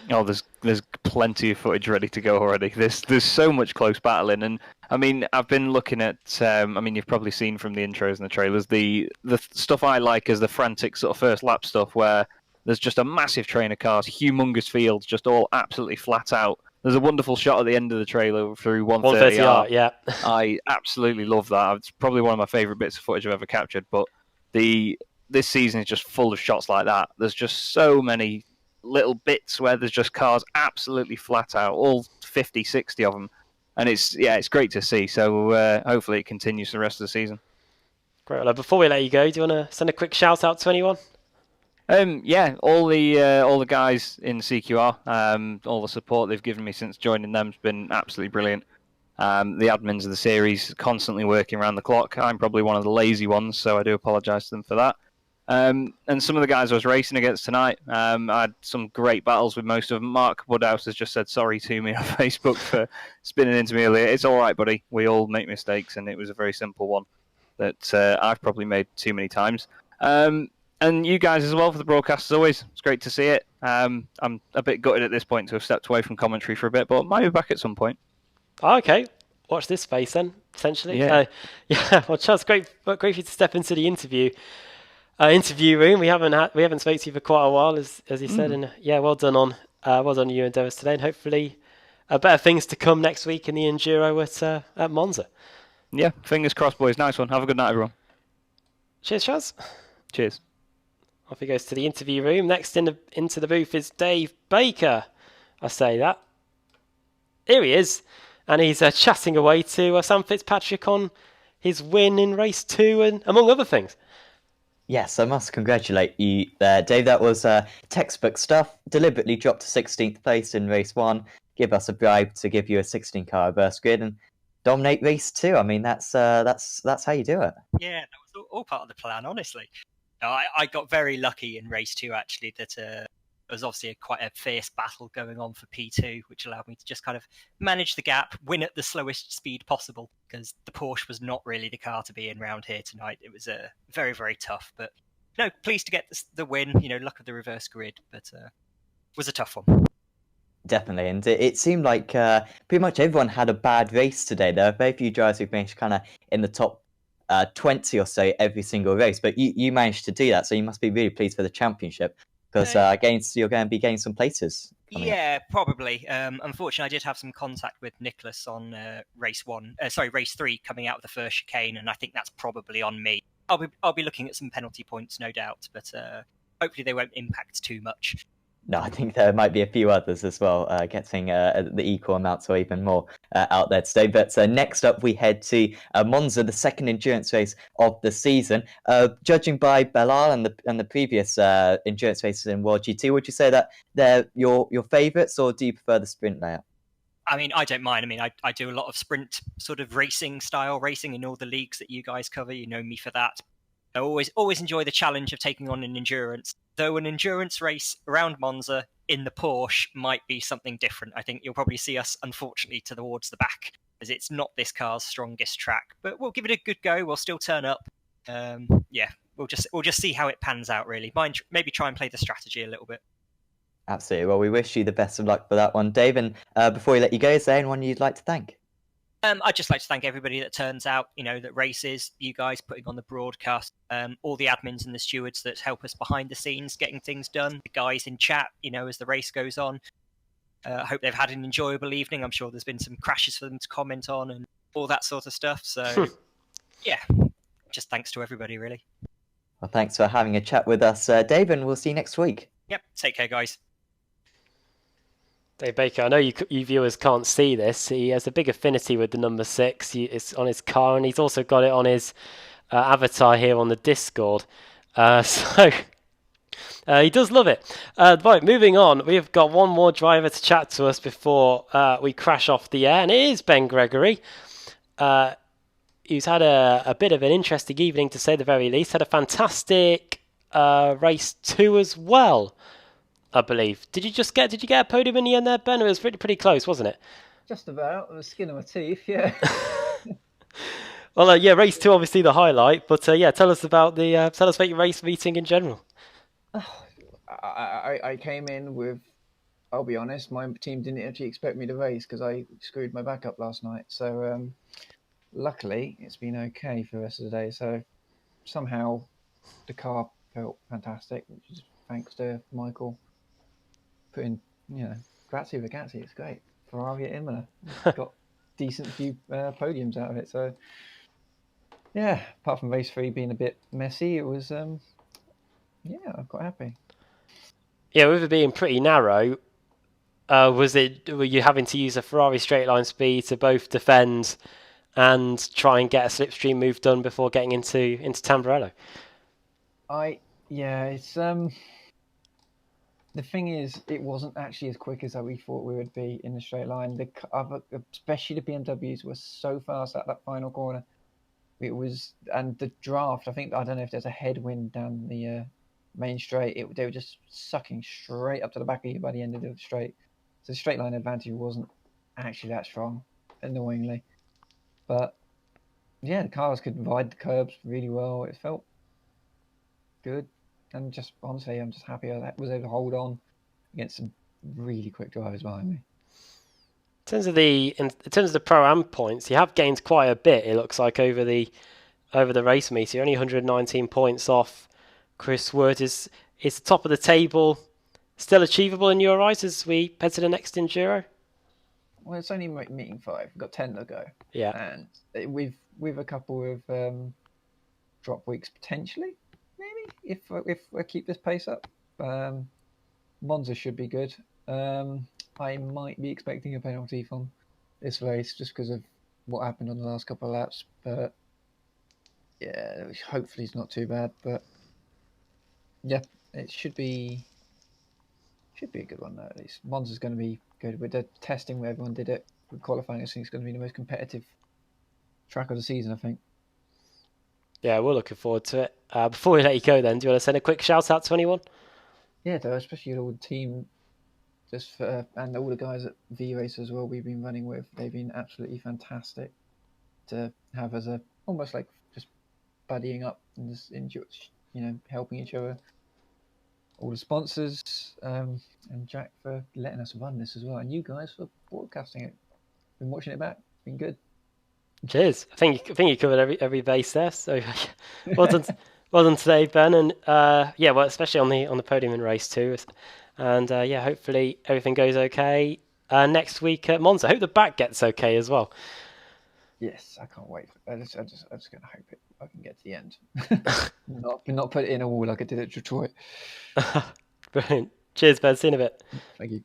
Oh, there's plenty of footage ready to go already. There's so much close battling, and I mean, I've been looking at. You've probably seen from the intros and the trailers the stuff I like is the frantic sort of first lap stuff where there's just a massive train of cars, humongous fields, just all absolutely flat out. There's a wonderful shot at the end of the trailer through 130R. Yeah. I absolutely love that. It's probably one of my favourite bits of footage I've ever captured. But this season is just full of shots like that. There's just so many little bits where there's just cars absolutely flat out, all 50, 60 of them. And it's great to see. So hopefully it continues the rest of the season. Great. Well, before we let you go, do you want to send a quick shout out to anyone? All the guys in CQR, all the support they've given me since joining them has been absolutely brilliant. The admins of the series constantly working around the clock. I'm probably one of the lazy ones, so I do apologise to them for that. And some of the guys I was racing against tonight, I had some great battles with most of them. Mark Woodhouse has just said sorry to me on Facebook for spinning into me earlier. It's all right, buddy. We all make mistakes, and it was a very simple one that I've probably made too many times. And you guys as well for the broadcast as always. It's great to see it. I'm a bit gutted at this point to have stepped away from commentary for a bit, but might be back at some point. Oh, okay. Watch this space then, essentially. Yeah. Well, Charles, great for you to step into the interview room. We haven't spoken to you for quite a while, as you said, and well done on your endeavours today, and hopefully better things to come next week in the Enduro at Monza. Yeah, fingers crossed, boys. Nice one. Have a good night, everyone. Cheers, Charles. Cheers. Off he goes to the interview room. Next into the booth is Dave Baker. I say that. Here he is. And he's chatting away to Sam Fitzpatrick on his win in race 2 and among other things. Yes, I must congratulate you there, Dave. That was textbook stuff. Deliberately dropped to 16th place in race 1. Give us a bribe to give you a 16-car burst grid and dominate race 2. I mean, that's how you do it. Yeah, that was all part of the plan, honestly. No, I got very lucky in race 2, actually, that there was obviously quite a fierce battle going on for P2, which allowed me to just kind of manage the gap, win at the slowest speed possible, because the Porsche was not really the car to be in round here tonight. It was very, very tough, but no, pleased to get the win. Luck of the reverse grid, but it was a tough one. Definitely, and it seemed like pretty much everyone had a bad race today. There are very few drivers who finished kind of in the top 20 or so every single race, but you managed to do that, so you must be really pleased for the championship, because you're going to be getting some places. Yeah, probably. Unfortunately, I did have some contact with Nicholas on race 3 coming out of the first chicane, and I think that's probably on me. I'll be looking at some penalty points, no doubt, but hopefully they won't impact too much. No, I think there might be a few others as well, getting the equal amounts or even more out there today. But next up, we head to Monza, the second endurance race of the season. Judging by Belal and the previous endurance races in World GT, would you say that they're your favourites, or do you prefer the sprint layout? I mean, I don't mind. I mean, I do a lot of sprint sort of style racing in all the leagues that you guys cover. You know me for that. I always enjoy the challenge of taking on an endurance. Though an endurance race around Monza in the Porsche might be something different. I think you'll probably see us, unfortunately, towards the back, as it's not this car's strongest track. But we'll give it a good go. We'll still turn up. Yeah, we'll just see how it pans out. Really, maybe try and play the strategy a little bit. Absolutely. Well, we wish you the best of luck for that one, Dave. And before we let you go, is there anyone you'd like to thank? I'd just like to thank everybody that turns out, that races, you guys putting on the broadcast, all the admins and the stewards that help us behind the scenes, getting things done, the guys in chat, as the race goes on. I hope they've had an enjoyable evening. I'm sure there's been some crashes for them to comment on and all that sort of stuff. So, yeah, just thanks to everybody, really. Well, thanks for having a chat with us, Dave, and we'll see you next week. Yep, take care, guys. Dave Baker, I know you viewers can't see this. He has a big affinity with the number 6. It's on his car, and he's also got it on his avatar here on the Discord. So he does love it. Right, moving on. We've got one more driver to chat to us before we crash off the air, and it is Ben Gregory. Who's had a bit of an interesting evening, to say the very least. Had a fantastic race 2 as well, I believe. Did you get a podium in the end there, Ben? It was pretty close, wasn't it? Just about. It was skin of my teeth, yeah. Well, yeah, race 2 obviously the highlight, but yeah, tell us about your race meeting in general. I came in with, I'll be honest, my team didn't actually expect me to race because I screwed my back up last night. So luckily, it's been okay for the rest of the day. So somehow the car felt fantastic, which is thanks to Michael putting, grazie ragazzi, it's great. Ferrari at Imola. Got decent few podiums out of it. So yeah, apart from race 3 being a bit messy, it was, I'm quite happy. Yeah, with it being pretty narrow, were you having to use a Ferrari straight line speed to both defend and try and get a slipstream move done before getting into Tamburello? It's the thing is, it wasn't actually as quick as we thought we would be in the straight line. Especially the BMWs were so fast at that final corner. It was, and the draft, I don't know if there's a headwind down the main straight. They were just sucking straight up to the back of you by the end of the straight. So the straight line advantage wasn't actually that strong, annoyingly. But yeah, the cars could ride the curbs really well. It felt good. And just honestly, I'm just happy I was able to hold on against some really quick drivers behind me. In terms of the Pro-Am points, you have gained quite a bit, it looks like, over the race meet. You're only 119 points off Chris Wood. Is the top of the table still achievable in your eyes as we head to the next Enduro? Well, it's only meeting 5. We've got 10 to go. Yeah. And with a couple of drop weeks potentially, maybe, if I keep this pace up. Monza should be good. I might be expecting a penalty from this race just because of what happened on the last couple of laps. But yeah, hopefully it's not too bad. But yeah, it should be a good one though, at least. Monza's going to be good. With the testing where everyone did it, with qualifying, I think it's going to be the most competitive track of the season, I think. Yeah, we're looking forward to it. Before we let you go then, do you want to send a quick shout out to anyone? Yeah, especially all the team, and all the guys at V-Race as well we've been running with. They've been absolutely fantastic to have as almost like just buddying up and just helping each other. All the sponsors, and Jack for letting us run this as well, and you guys for broadcasting it. Been watching it back. It's been good. Cheers. I think you covered every base there. So well done today, Ben, and especially on the podium in race 2, and hopefully everything goes okay next week at Monza. I hope the back gets okay as well. Yes, I can't wait. I'm just gonna hope I can get to the end. not put it in a wall like I did at Detroit. Brilliant. Cheers, Ben. See you in a bit. Thank you.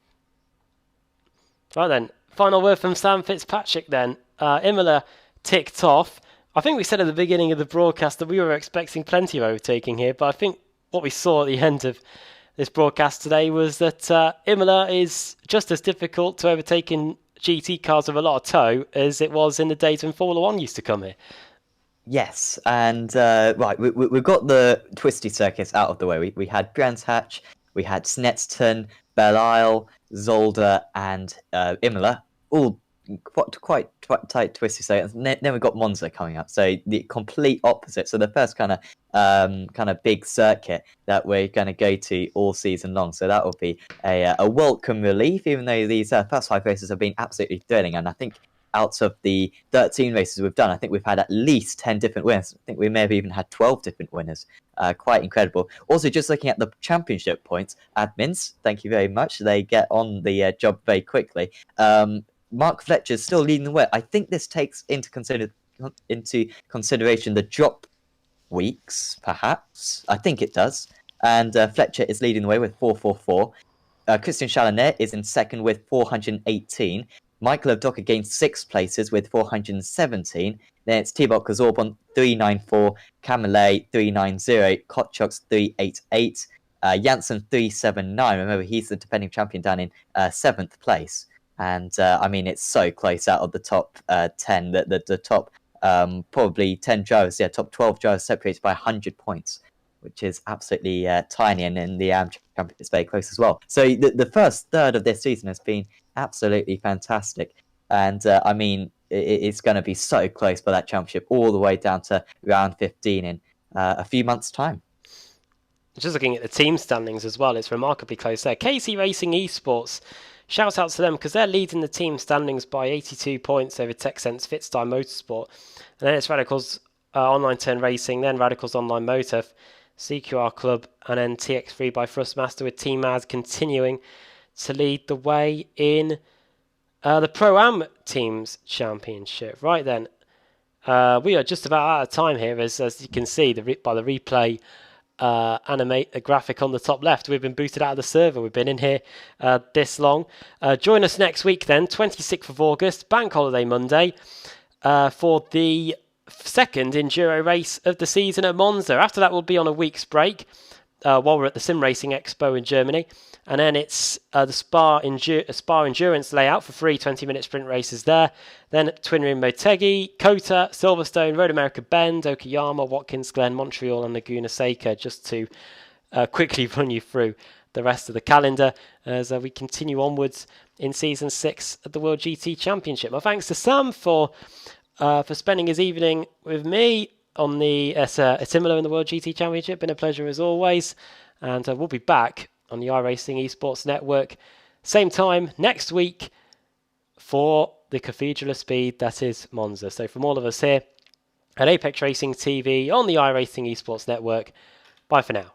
Right then, final word from Sam Fitzpatrick then. Imola ticked off. I think we said at the beginning of the broadcast that we were expecting plenty of overtaking here, but I think what we saw at the end of this broadcast today was that Imola is just as difficult to overtake in GT cars with a lot of tow as it was in the days when Formula 1 used to come here. Yes, and right, we've got the twisty circuits out of the way. We had Brands Hatch, we had Snetterton, Belle Isle, Zolder, and Imola, all quite tight twisty circuits. And then we've got Monza coming up, so the complete opposite. So the first kind of big circuit that we're going to go to all season long. So that will be a welcome relief, even though these first 5 races have been absolutely thrilling, and I think out of the 13 races we've done, I think we've had at least 10 different winners. I think we may have even had 12 different winners. Quite incredible. Also, just looking at the championship points, admins, thank you very much. They get on the job very quickly. Mark Fletcher's still leading the way. I think this takes into consideration the drop weeks, perhaps. I think it does. And Fletcher is leading the way with 444. Christian Chalanet is in second with 418. Michael Avdoka gained 6 places with 417. Then it's Thibaut Cazorb on 394, Camille 390, Kotchok's 388, Janssen 379. Remember, he's the defending champion down in 7th place. And I mean, it's so close out of the top 10, the top probably 10 drivers, top 12 drivers separated by 100 points, which is absolutely tiny. And then the AM championship is very close as well. So the first third of this season has been absolutely fantastic. And I mean, it's going to be so close for that championship all the way down to round 15 in a few months' time. Just looking at the team standings as well, it's remarkably close there. KC Racing Esports, shout out to them because they're leading the team standings by 82 points over TechSense Fitstar Motorsport. And then it's Radicals Online Turn Racing, then Radicals Online Motor, CQR Club, and then TX3 by Thrustmaster, with Team Maz continuing to lead the way in the Pro-Am Teams Championship. Right then, we are just about out of time here, as you can see by the replay animate a graphic on the top left. We've been booted out of the server. We've been in here this long. Join us next week then, 26th of August, Bank Holiday Monday, for the second enduro race of the season at Monza. After that, we'll be on a week's break while we're at the Sim Racing Expo in Germany. And then it's the Spa Endurance layout for 3 20-minute sprint races there. Then Twin Rim Motegi, Kota, Silverstone, Road America Bend, Okayama, Watkins Glen, Montreal and Laguna Seca, just to quickly run you through the rest of the calendar as we continue onwards in Season 6 of the World GT Championship. My thanks to Sam for spending his evening with me on the Imola in the World GT Championship. Been a pleasure as always. And we'll be back on the iRacing Esports Network same time next week for the Cathedral of Speed, that is Monza. So from all of us here at Apex Racing TV on the iRacing Esports Network, bye for now.